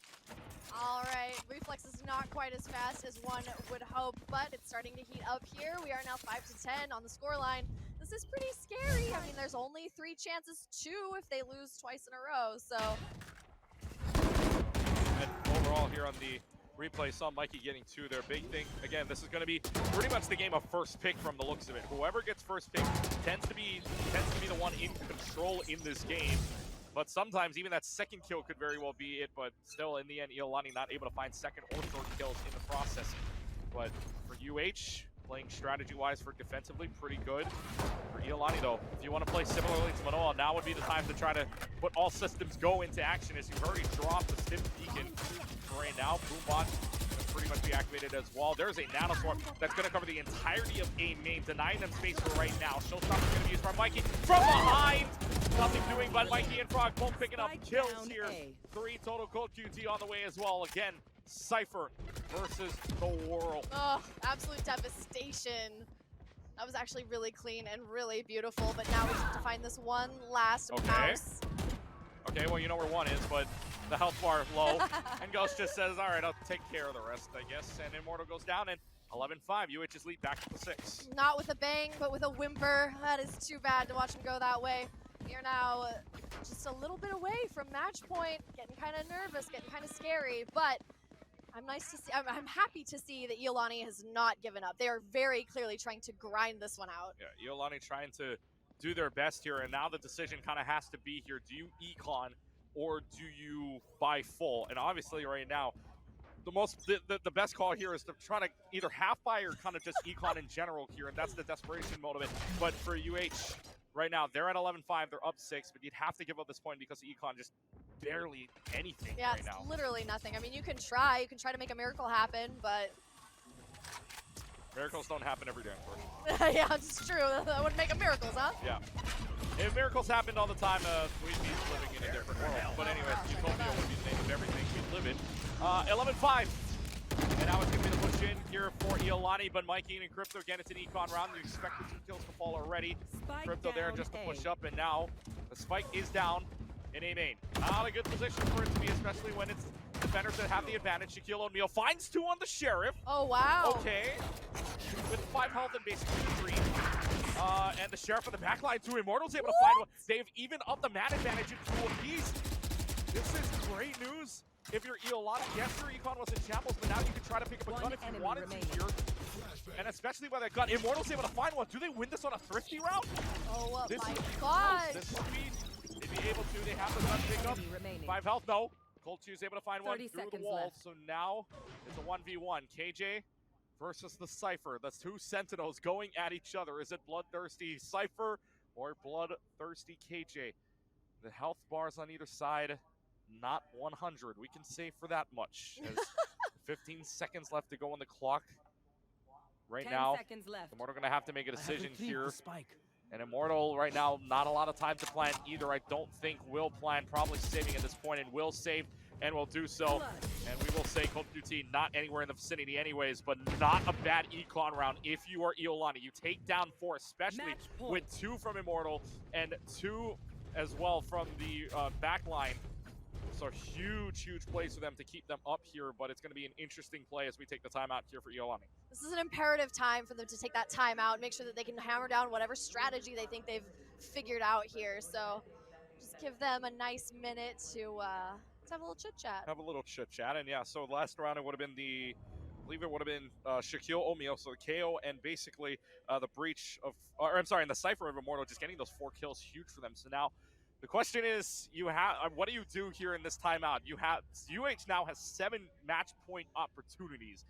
All right, Reflex is not quite as fast as one would hope, but it's starting to heat up here. We are now 5-10 on the scoreline. This is pretty scary. I mean, there's only 3 chances, 2 if they lose twice in a row, so... And overall here on the replay, saw Mikey getting 2 there. Big thing, again, this is going to be pretty much the game of first pick from the looks of it. Whoever gets first pick tends to be the one in control in this game. But sometimes even that second kill could very well be it. But still, in the end, Iolani not able to find second or third kills in the process. But for UH, playing strategy-wise for defensively, pretty good. For Iolani, though, if you want to play similarly to Manoa, now would be the time to try to put all systems go into action, as you've already dropped the Stiff Beacon. For right now, Boombot can pretty much be activated as well. There's a Nanoswarm that's going to cover the entirety of A main, denying them space for right now. Showstopper's going to be used by Mikey from behind. Nothing doing, but Mikey and Frog both picking up kills here. 3 total Cold QT on the way as well. Again, Cypher versus the world. Oh, absolute devastation. That was actually really clean and really beautiful, but now we just have to find this one last mouse. Okay, well, you know where one is, but the health bar low. And Ghost just says, all right, I'll take care of the rest, I guess. And Immortal goes down, and 11-5. UH's lead back to the 6. Not with a bang, but with a whimper. That is too bad to watch him go that way. We are now just a little bit away from match point, getting kind of nervous, getting kind of scary, but I'm happy to see that Iolani has not given up. They are very clearly trying to grind this one out. Yeah, Iolani trying to do their best here, and now the decision kind of has to be here. Do you econ or do you buy full? And obviously right now, the best call here is to try to either half buy or kind of just econ in general here, and that's the desperation mode of it. But for UH right now, they're at 11-5, they're up 6, but you'd have to give up this point because the econ just barely anything yeah, right it's now. literally nothing. I mean, you can try to make a miracle happen, but Miracles don't happen every day, unfortunately. yeah, it's true. That wouldn't make a miracles, huh? Yeah. If miracles happened all the time, we'd be living in a different world. But anyways, Utopia would be the name of everything we live in. 11-5. And now it's going to be the push in here for Iolani, but Mikey and Crypto, again, it's an econ round. You expect the 2 kills to fall already. Crypto there just to push up, and now the spike is down in A main. Not a good position for it to be, especially when it's defenders that have the advantage. Shaquille O'Neal finds 2 on the Sheriff. Oh, wow. Okay. With 5 health and basically 3. And the Sheriff on the back line, 2 Immortals able to find one. They've even upped the man advantage in 2 apiece. This is great news. If you're Iolani, yes, your econ was in shambles, but now you can try to pick up a gun if you wanted to here. And especially by that gun, Immortals able to find one. Do they win this on a thrifty round? Oh this my is gosh. This would be, they'd be able to. They have the gun pick up. 5 health, no. Cold Shoes able to find one through the wall. Left. So now it's a 1v1. KJ versus the Cypher. That's 2 Sentinels going at each other. Is it bloodthirsty Cypher or bloodthirsty KJ? The health bars on either side, not 100. We can say for that much. As 15 seconds left to go on the clock. Right 10 now, seconds left. Immortal going to have to make a decision here. And Immortal right now, not a lot of time to plan either. I don't think will plan, probably saving at this point, and will save and will do so. And we will say Cold QT not anywhere in the vicinity anyways, but not a bad econ round if you are Iolani. You take down 4, especially with 2 from Immortal and 2 as well from the back line. So huge plays for them to keep them up here, but it's going to be an interesting play as we take the time out here for Iolani. This is an imperative time for them to take that time out, make sure that they can hammer down whatever strategy they think they've figured out here. So just give them a nice minute to have a little chit-chat. Have a little chit-chat, and yeah, so last round it would have been I believe it would have been Shaquille O'Neal, so the KO and basically the breach of, and the Cypher of Immortal, just getting those 4 kills, huge for them. So now the question is, what do you do here in this timeout? UH now has 7 match point opportunities,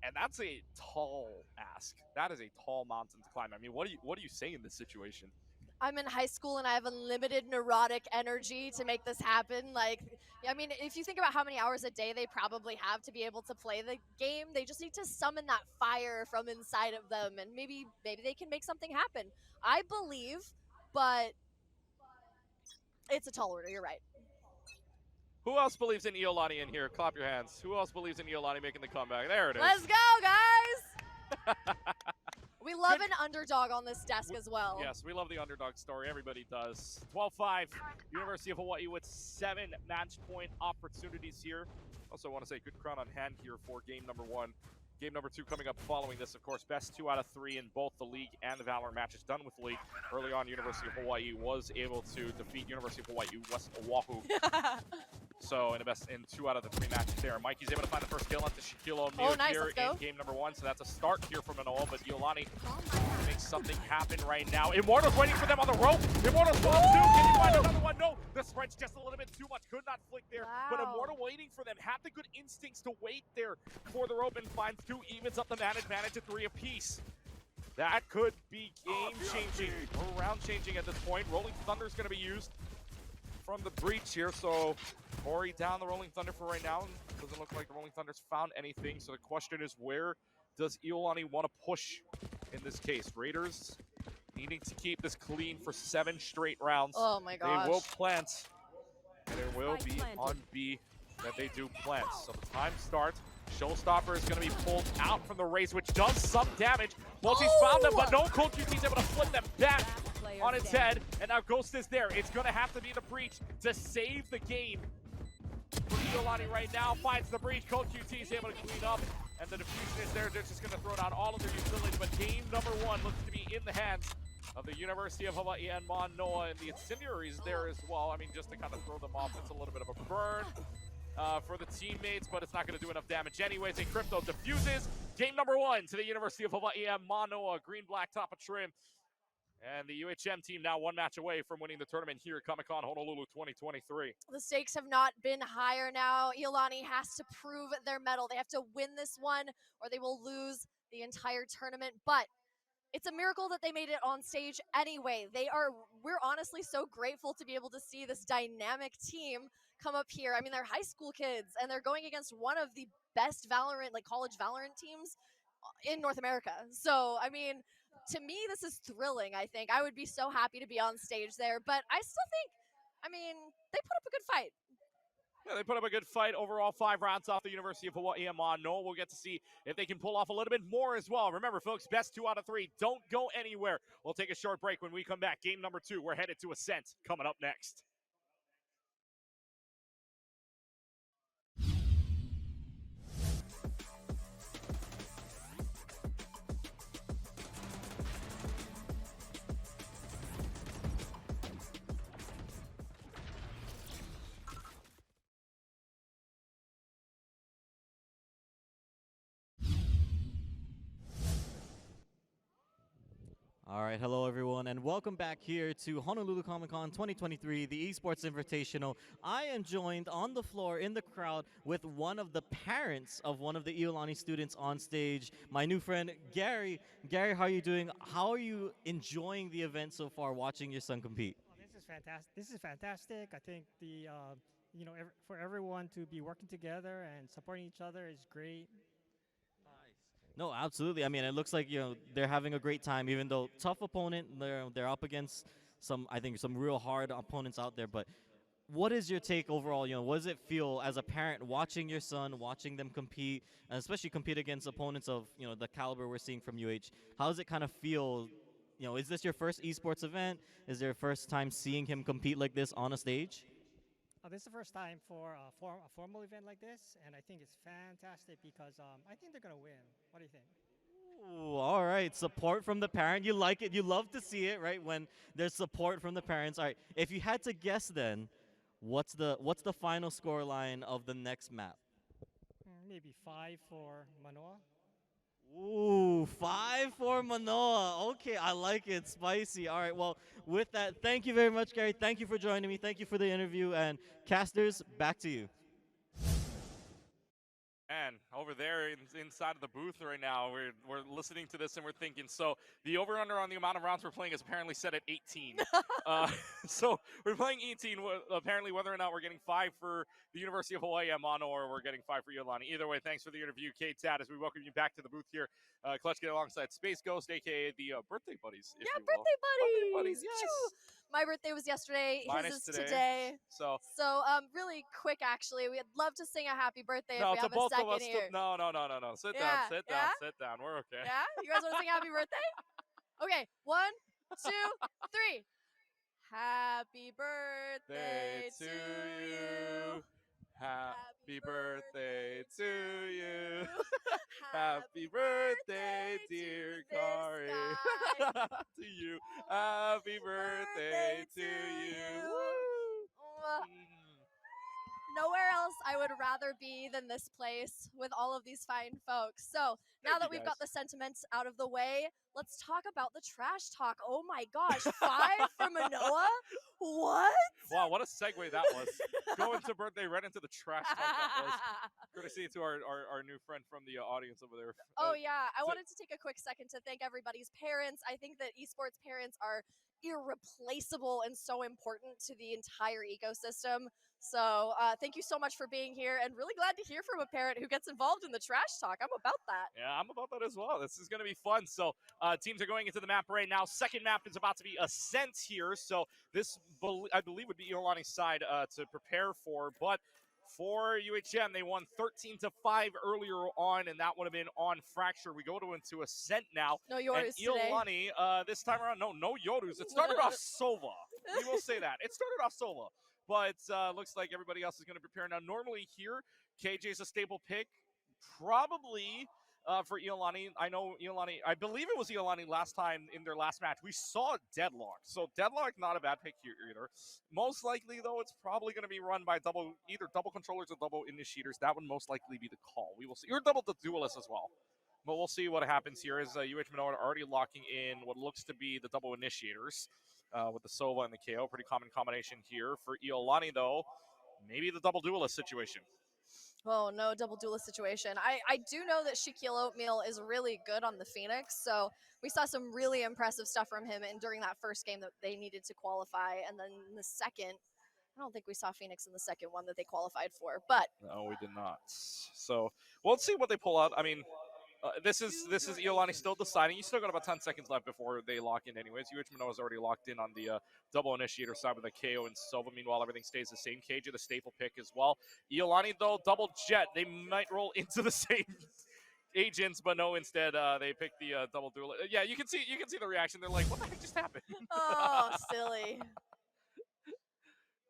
and that's a tall ask. That is a tall mountain to climb. I mean, what do you say in this situation? I'm in high school and I have unlimited neurotic energy to make this happen. Like, I mean, if you think about how many hours a day they probably have to be able to play the game, they just need to summon that fire from inside of them, and maybe they can make something happen. I believe, but it's a tall order, you're right. Who else believes in Iolani in here? Clap your hands. Who else believes in Iolani making the comeback? There it is. Let's go, guys! We love an underdog on this desk as well. Yes, we love the underdog story. Everybody does. 12-5, University of Hawaii with 7 match point opportunities here. Also want to say good crown on hand here for game number 1. Game number 2 coming up following this, of course. Best 2 out of 3 in both the League and the Valorant matches done with the League. Early on, University of Hawaii was able to defeat University of Hawaii West Oahu. So in 2 out of the 3 matches there. Mikey's able to find the first kill onto Shaquille O'Neal here in game number 1. So that's a start here for Manoa, but Iolani makes something happen right now. Immortal's waiting for them on the rope. Immortal's falls too. Can you find another one? No, the sprint's just a little bit too much. Could not flick there. But Immortal waiting for them. Had the good instincts to wait there for the rope and finds 2, evens up the man advantage at 3 apiece. That could be game-changing or round-changing at this point. Rolling Thunder's going to be used from the breach here, so Ori down the Rolling Thunder for right now. Doesn't look like the Rolling Thunder's found anything, so the question is, where does Iolani want to push in this case? Raiders needing to keep this clean for 7 straight rounds. Oh my gosh. They will plant, and it will be on B that they do cleanse. So the time starts. Showstopper is going to be pulled out from the race, which does some damage. Multi's found them, but no, CoQT's able to flip them back on its head. And now Ghost is there. It's going to have to be the breach to save the game. For Iolani right now, finds the breach. CoQT is able to clean up. And the diffusion is there. They're just going to throw down all of their utilities. But game number 1 looks to be in the hands of the University of Hawaii and Manoa. And the incendiary is there as well. I mean, just to kind of throw them off, it's a little bit of a burn for the teammates, but it's not going to do enough damage anyways. And Crypto diffuses. Game number 1 to the University of Hawaii and Manoa. Green-black top of trim. And the UHM team now 1 match away from winning the tournament here at Comic Con Honolulu 2023. The stakes have not been higher now. Iolani has to prove their mettle. They have to win this one or they will lose the entire tournament. But it's a miracle that they made it on stage anyway. We're honestly so grateful to be able to see this dynamic team come up here. I mean, they're high school kids and they're going against one of the best Valorant, like college Valorant teams in North America. So, I mean, to me, this is thrilling, I think. I would be so happy to be on stage there, but I still think, I mean, they put up a good fight. Yeah, they put up a good fight. Overall, 5 rounds off the University of Hawaii and Manoa. We'll get to see if they can pull off a little bit more as well. Remember, folks, best 2 out of 3. Don't go anywhere. We'll take a short break. When we come back, game number 2, we're headed to Ascent coming up next. All right, hello everyone, and welcome back here to Honolulu Comic Con 2023, the Esports Invitational. I am joined on the floor in the crowd with one of the parents of one of the Iolani students on stage, my new friend Gary. Gary, how are you doing? How are you enjoying the event so far, watching your son compete? Well, this is fantastic. This is fantastic. I think for everyone to be working together and supporting each other is great. No, absolutely. I mean, it looks like they're having a great time, even though tough opponent. They're up against some real hard opponents out there. But what is your take overall? What does it feel as a parent watching your son, watching them compete, and especially compete against opponents of the caliber we're seeing from UH? How does it kind of feel? Is this your first esports event? Is there your first time seeing him compete like this on a stage? This is the first time for a formal event like this, and I think it's fantastic because I think they're going to win. What do you think? Ooh, all right, support from the parent. You like it. You love to see it, right, when there's support from the parents. All right, if you had to guess then, what's the final score line of the next map? Maybe 5 for Manoa. Ooh, 5 for Manoa. Okay, I like it. Spicy. All right, well, with that, thank you very much, Gary. Thank you for joining me. Thank you for the interview. And casters, back to you. And over there inside of the booth right now, we're listening to this and we're thinking, so the over-under on the amount of rounds we're playing is apparently set at 18. So we're playing 18, apparently whether or not we're getting 5 for the University of Hawaii at Manoa or we're getting 5 for Iolani. Either way, thanks for the interview, Kate Tad, as we welcome you back to the booth here. Clutch Get alongside Space Ghost, a.k.a. the birthday buddies, if you will. Birthday buddies! Yes. Choo! My birthday was yesterday. Mine His is is today. today. So really quick, actually. We'd love to sing a happy birthday no, if we have both a second of us here. No. Sit down. We're okay. Yeah? You guys want to sing happy birthday? Okay, 1, 2, 3. Happy birthday to you. Happy birthday to you. Happy birthday, dear Kari. To you. Happy birthday to you. Nowhere else I would rather be than this place with all of these fine folks. So now that we've got the sentiments out of the way, let's talk about the trash talk. Oh my gosh, 5 for Manoa? What? Wow, what a segue that was. Going to birthday right into the trash talk that was. Courtesy to our new friend from the audience over there. Oh yeah, I wanted to take a quick second to thank everybody's parents. I think that esports parents are irreplaceable and so important to the entire ecosystem. So thank you so much for being here, and really glad to hear from a parent who gets involved in the trash talk. I'm about that. Yeah, I'm about that as well. This is going to be fun. So teams are going into the map right now. Second map is about to be Ascent here. So this, I believe, would be Iolani's side to prepare for. But for UHM. They won 13-5 earlier on, and that would have been on Fracture. We go into Ascent now. No Yorus and today. Iolani, this time around, no Yorus. It started off Sova. We will say that. It started off Sova. But looks like everybody else is going to prepare. Now, normally here, KJ's a stable pick. Probably for Iolani. I know Iolani, I believe it was Iolani last time in their last match. We saw Deadlock. So Deadlock, not a bad pick here either. Most likely, though, it's probably going to be run by either double controllers or double initiators. That would most likely be the call. We will see. Or double the duelists as well. But we'll see what happens here as UH Manoa are already locking in what looks to be the double initiators with the Sova and the KO. Pretty common combination here. For Iolani, though, maybe the double duelist situation. Oh, no, double duelist situation. I do know that Shaquille Oatmeal is really good on the Phoenix, so we saw some really impressive stuff from him during that first game that they needed to qualify, and then in the second, I don't think we saw Phoenix in the second one that they qualified for, but... No, we did not. So, we'll see what they pull out. I mean, this is Iolani still deciding. You still got about 10 seconds left before they lock in anyways. UH Manoa is already locked in on the double initiator side with the KO and Sova. Meanwhile, everything stays the same. KJ, the staple pick as well. Iolani, though, double jet. They might roll into the same agents, but no, instead they pick the double duel. Yeah, you can see the reaction. They're like, what the heck just happened? Oh, silly.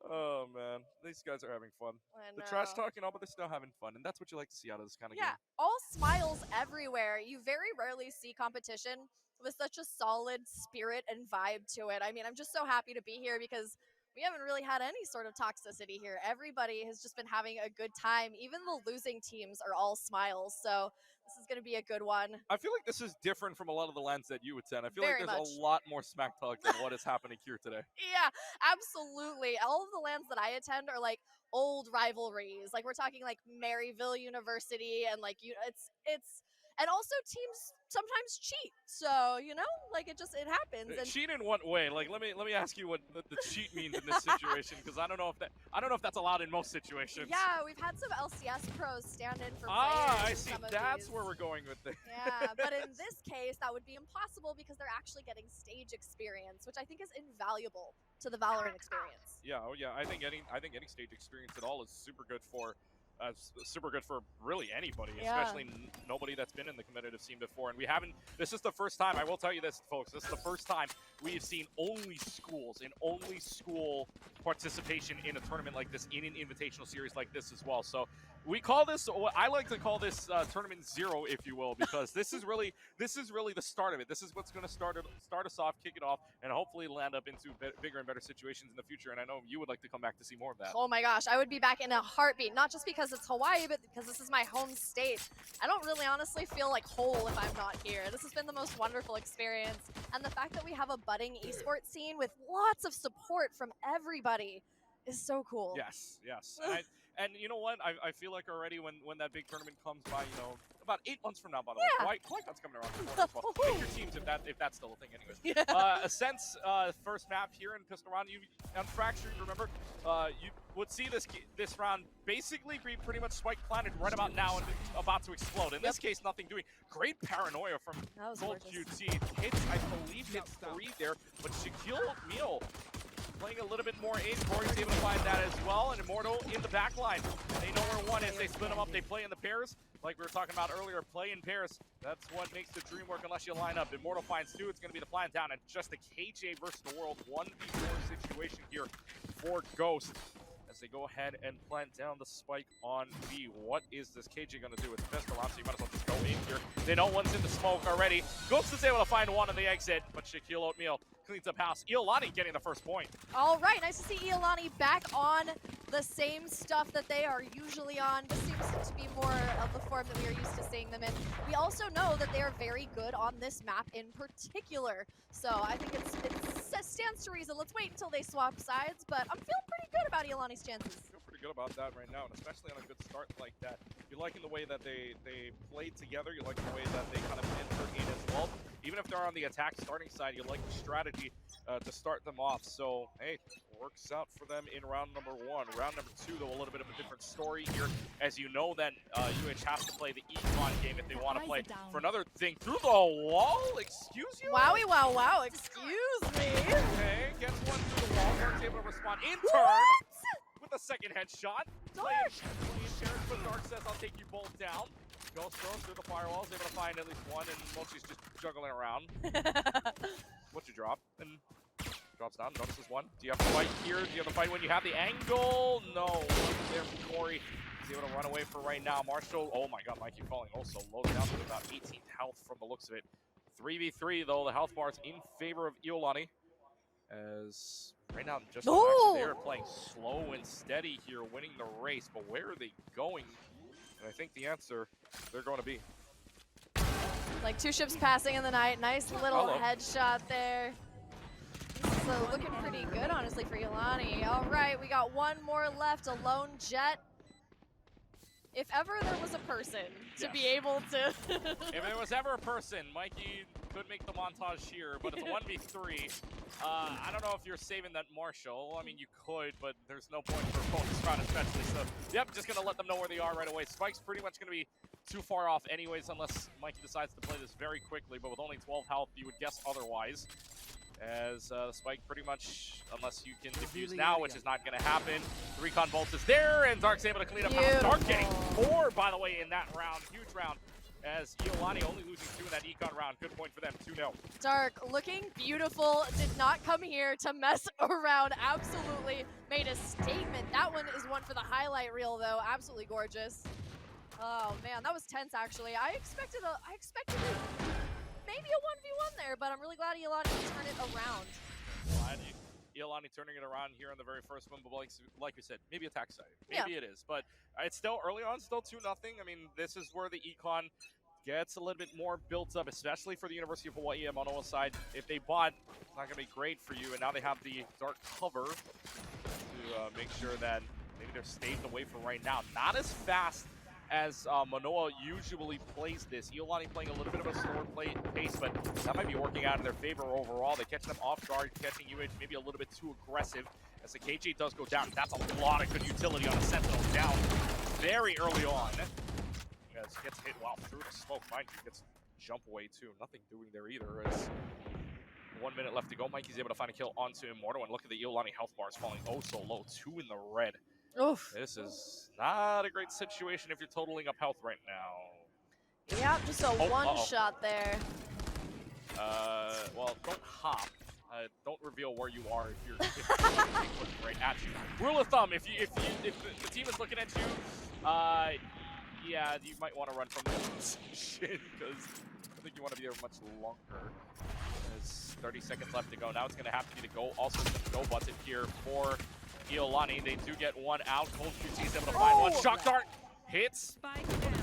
Oh, man. These guys are having fun. The trash talking all, but they're still having fun. And that's what you like to see out of this kind of game. Yeah, all smiles everywhere. You very rarely see competition with such a solid spirit and vibe to it. I mean, I'm just so happy to be here because we haven't really had any sort of toxicity here. Everybody has just been having a good time. Even the losing teams are all smiles. So this is going to be a good one. I feel like this is different from a lot of the lands that you attend. I feel Very like there's much. a lot more smack talk than what is happening here today. Yeah, absolutely. All of the lands that I attend are like old rivalries. Like we're talking like Maryville University and like it's and also teams sometimes cheat. So, you know, like it happens. And Cheat in what way? Like let me ask you what the cheat means in this situation because I don't know if that's allowed in most situations. yeah, we've had some LCS pros stand in for I players in see. some of That's these. where we're going with this. Yeah, but in this case, that would be impossible because they're actually getting stage experience, which I think is invaluable to the Valorant experience. Yeah, oh yeah. I think any stage experience at all is super good for really anybody, Yeah. especially nobody that's been in the competitive scene before. And we haven't. This is the first time. I will tell you this, folks. This is the first time we have seen only school participation in a tournament like this, in an invitational series like this as well. So we call this. I like to call this tournament zero, if you will, because this is really the start of it. This is what's going to start us off, kick it off, and hopefully land up into bigger and better situations in the future. And I know you would like to come back to see more of that. Oh my gosh, I would be back in a heartbeat, not just because it's Hawaii, but because this is my home state. I don't really honestly feel like whole if I'm not here. This has been the most wonderful experience. And the fact that we have a budding esports scene with lots of support from everybody is so cool. Yes. And you know what? I feel like already when that big tournament comes by, you know, about 8 months from now, by the way. Kawaii's coming around the corner as well. Pick your teams if that's still a thing anyways. Yeah. Ascent's first map here in Pistol Round, you Unfractured, remember? You would see this round basically be pretty much Spike planted right about now and about to explode. In this case, nothing doing. Great paranoia from Gold QT. Hits 3 there, but Shaquille O'Neal playing a little bit more in. Corey's able to find that as well, and Immortal in the back line. They know where one is. They split them up. They play in the pairs. Like we were talking about earlier, play in pairs. That's what makes the dream work unless you line up. Immortal finds 2. It's going to be the plant down, and just a KJ versus the world 1v4 situation here for Ghost. As they go ahead and plant down the spike on B. What is this KJ going to do with the pistol on? So you might as well just go in here. They know one's in the smoke already. Ghost is able to find one on the exit, but Shaquille Oatmeal cleans up house. Iolani getting the first point. All right, nice to see Iolani back on the same stuff that they are usually on. This seems to be more of the form that we are used to seeing them in. We also know that they are very good on this map in particular. So I think it stands to reason. Let's wait until they swap sides, but I'm feeling pretty good about Iolani's chances. I feel pretty good about that right now, and especially on a good start like that. You're liking the way that they played together. You like the way that they kind of enter in as well. Even if they're on the attack starting side, you like the strategy to start them off. So, hey, works out for them in round number 1. Round number 2, though, a little bit of a different story here. As you know, then UH has to play the Econ game if they want to play for another thing. Through the wall? Excuse you? Wowie, wow, wow, excuse me. Okay, gets one through the wall. Weren't able to respond in turn with a second headshot. Dark! Playing Terrence, but Dark says, I'll take you both down. Ghost throws through the firewalls, able to find at least one, and Mochi's just juggling around. Mochi drop, and drops down, notices one. Do you have to fight here? Do you have to fight when you have the angle? No. There from Corey. He's able to run away for right now. Marshall, oh my god, Mikey falling also low down to about 18th health from the looks of it. 3v3 though, the health bars in favor of Iolani. As right now, just they're playing slow and steady here, winning the race. But where are they going? And I think the answer, they're going to be. Like 2 ships passing in the night. Nice little headshot there. So looking pretty good, honestly, for Iolani. All right, we got one more left, a lone jet. If ever there was a person to be able to... If there was ever a person, Mikey could make the montage here, but it's a 1v3. I don't know if you're saving that Marshall. I mean, you could, but there's no point for a bonus round especially. So, yep, just going to let them know where they are right away. Spike's pretty much going to be too far off anyways, unless Mikey decides to play this very quickly. But with only 12 health, you would guess otherwise. As Spike pretty much, unless you can defuse now, which is not going to happen. The Recon Bolt is there, and Dark's able to clean up. Dark getting 4, by the way, in that round. Huge round. As Iolani only losing 2 in that econ round. Good point for them, 2-0. Dark looking beautiful. Did not come here to mess around. Absolutely made a statement. That one is one for the highlight reel, though. Absolutely gorgeous. Oh man, that was tense. Actually, I expected maybe a 1v1 there, but I'm really glad Iolani turned it around. Glad Iolani turning it around here in the very first one, but like we said, maybe attack side. Maybe it is, but it's still early on, still 2-0. I mean, this is where the econ gets a little bit more built up, especially for the University of Hawaii Manoa side. If they bought, it's not going to be great for you, and now they have the Dark cover to make sure that maybe they're staved away from right now. Not as fast as Manoa usually plays this. Iolani playing a little bit of a slower pace, but that might be working out in their favor overall. They catch them off guard, catching UH maybe a little bit too aggressive as the KJ does go down. That's a lot of good utility on the Sentinel down very early on. As he gets hit while through the smoke. Mind you, gets jump away too. Nothing doing there either. As 1 minute left to go, Mikey's able to find a kill onto Immortal, and look at the Iolani health bars falling oh so low. 2 in the red. Oof. This is not a great situation if you're totaling up health right now. Yeah, just a one shot there. Well, don't hop. Don't reveal where you are if you're looking right at you. Rule of thumb: if the team is looking at you, yeah, you might want to run from this position because I think you want to be there much longer. There's 30 seconds left to go. Now it's going to have to be the go. Also, the go button here for Iolani. They do get one out. Cold QT is able to find one. Shock dart hits.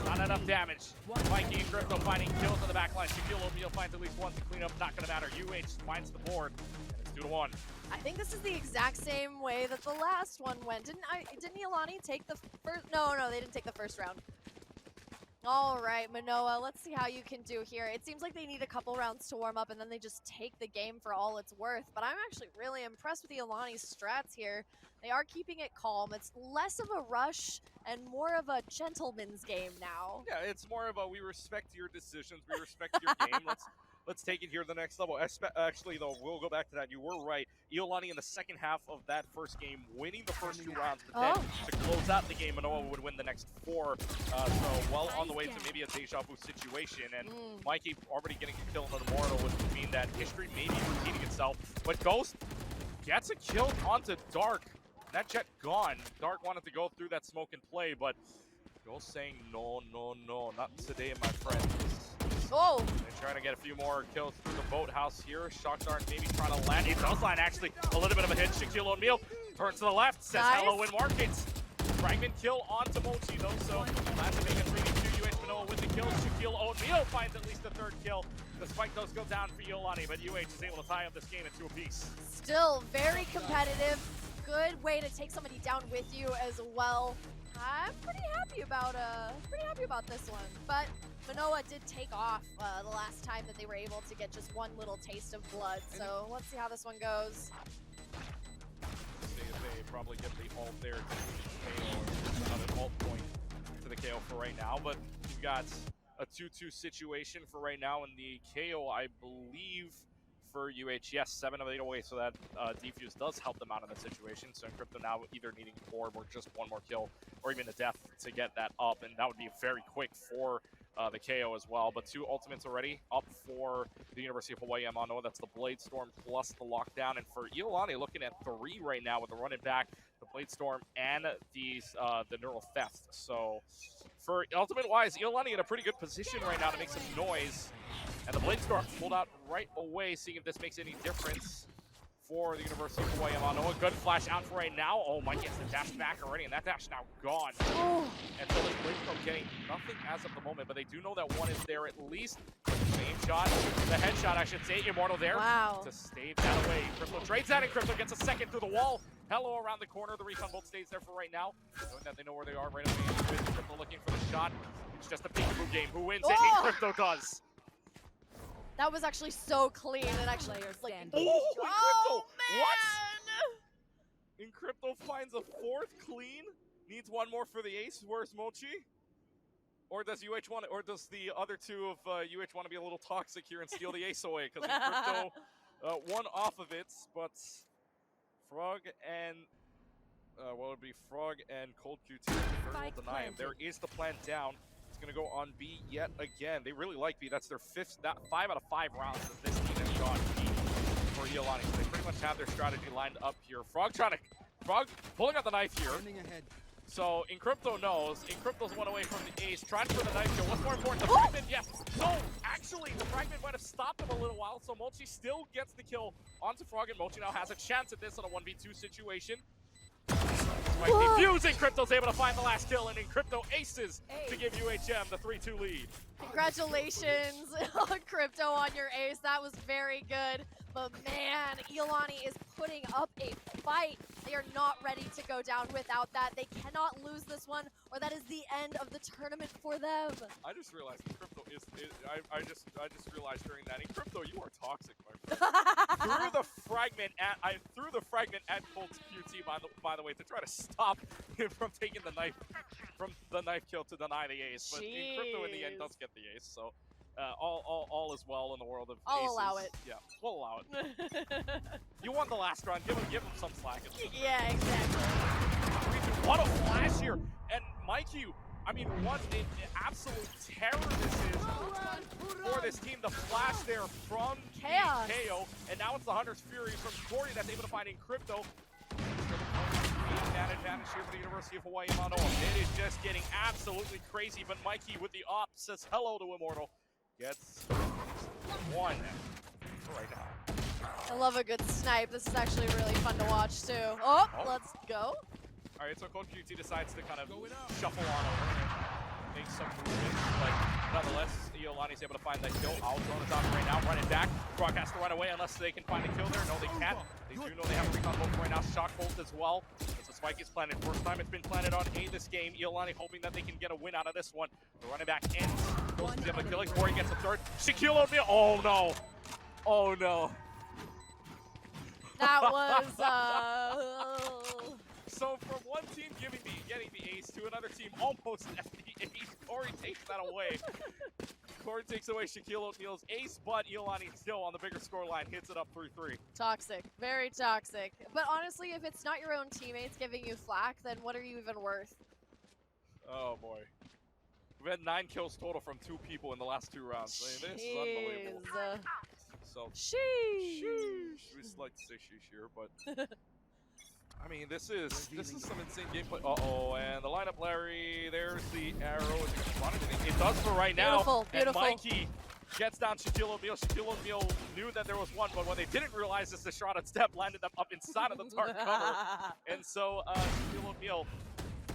Not enough damage. Mikey and Crypto finding kills on the back line. Shaquille O'Neal finds at least one to clean up. Not going to matter. UH finds the board. It's 2-1. I think this is the exact same way that the last one went. Didn't Iolani take the first? No, they didn't take the first round. All right, Manoa, let's see how you can do here. It seems like they need a couple rounds to warm up, and then they just take the game for all it's worth. But I'm actually really impressed with Iolani's strats here. They are keeping it calm. It's less of a rush and more of a gentleman's game now. Yeah, it's more of a we respect your decisions, we respect your game. Let's take it here to the next level. Actually, though, we'll go back to that. You were right. Iolani in the second half of that first game, winning the first 2 rounds, but then to close out the game, Manoa would win the next 4. So well on the way to maybe a deja vu situation. And Mikey already getting a kill on Immortal would mean that history may be repeating itself. But Ghost gets a kill onto Dark. That jet gone. Dark wanted to go through that smoke and play, but Ghost saying no, not today, my friend. Oh! They're trying to get a few more kills through the boathouse here. Shock dart maybe trying to land. It does land, actually. A little bit of a hit. Shaquille O'Neal turns to the left, says hello in markets. Fragment kill onto Mochi, though, so last being a 3v2. UH Manoa with the kill. Shaquille O'Neal finds at least the 3rd kill. The spike does go down for Iolani, but UH is able to tie up this game at 2 apiece. Still very competitive. Good way to take somebody down with you as well. I'm pretty happy about this one, but Manoa did take off the last time that they were able to get just one little taste of blood. So let's see how this one goes. They probably get the ult there to the KO, not an ult point to the KO for right now, but we've got a 2-2 situation for right now in the KO, I believe, for UH. Yes, 7 of 8 away, so that defuse does help them out in that situation. So Encrypto now either needing orb or just one more kill, or even a death to get that up, and that would be very quick for the KO as well. But 2 ultimates already up for the University of Hawaii Manoa. That's the Blade Storm plus the lockdown. And for Iolani, looking at 3 right now with the running back, the Blade Storm, and the Neural Theft. So for ultimate-wise, Iolani in a pretty good position right now to make some noise. And the Blade Storm pulled out right away, seeing if this makes any difference for the University of Hawaii Manoa. Good flash out for right now. Oh, Mike gets the dash back already, and that dash now gone. Oh. And so the Blade Storm getting nothing as of the moment, but they do know that one is there at least. Same shot, the headshot, I should say. Immortal there to stave that away. Crypto trades that, and Crypto gets a second through the wall. Hello around the corner. The recon bolt stays there for right now, knowing that they know where they are right away. Crypto looking for the shot. It's just a peekaboo game. Who wins it? Crypto does. That was actually so clean. And actually, like, Encrypto! What? Encrypto finds a 4th clean. Needs one more for the ace. Where's Mochi? Or does UH want? Or does the other 2 of UH want to be a little toxic here and steal the ace away? Because Encrypto one off of it, but Frog and what would be Frog and Cold QT will deny him. There is the plan down. Going to go on B yet again. They really like B. That's their 5 out of 5 rounds that this team has gone B for Iolani. So they pretty much have their strategy lined up here. Frog pulling out the knife here. So Encrypto knows. Encrypto's one away from the ace. Trying for the knife kill. What's more important? The fragment? Yes. No, actually, the fragment might have stopped him a little while. So Mochi still gets the kill onto Frog, and Mochi now has a chance at this on a 1v2 situation. Defusing, Crypto's able to find the last kill, and Encrypto aces to give UHM the 3-2 lead. Congratulations, Crypto, on your ace. That was very good. But man, Iolani is putting up a fight. They are not ready to go down without that. They cannot lose this one, or that is the end of the tournament for them. I just realized Crypto is I just realized during that, Crypto, you are toxic, my friend. threw the fragment at Colt's QT by the way to try to stop him from taking the knife kill to deny the ace. But Crypto in the end does get the ace, so all is well in the world of aces. I'll allow it. Yeah, we'll allow it. You won the last round. Give him some slack. Yeah, exactly. What a flash here, and Mikey. I mean, what an absolute terror this is for this team. The flash there from Chaos. KO, and now it's the Hunter's Fury from Corey that's able to find Encrypto. Advantage here for the University of Hawaii Manoa. It is just getting absolutely crazy, but Mikey with the op says hello to Immortal. Gets 1 for right now. I love a good snipe. This is actually really fun to watch too. Oh, let's go. All right, so Coach QT decides to kind of shuffle on over and make some movement, but nonetheless, Iolani's able to find that kill. Owl's on the top right now, running back. Frog has to run away unless they can find a kill there. No, they can't. They do know they have a recon bolt right now. Shock bolt as well. As the spike is planted. First time it's been planted on A this game. Iolani hoping that they can get a win out of this one. The running back ends. Goes to be able to kill it. Corey gets a 3rd. Shaquille O'Neal. Oh no. Oh no. That was So from one team getting the ace to another team almost at the ace, Corey takes that away. Corey takes away Shaquille O'Neal's ace, but Iolani still on the bigger scoreline hits it up 3-3. toxic, very toxic. But honestly, if it's not your own teammates giving you flack, then what are you even worth? Oh boy. We've had 9 kills total from 2 people in the last 2 rounds. I mean, this is unbelievable. So, sheesh. We just like to say sheesh here, but I mean, this is some insane gameplay. Uh-oh, and the lineup, Larry, there's the arrow. Is it going to spawn anything? It does for right now. Beautiful, beautiful. And Mikey gets down Shaquille O'Neal. Shaquille O'Neal knew that there was one, but what they didn't realize is the shot at step landed them up inside of the dark cover. And so Shaquille O'Neal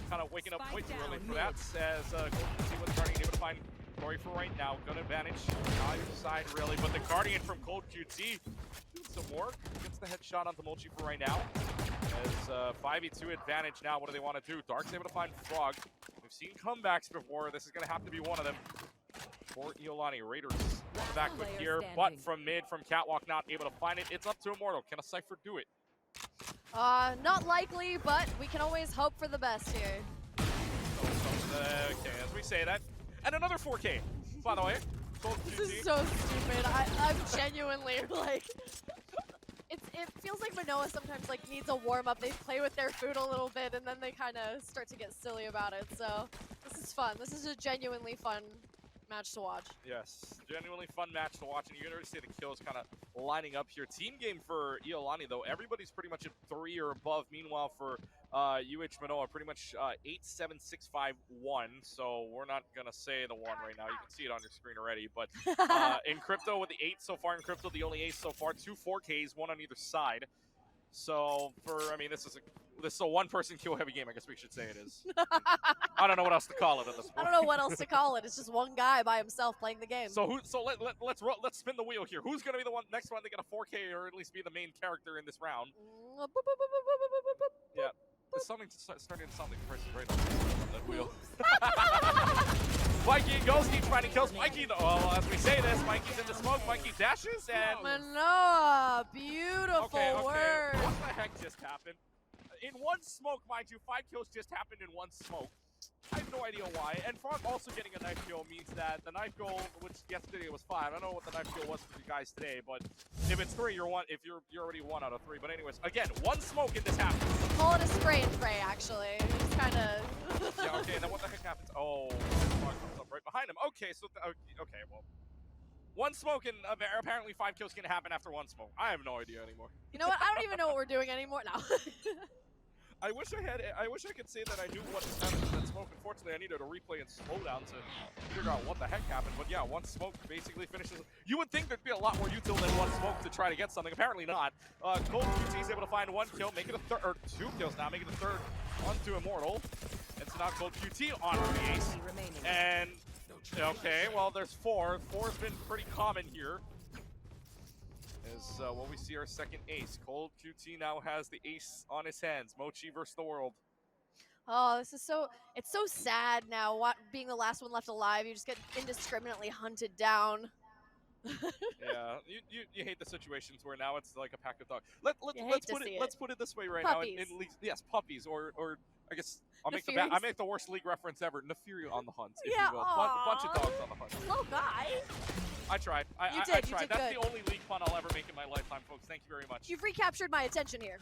kind of waking up way too early for that, as Golden see what's Guardian able to find Corey for right now. Good advantage, neither side really, but the Guardian from Cold QT doing some work. Gets the headshot onto Mochi for right now. As 5v2 advantage now, what do they want to do? Dark's able to find Frog. We've seen comebacks before. This is going to have to be one of them for Iolani. Raiders on the back foot here, but from mid, from Catwalk, not able to find it. It's up to Immortal. Can a Cypher do it? Not likely, but we can always hope for the best here. Okay, as we say that. And another 4K, by the way. Gold This QT. is so stupid. I'm genuinely like, it feels like Manoa sometimes like needs a warm up. They play with their food a little bit and then they kind of start to get silly about it. So this is fun. This is a genuinely fun match to watch. Yes, genuinely fun match to watch, and you can already see the kills kind of lining up here. Team game for Iolani, though, everybody's pretty much at 3 or above. Meanwhile, for UH Manoa, pretty much 8-7-6-5-1. So we're not gonna say the 1 right now. You can see it on your screen already. But in crypto, with the 8 so far in crypto, the only ace so far, 2 4Ks, 1 on either side. So this is a one-person kill heavy game. I guess we should say it is. I don't know what else to call it at this point. I don't know what else to call it. It's just one guy by himself playing the game. So let's spin the wheel here. Who's gonna be the next one to get a 4K or at least be the main character in this round? Yeah, there's something starting to sound like Price is Right on that wheel. Mikey and Ghosty trying to kill Mikey. Well, as we say this, Mikey's in the smoke. Mikey dashes and Manoa, beautiful work. What the heck just happened? In one smoke, mind you, 5 kills just happened in one smoke. I have no idea why. And Frog also getting a knife kill means that the knife goal, which yesterday was 5, I don't know what the knife kill was for you guys today, but if it's 3, you're already 1 out of 3. But anyways, again, one smoke and this happens. Call it a spray and pray, actually. It's kind of. Yeah. Okay. And then what the heck happens? Oh, Frog comes up right behind him. Okay. So okay. Well, one smoke and apparently 5 kills can happen after one smoke. I have no idea anymore. You know what? I don't even know what we're doing anymore now. I wish I could say that I knew what happened in that smoke. Unfortunately, I needed a replay and slow down to figure out what the heck happened. But yeah, one smoke basically finishes. You would think there'd be a lot more util than one smoke to try to get something. Apparently not. Gold QT is able to find 1 kill, make it a third, or 2 kills now, make it a third onto Immortal. And so now Gold QT on the ace. And okay, well there's 4. 4's been pretty common here. Is what we see our second ace. Cold QT now has the ace on his hands. Mochi versus the world. Oh, this is it's so sad now, being the last one left alive. You just get indiscriminately hunted down. Yeah, you hate the situations where now it's like a pack of dogs. Let's put it this way right puppies. now. At least, yes, puppies, or I guess I make the worst league reference ever. Nefiru on the hunt, if you will. Bunch of dogs on the hunt. Slow guy. I tried. I did tried. That's good. the only league pun I'll ever make in my lifetime, folks. Thank you very much. You've recaptured my attention here.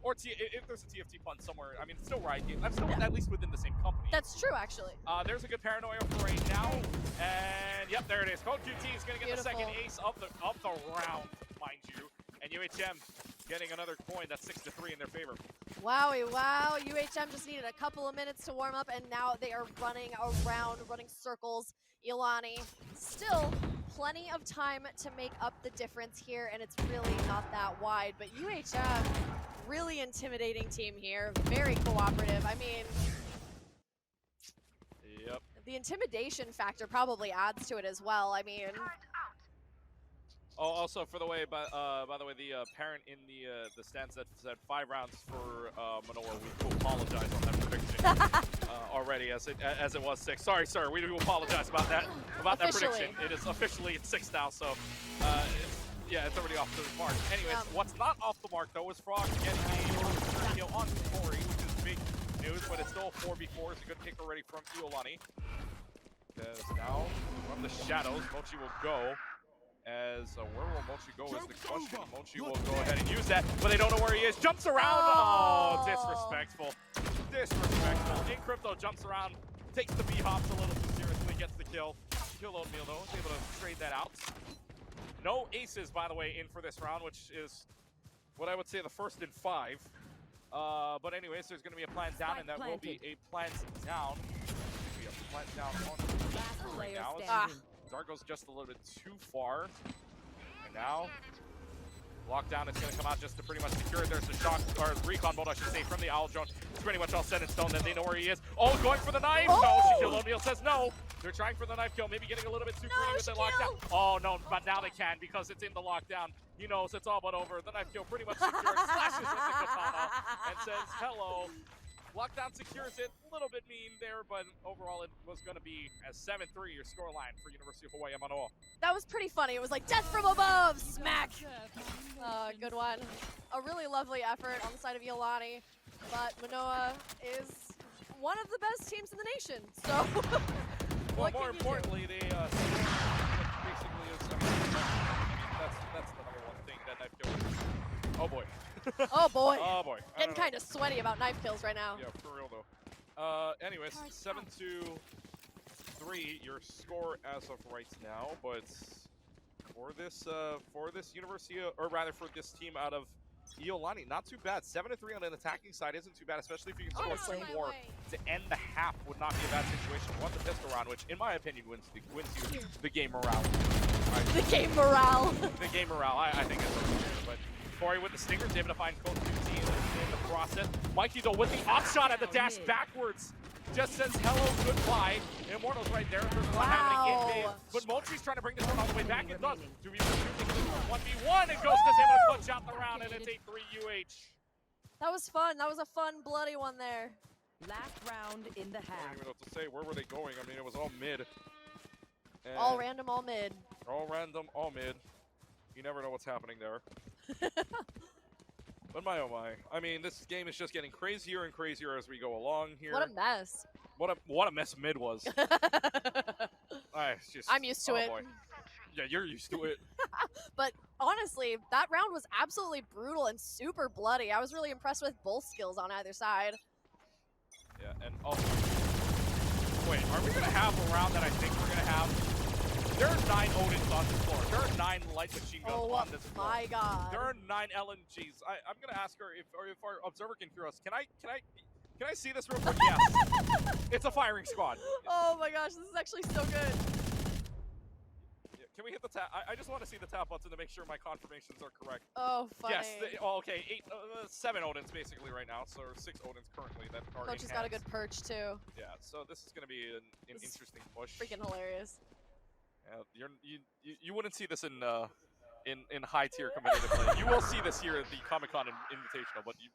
Or if there's a TFT pun somewhere, I mean, it's still Riot Games. I'm still at least within the same company. That's true, actually. There's a good paranoia for right now, and yep, there it is. Cold QT is going to get the second ace of the round, mind you, and UHM getting another coin. That's 6-3 in their favor. Wowie, wow. UHM just needed a couple of minutes to warm up, and now they are running around, running circles. Iolani, still plenty of time to make up the difference here, and it's really not that wide. But UHM, really intimidating team here, very cooperative. I mean, yep. The intimidation factor probably adds to it as well. I mean, oh, also for the way, by the way, the parent in the stands that said 5 rounds for Manoa, we do apologize on that prediction already, as it was 6. Sorry, sir, we do apologize about that prediction. It is officially at 6 now, so it's already off the mark. Anyways, what's not off the mark though is Frog getting a kill on Tori, which is big news, but it's still 4v4. It's a good kick already from Iolani. Because now from the shadows, Mochi will go. As where will Mochi go is the question. Mochi will go ahead and use that, but they don't know where he is. Jumps around. Oh, disrespectful. Disrespectful. In crypto, jumps around, takes the B-hops a little too seriously, gets the kill. Kill Oatmeal though, is able to trade that out. No aces, by the way, in for this round, which is what I would say the first in 5. But anyways, there's going to be a plant down, and that will be a plant down. Be a plant down on right now. Zargo's just a little bit too far. And now, lockdown is going to come out just to pretty much secure it. There's the shock, or recon bolt, I should say, from the Owl Drone. It's pretty much all set in stone that they know where he is. Oh, going for the knife! Oh! No, Shaquille O'Neal says no. They're trying for the knife kill, maybe getting a little bit too greedy with the lockdown. Oh, no, but now they can because it's in the lockdown. He knows it's all but over. The knife kill pretty much secured. Slashes with the katana and says hello. Lockdown secures it. A little bit mean there, but overall it was going to be a 7-3 your scoreline for University of Hawaii Manoa. that was pretty funny. It was like death from above, smack. Good one. A really lovely effort on the side of Iolani, but Manoa is one of the best teams in the nation. So What more can you do? importantly, they basically is. I mean, that's the number one thing that knife kills. Oh boy. Oh boy. Oh boy. I Getting don't know. kind of sweaty about knife kills right now. Yeah, for real though. Anyways, 7-2-3 your score as of right now, but for this university, or rather for this team out of Iolani, not too bad. 7-3 on an attacking side isn't too bad, especially if you can score two more to end the half. Would not be a bad situation. Won the pistol round, which in my opinion wins you the game morale. The game morale. The game morale. I think that's what it is, but Corey with the stingers, able to find Coach 2T in the process. Mikey though with the off shot at the dash backwards. Just says hello, goodbye. Immortal's right there. There's one happening in game. But Mochi's trying to bring this one all the way back. It does. 1v1 and Ghost is able to clutch out the round, and it's 8-3 UH. That was fun. That was a fun, bloody one there. Last round in the I don't half. even know what to say. Where were they going? I mean, it was all mid. And All random, all mid. all random, all mid. You never know what's happening there. But my oh my. I mean, this game is just getting crazier and crazier as we go along here. What a mess. What a mess mid was. I'm used to it. Boy. Yeah, you're used to it. But honestly, that round was absolutely brutal and super bloody. I was really impressed with both skills on either side. Yeah, and also, wait, are we gonna have a round that I think we're gonna have? There are 9 Odins on this floor. There are 9 light machine guns on this floor. My God. There are 9 LNGs. I'm gonna ask her if our observer can hear us. Can I see this real quick? Yes. It's a firing squad. Oh my gosh, this is actually so good. Yeah, can we hit the tab? I just want to see the tab button to make sure my confirmations are correct. Oh, funny. Yes. Okay. 7 Odins basically right now. So 6 Odins currently that are Coach has got a good perch too. Yeah. So this is gonna be an interesting push. Freaking hilarious. You wouldn't see this in high tier competitive play. You will see this here at the Comic Con Invitational, but you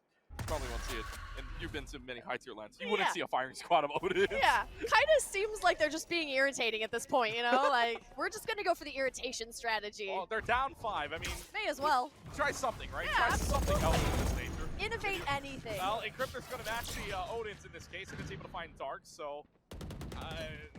probably won't see it. And you've been to many high tier lands. You wouldn't see a firing squad of Odins. Yeah, kind of seems like they're just being irritating at this point, you know? Like, we're just gonna go for the irritation strategy. Well, they're down 5. I mean, may as well. Try something, right? Yeah, try something else in this nature. Innovate anything. Well, Encryptor's gonna match the Odins in this case if it's able to find Dark, so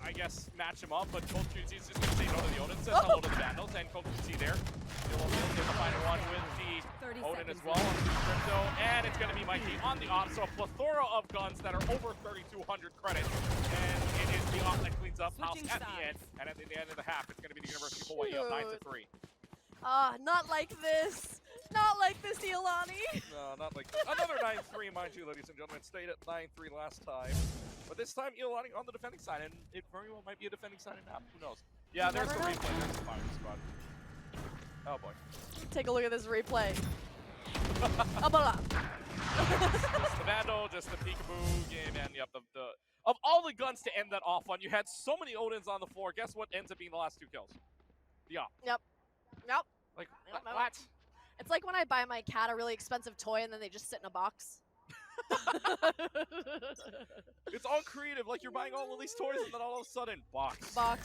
I guess match him up, but Coach QT is just going to say no to the Odin, says hello to the Vandals, and Coach QT there. He'll get the final one with the Odin as well on the Crypto, and it's going to be Mikey on the op, so a plethora of guns that are over 3,200 credits, and it is the op that cleans up house at the end, and at the end of the half, it's going to be the University of Hawaii up 9-3. Not like this. Not like this, Iolani. No, not like this. Another 9-3, mind you, ladies and gentlemen. It stayed at 9-3 last time. But this time, Iolani on the defending side, and it very well might be a defending side in half. Who knows? Yeah, there's the replay. There's the firing squad. Oh, boy. Take a look at this replay. Just the Vandal, just the peekaboo game, and yep, of all the guns to end that off on, you had so many Odins on the floor. Guess what ends up being the last 2 kills? The op. Yep. Like, Yep. what? It's like when I buy my cat a really expensive toy and then they just sit in a box. It's all creative, like you're buying all of these toys and then all of a sudden, box. Like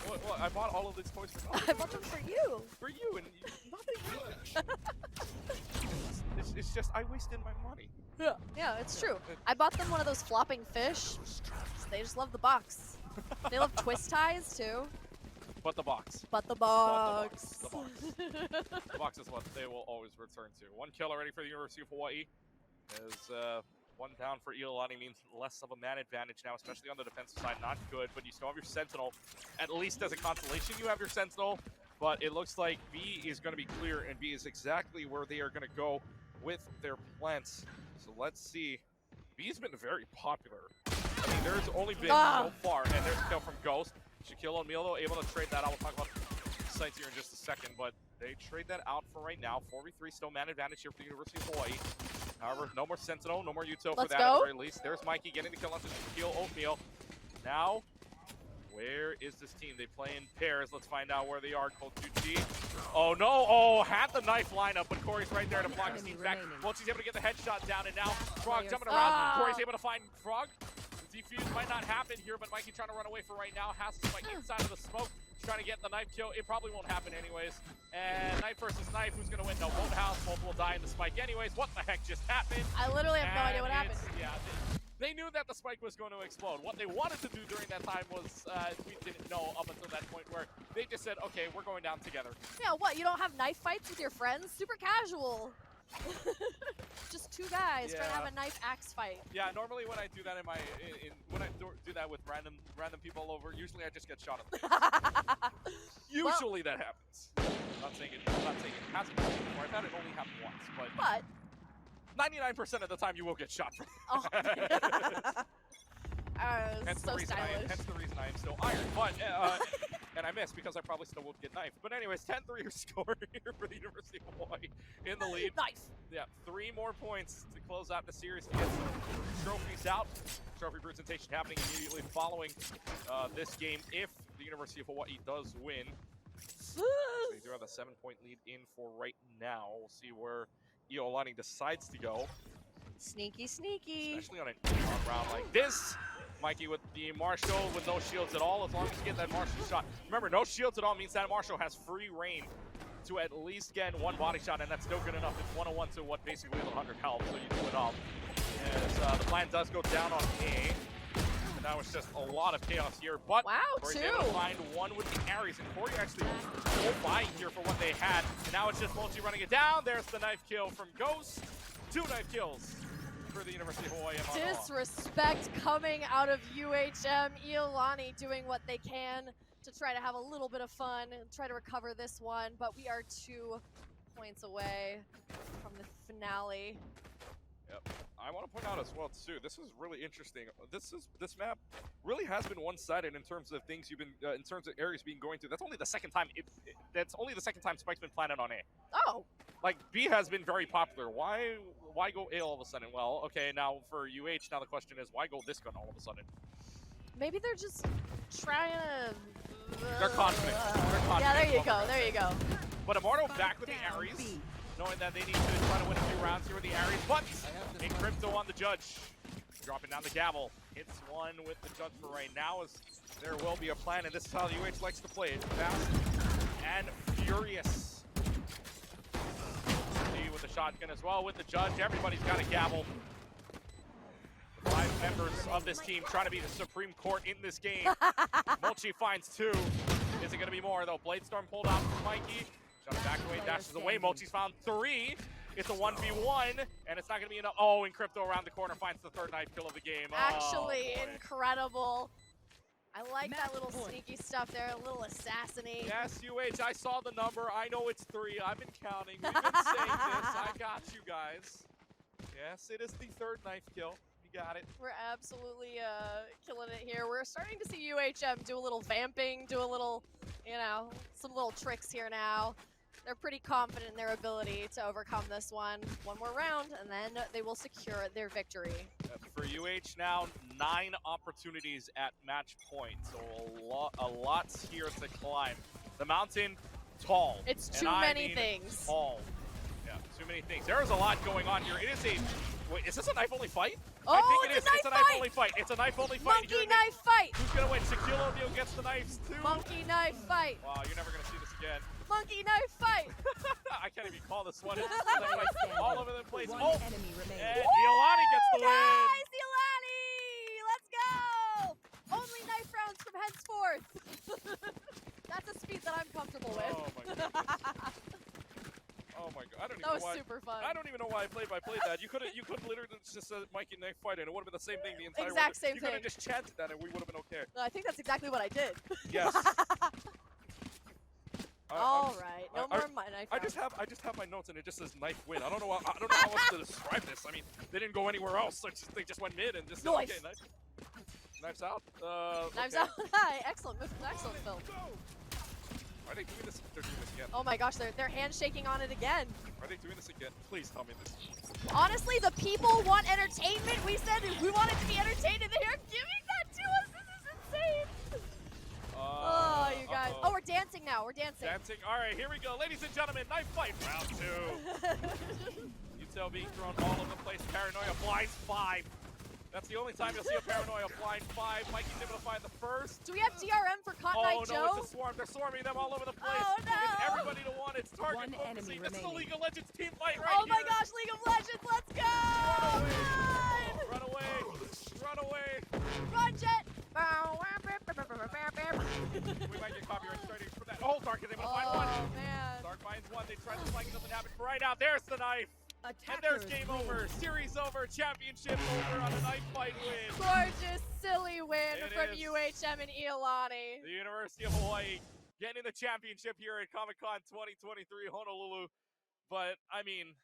what? I bought all of these toys for nothing. I bought them for you. For you, and nothing. It's just, I wasted my money. Yeah, it's true. I bought them one of those flopping fish. They just love the box. They love twist ties too. But the box. But the box. The box. The box is what they will always return to. 1 kill already for the University of Hawaii. As 1 down for Iolani means less of a man advantage now, especially on the defensive side. Not good, but you still have your Sentinel. At least as a consolation, you have your Sentinel. But it looks like B is going to be clear, and B is exactly where they are going to go with their plants. So let's see. B's been very popular. I mean, there's only been so far, and there's a kill from Ghost. Shaquille O'Neal, though, able to trade that out. We'll talk about sites here in just a second, but they trade that out for right now. 4v3, still man advantage here for the University of Hawaii. However, no more Sentinel, no more Yuto for that at the very least. There's Mikey getting the kill onto Shaquille O'Neal. Now, where is this team? They play in pairs. Let's find out where they are. Cold 2G. Oh, no. Oh, had the knife lineup, but Corey's right there to block his team back. Once he's able to get the headshot down, and now Frog jumping around. Corey's able to find Frog. Defuse might not happen here, but Mikey trying to run away for right now. Has to spike inside of the smoke. Trying to get the knife kill. It probably won't happen anyways. And knife versus knife. Who's going to win? No, won't house. Both will die in the spike anyways. What the heck just happened? I literally have no idea what happened. Yeah, They knew that the spike was going to explode. What they wanted to do during that time was, we didn't know up until that point, where they just said, okay, we're going down together. Yeah, what? You don't have knife fights with your friends? Super casual. Just two guys trying to have a knife axe fight. Yeah, normally when I do that when I do that with random people all over, usually I just get shot at the face. Usually that happens. I'm not saying it hasn't happened before. I've had it only happen once, but 99% of the time you will get shot from it. Hence the reason I am still iron. But and I missed because I probably still would get knifed. But anyways, 10-3 your score here for the University of Hawaii in the lead. Nice. Yeah, 3 more points to close out the series to get some trophies out. Trophy presentation happening immediately following this game if the University of Hawaii does win. So they do have a 7-point lead in for right now. We'll see where Iolani decides to go. Sneaky, sneaky. Especially on a round like this. Mikey with the Marshall with no shields at all, as long as you get that Marshall shot. Remember, no shields at all means that Marshall has free reign to at least get 1 body shot, and that's still good enough. It's 101 to what basically is 100 health, so you do it all. As the plan does go down on A. And now it's just a lot of chaos here, but Corey's able to find one with the Aries, and Corey actually full buying here for what they had. And now it's just Mochi running it down. There's the knife kill from Ghost. 2 knife kills for the University of Hawaii. Disrespect coming out of UHM. Iolani doing what they can to try to have a little bit of fun and try to recover this one, but we are 2 points away from the finale. Yep. I want to point out as well too, this is really interesting. This map really has been one-sided in terms of things you've been in terms of areas being going through. That's only the second time Spike's been planted on A. Oh. Like B has been very popular. Why go A all of a sudden? Well, okay, now for UH, now the question is why go this gun all of a sudden? Maybe they're just trying to They're confident. Yeah, there you go. There you go. But Immortal back with the Aries, knowing that they need to try to win a few rounds here with the Aries, but in Crypto on the Judge. Dropping down the gavel. Hits one with the Judge for right now, as there will be a plan, and this is how the UH likes to play it. Fast and furious. See with the shotgun as well, with the Judge. Everybody's got a gavel. 5 members of this team trying to be the Supreme Court in this game. Mochi finds 2. Is it going to be more, though? Bladestorm pulled out from Mikey. Shot it back away, dashes away. Mochi's found 3. It's a 1v1, and it's not going to be enough. Oh, and Crypto around the corner finds the 3rd knife kill of the game. Actually, incredible. I like that little sneaky stuff there, a little assassinate. Yes, UH, I saw the number. I know it's 3. I've been counting. We've been saying this. I got you guys. Yes, it is the 3rd knife kill. You got it. We're absolutely killing it here. We're starting to see UHM do a little vamping, do a little, you know, some little tricks here now. They're pretty confident in their ability to overcome this one. 1 more round, and then they will secure their victory. For UH now, 9 opportunities at match point, so a lot's here to climb. The mountain, tall. It's too many things. Tall. Yeah, too many things. There's a lot going on here. It is a... Wait, is this a knife-only fight? Oh, I think it is. It's a knife-only fight. It's a knife-only fight. Monkey knife fight. Who's going to win? Shaquille O'Neal gets the knives, too. Monkey knife fight. Wow, you're never going to see this again. Monkey knife fight. I can't even call this one. It's like all over the place. One oh, enemy remaining. and Iolani gets the win. Nice, Iolani. Let's go. Only knife rounds from henceforth. That's a speed that I'm comfortable with. Oh, my goodness. Oh my god! That was super fun. I don't even know why I played that. You could literally just said Mikey knife fight, and it would have been the same thing the entire exact way. same You thing. could have just chanted that, and we would have been okay. I think that's exactly what I did. Yes. All right, no more knife rounds. I just have my notes, and it just says knife win. I don't know how else to describe this. I mean, they didn't go anywhere else. So they just went mid and just said, okay, knives out. Knives okay. out. Excellent, excellent film. Are they doing this? They're doing this again. Oh my gosh, they're handshaking on it again. Are they doing this again? Please tell me this. Honestly, the people want entertainment. We said we wanted to be entertained, and they're giving that to us. This is insane. Oh, you guys. Oh, we're dancing now. We're dancing. Dancing. All right, here we go. Ladies and gentlemen, knife fight round 2. Util being thrown all over the place. Paranoia blinds 5. That's the only time you'll see a Paranoia blind 5. Mikey's able to find the first. Do we have DRM for Cotton Eye Joe? Oh, no, it's a swarm. They're swarming them all over the place. Oh, no. It's everybody to one. It's target focusing. This is the League of Legends team fight right here. Oh, my gosh, League of Legends. Let's go. Run away. right now. There's the knife. And there's game over. Series over. Championship over on a knife fight win. Gorgeous, silly win It from is. UHM and Iolani. The University of Hawaii getting the championship here at Comic Con 2023 Honolulu. But, I mean,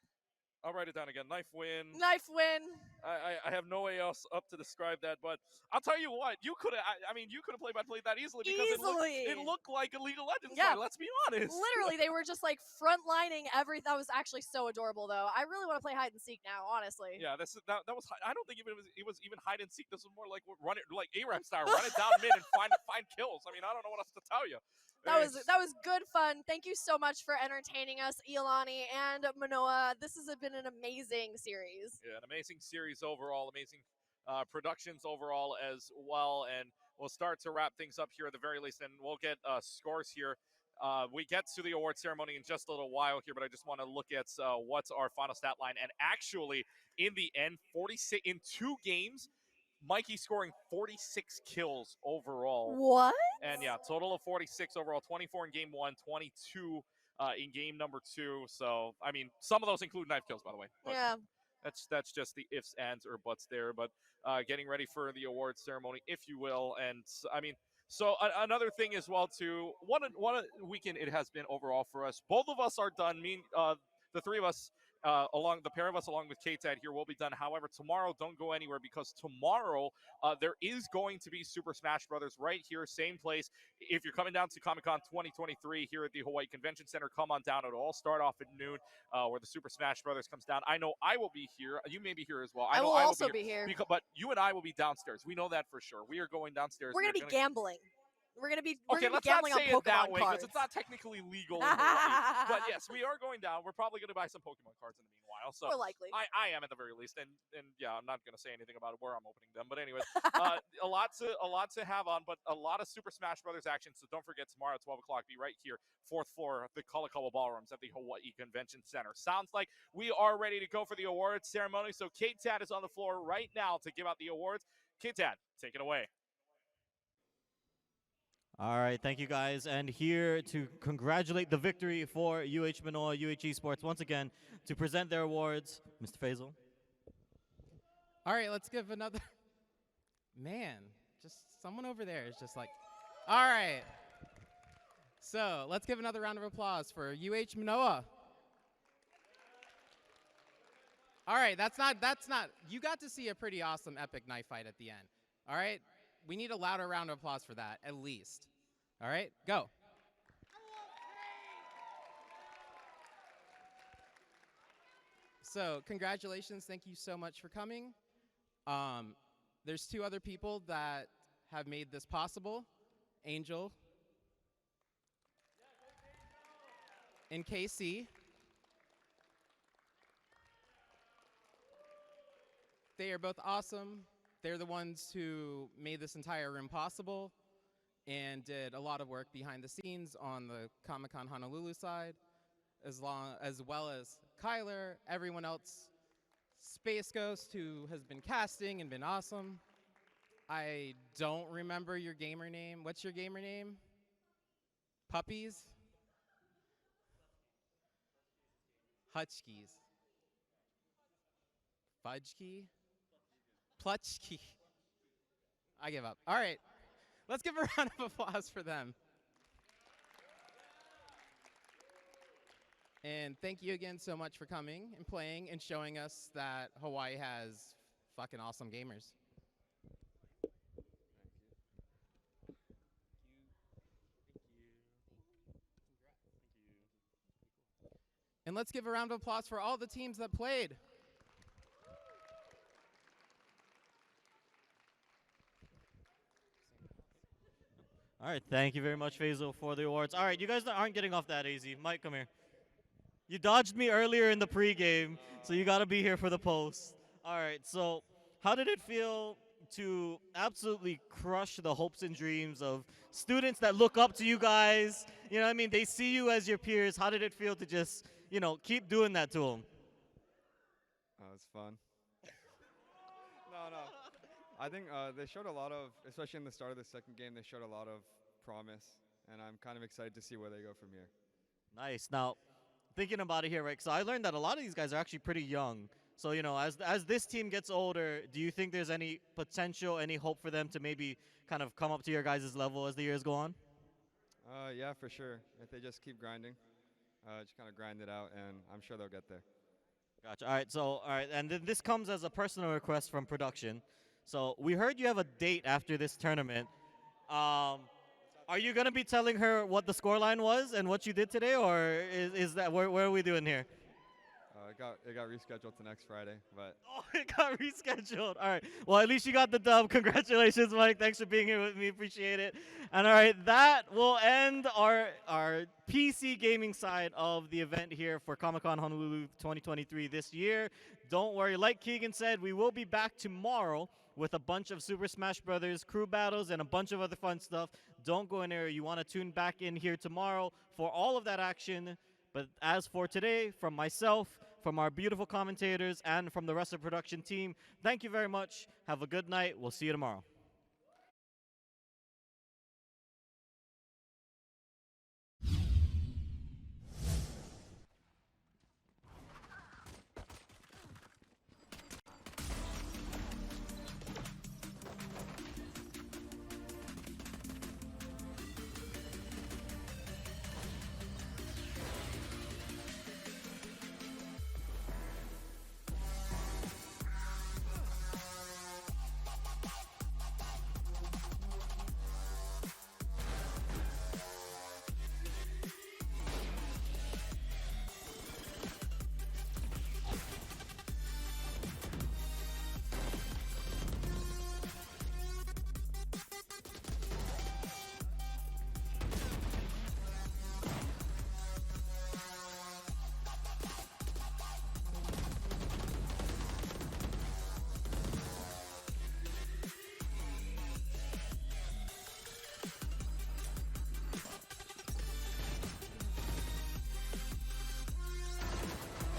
I'll write it down again. Knife win. Knife win. I have no way else up to describe that, but I'll tell you what, you could have. I mean, you could have played by play that easily because it looked like a League of Legends fight. Let's be honest. Literally, they were just like frontlining everything. That was actually so adorable, though. I really want to play hide and seek now, honestly. Yeah, that was. I don't think it was even hide and seek. This was more like run it like ARAM style, run it down mid and find kills. I mean, I don't know what else to tell you. That was good fun. Thank you so much for entertaining us, Iolani and Manoa. This has been an amazing series. Yeah, an amazing series overall, amazing productions overall as well. And we'll start to wrap things up here at the very least, and we'll get scores here. We get to the award ceremony in just a little while here, but I just want to look at what's our final stat line. And actually, in the end, 46 in 2 games. Mikey scoring 46 kills overall. What? And yeah, total of 46 overall, 24 in game 1, 22 in game number 2. So, I mean, some of those include knife kills, by the way. Yeah. That's just the ifs, ands, or buts there. But getting ready for the awards ceremony, if you will. And, I mean, so another thing as well, too, what a weekend it has been overall for us. Both of us are done. The three of us, the pair of us along with K-Tad here will be done. However, tomorrow, don't go anywhere because tomorrow there is going to be Super Smash Brothers right here, same place. If you're coming down to Comic Con 2023 here at the Hawaii Convention Center, come on down. It'll all start off at noon where the Super Smash Brothers comes down. I know I will be here. You may be here as well. I will also be here. But you and I will be downstairs. We know that for sure. We are going downstairs. We're going to be gambling. We're gonna be okay. We're Let's gonna not be say gambling on it that Pokemon way cards. because it's not technically legal. In Hawaii. But yes, we are going down. We're probably going to buy some Pokemon cards in the meanwhile. So more likely. I am at the very least, and yeah, I'm not going to say anything about where I'm opening them. But anyways, a lot to have on, but a lot of Super Smash Brothers action. So don't forget tomorrow at 12 o'clock. Be right here, 4th floor of the Kalakaua Ballrooms at the Hawaii Convention Center. Sounds like we are ready to go for the awards ceremony. So K-Tad is on the floor right now to give out the awards. K-Tad, take it away. All right, thank you guys. And here to congratulate the victory for UH Manoa, UH Esports, once again, to present their awards, Mr. Faisal. All right, let's give another. Man, just someone over there is just like, all right. So let's give another round of applause for UH Manoa. All right, that's not, you got to see a pretty awesome epic knife fight at the end. All right, we need a louder round of applause for that, at least. All right, go. So congratulations, thank you so much for coming. There's 2 other people that have made this possible, Angel and KC. They are both awesome. They're the ones who made this entire room possible and did a lot of work behind the scenes on the Comic Con Honolulu side, as well as Kyler, everyone else, Space Ghost, who has been casting and been awesome. I don't remember your gamer name. What's your gamer name? Puppies? Hutchkeys. Fudgekey? Plutchkey. I give up. All right. Let's give a round of applause for them. And thank you again so much for coming and playing and showing us that Hawaii has fucking awesome gamers. And let's give a round of applause for all the teams that played. All right, thank you very much, Faisal, for the awards. All right, you guys aren't getting off that easy. Mike, come here. You dodged me earlier in the pregame, so you got to be here for the post. All right, so how did it feel to absolutely crush the hopes and dreams of students that look up to you guys? You know what I mean? They see you as your peers. How did it feel to just, you know, keep doing that to them? It's fun. No. I think they showed a lot of, especially in the start of the second game, they showed a lot of promise, and I'm kind of excited to see where they go from here. Nice. Now, thinking about it here, right? So I learned that a lot of these guys are actually pretty young. So, you know, as this team gets older, do you think there's any potential, any hope for them to maybe kind of come up to your guys' level as the years go on? Yeah, for sure. If they just keep grinding, just kind of grind it out, and I'm sure they'll get there. Gotcha. All right, and then this comes as a personal request from production. So we heard you have a date after this tournament. Are you gonna be telling her what the scoreline was and what you did today, or is that where are we doing here? It got rescheduled to next Friday, but Oh, it got rescheduled. All right. Well, at least you got the dub. Congratulations, Mike. Thanks for being here with me. Appreciate it. And all right, that will end our PC gaming side of the event here for Comic Con Honolulu 2023 this year. Don't worry. Like Keegan said, we will be back tomorrow with a bunch of Super Smash Brothers crew battles and a bunch of other fun stuff. Don't go anywhere. You want to tune back in here tomorrow for all of that action. But as for today, from myself, from our beautiful commentators, and from the rest of the production team, thank you very much. Have a good night. We'll see you tomorrow.